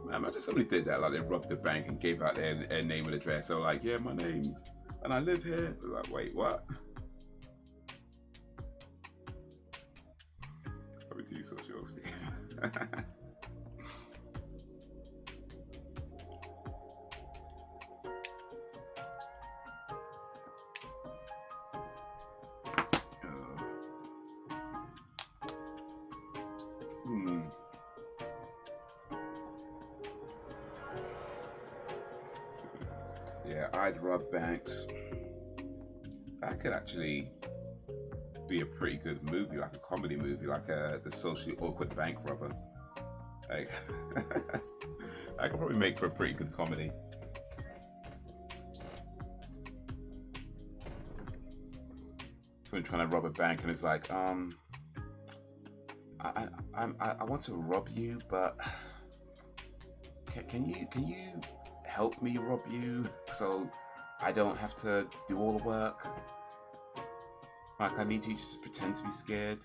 Man, imagine somebody did that, like they robbed the bank and gave out their name and address. So like, yeah, my name's, and I live here. Like, wait, what? Probably too social, obviously. Yeah, I'd rob banks. That could actually be a pretty good movie, like a comedy movie, like the socially awkward bank robber. Like, I could probably make for a pretty good comedy. Someone trying to rob a bank and it's like, I want to rob you, but can you help me rob you so I don't have to do all the work? Like, I need you to just pretend to be scared.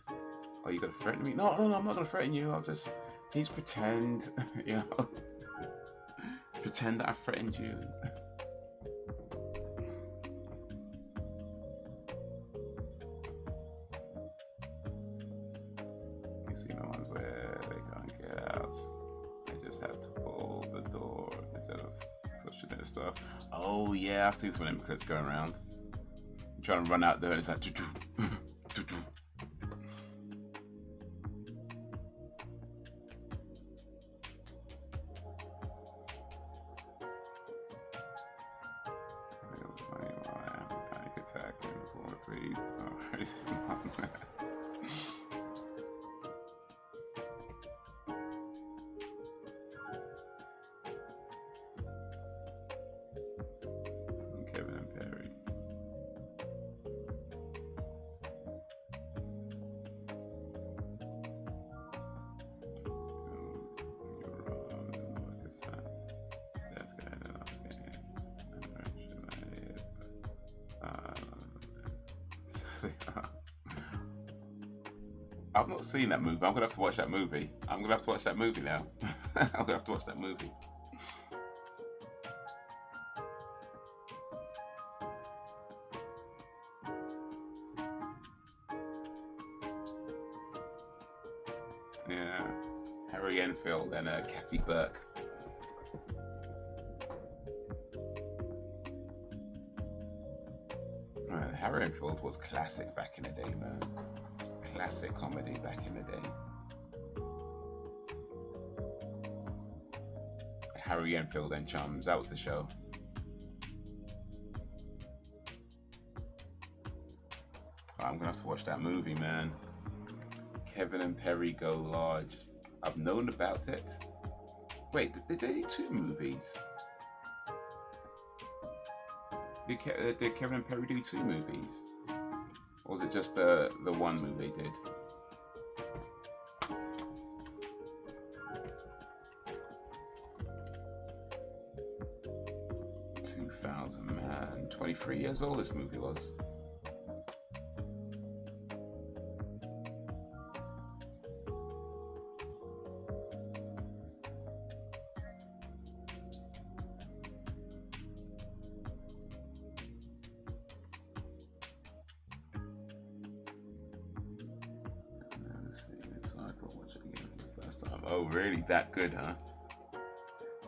Are you gonna threaten me? No, I'm not gonna threaten you. I'll just, can you just pretend, you know, pretend that I threatened you. Casino ones where they can't get out. They just have to pull the door instead of pushing it and stuff. Oh yeah, I've seen some of them clips going around. trying to run out there and it's like doo-doo, doo-doo. Panic attack please. Kevin and Perry. I've not seen that movie. I'm gonna have to watch that movie. I'm gonna have to watch that movie now. I'm gonna have to watch that movie. Yeah, Harry Enfield and Kathy Burke. Harry Enfield was classic back in the day, man. Classic comedy back in the day. Harry Enfield and Chums, that was the show. I'm gonna have to watch that movie, man. Kevin and Perry Go Large. I've known about it. Wait, did they do 2 movies? Did Kevin and Perry do 2 movies? Or was it just the one movie they did? Man, 23 years old this movie was. Oh, really? That good, huh?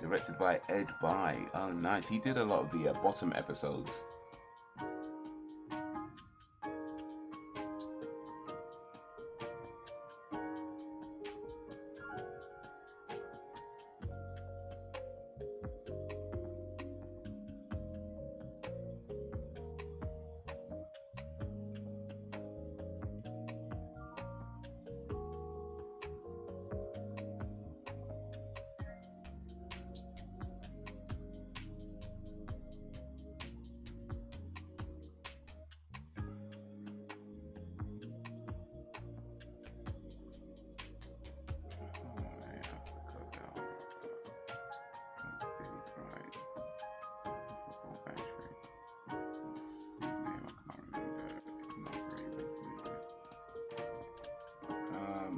Directed by Ed By. Oh, nice. He did a lot of the bottom episodes.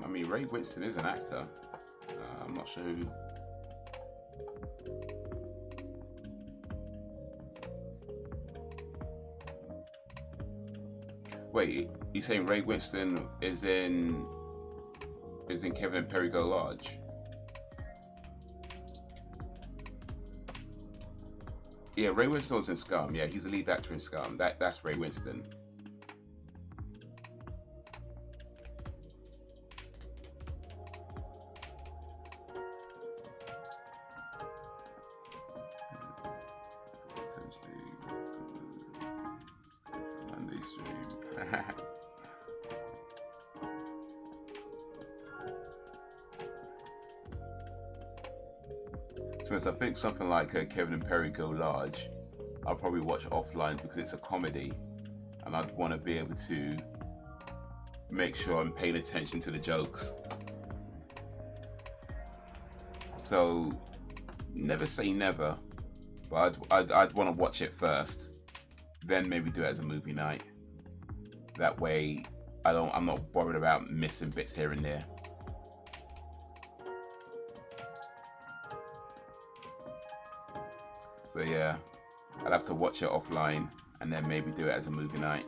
I mean, Ray Winston is an actor. I'm not sure who. Wait, you're saying Ray Winston is in Kevin and Perry Go Large? Yeah, Ray Winston was in Scum. Yeah, he's the lead actor in Scum. That's Ray Winston. I think something like Kevin and Perry Go Large, I'll probably watch offline because it's a comedy, and I'd want to be able to make sure I'm paying attention to the jokes. So, never say never, but I'd want to watch it first, then maybe do it as a movie night. That way, I'm not worried about missing bits here and there. So yeah, I'd have to watch it offline and then maybe do it as a movie night.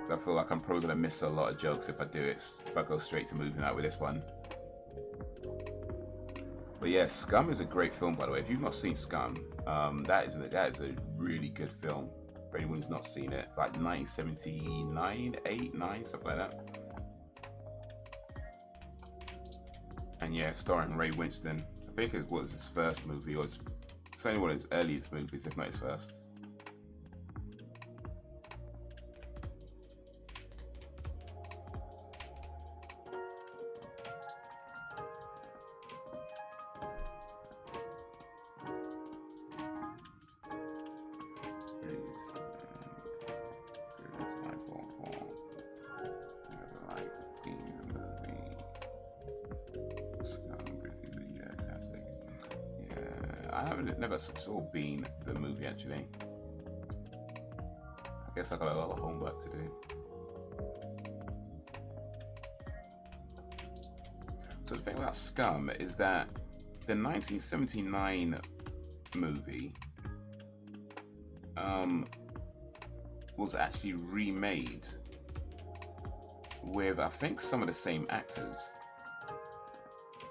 I feel like I'm probably gonna miss a lot of jokes if I do it. If I go straight to movie night with this one. But yeah, Scum is a great film, by the way. If you've not seen Scum, that is a really good film. For anyone who's not seen it, like 1979, 8, 9, something like that. And yeah, starring Ray Winston. I think it was his first movie, or it's certainly one of his earliest movies, if not his first. Never saw Bean, the movie, actually. I guess I got a lot of homework to do. So the thing about Scum is that the 1979 movie was actually remade with, I think, some of the same actors,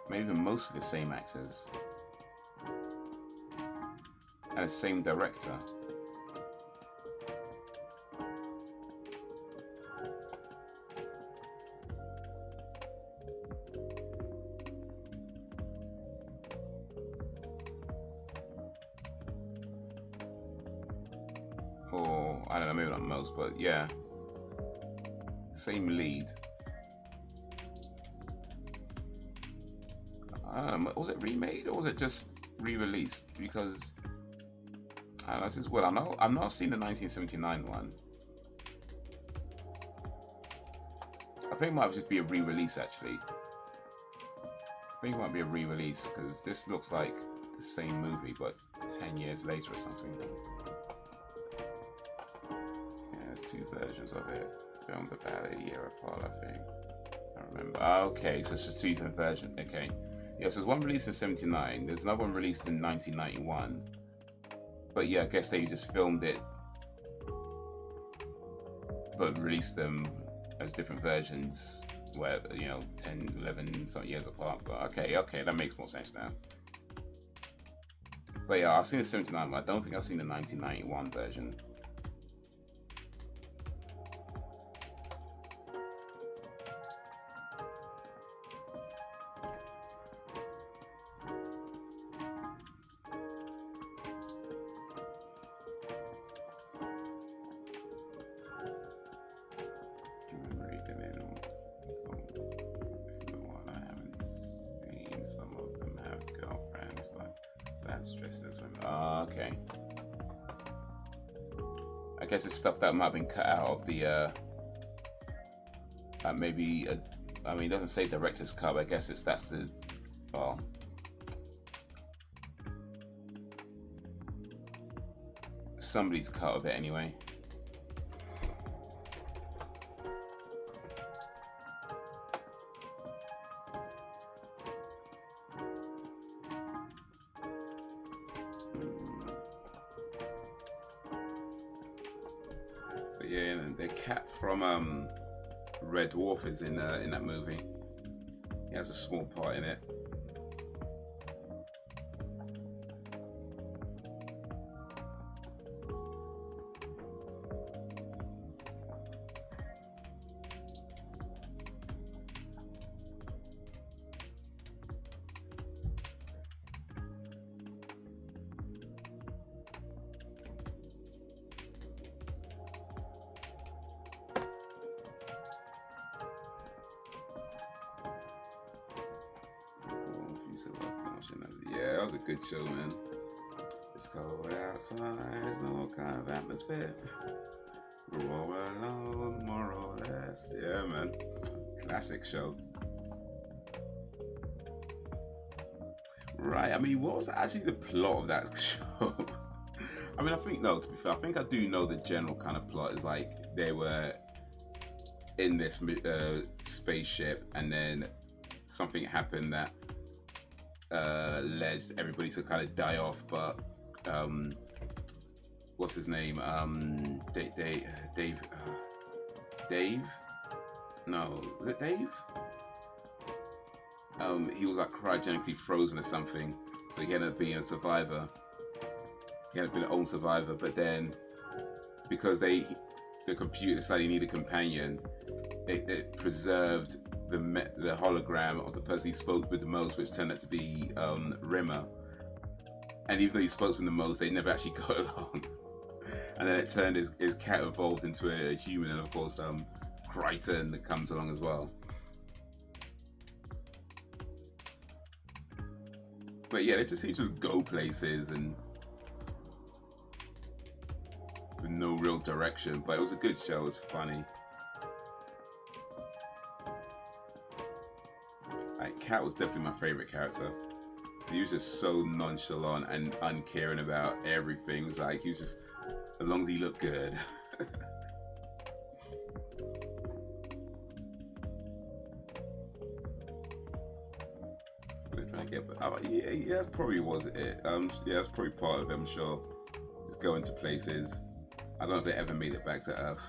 maybe even most of the same actors, and the same director. Or, I don't know, maybe not most, but yeah. Same lead. Was it remade or was it just re-released? Because I don't know, this is well, I've not seen the 1979 one. I think it might just be a re-release actually. I think it might be a re-release because this looks like the same movie but 10 years later or something. Yeah, there's two versions of it. Filmed about a year apart, I think. I remember. Okay, so it's just two different versions. Okay. Yeah, so there's one released in 79, there's another one released in 1991. But yeah, I guess they just filmed it but released them as different versions, where, you know, 10, 11 some years apart. But okay, that makes more sense now. But yeah, I've seen the 79 one. I don't think I've seen the 1991 version. Okay. I guess it's stuff that might have been cut out of the maybe I mean, it doesn't say director's cut, but I guess that's the, well, somebody's cut of it anyway. But yeah, and the cat from Red Dwarf is in that movie. He has a small part in it. Yeah, that was a good show, man. It's cold outside, there's no kind of atmosphere. We're all alone, more or less. Yeah, man. Classic show. Right, I mean, what was actually the plot of that show? I mean, I think, no, to be fair, I think I do know the general kind of plot. Is like they were in this spaceship, and then something happened that led everybody to kind of die off, but what's his name? Dave? No, was it Dave? He was like cryogenically frozen or something, so he ended up being a survivor. He ended up being an own survivor, but then because the computer decided he needed a companion, it preserved the hologram of the person he spoke with the most, which turned out to be Rimmer. And even though he spoke with the most, they never actually got along. And then it turned his cat evolved into a human, and of course Crichton that comes along as well. But yeah, they just go places and with no real direction. But it was a good show. It was funny. Like, Cat was definitely my favorite character. He was just so nonchalant and uncaring about everything. It was like he was just, as long as he looked good. Trying to get, oh, yeah, that probably was it. Yeah, that's probably part of it, I'm sure. Just going to places. I don't know if they ever made it back to Earth.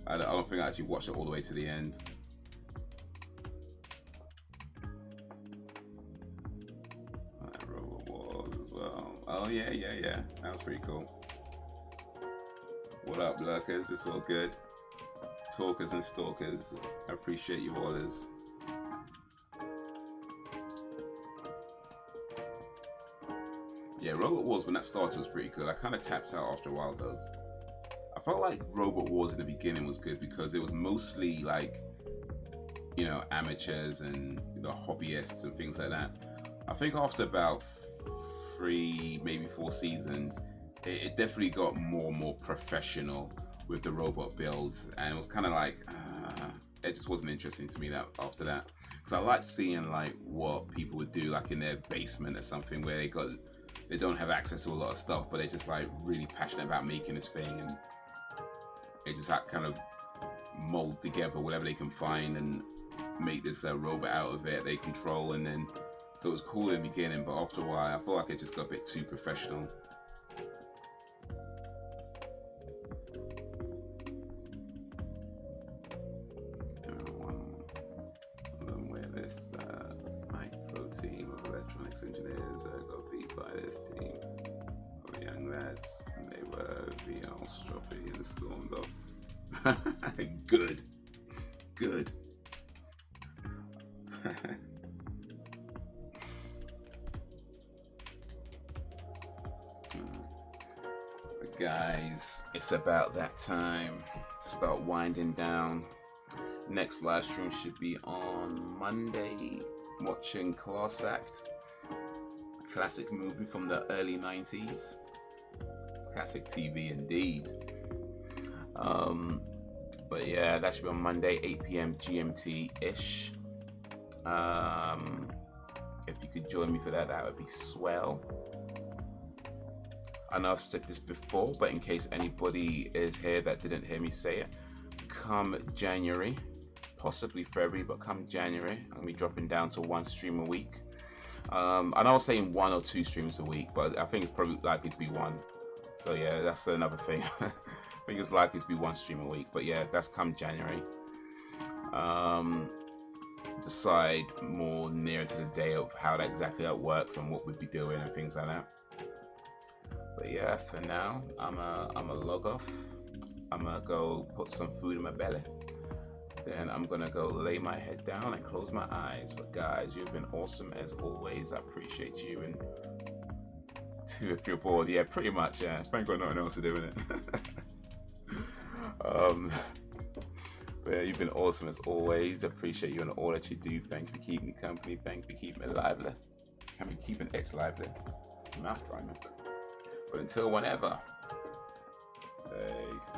I don't think I actually watched it all the way to the end. Robot Wars as well. Oh yeah, that was pretty cool. What up, lurkers? It's all good. Talkers and stalkers. I appreciate you all as. Yeah, Robot Wars, when that started, was pretty good. I kind of tapped out after a while though. I felt like Robot Wars in the beginning was good because it was mostly like, you know, amateurs and, you know, hobbyists and things like that. I think after about 3, maybe 4 seasons, it definitely got more and more professional with the robot builds, and it was kind of like, it just wasn't interesting to me that after that. Because I like seeing like what people would do like in their basement or something where they don't have access to a lot of stuff, but they're just like really passionate about making this thing, and they just like kind of mold together whatever they can find and make this robot out of it they control. And then so it was cool in the beginning, but after a while I felt like it just got a bit too professional. Team of electronics engineers got beat by this team of young lads, and they were all stroppy and stormed off. Good. But guys, it's about that time to start winding down. Next live stream should be on Monday. Watching Class Act, a classic movie from the early 90s. Classic TV indeed. But yeah, that should be on Monday, 8 PM GMT-ish. If you could join me for that, that would be swell. I know I've said this before, but in case anybody is here that didn't hear me say it, come January, possibly February, but come January, I'm gonna be dropping down to 1 stream a week. I know I was saying 1 or 2 streams a week, but I think it's probably likely to be 1. So yeah, that's another thing. I think it's likely to be 1 stream a week, but yeah, that's come January. Decide more nearer to the day of how that exactly that works and what we'd be doing and things like that. But yeah, for now, I'm a log off. I'm gonna go put some food in my belly. Then I'm gonna go lay my head down and close my eyes. But guys, you've been awesome as always. I appreciate you. And if you're bored, yeah, pretty much, yeah. I ain't got nothing else to do with it. But yeah, you've been awesome as always. I appreciate you and all that you do. Thanks for keeping me company. Thanks for keeping me lively. Can we keep an X lively? Mouth dry, man. But until whenever. Peace.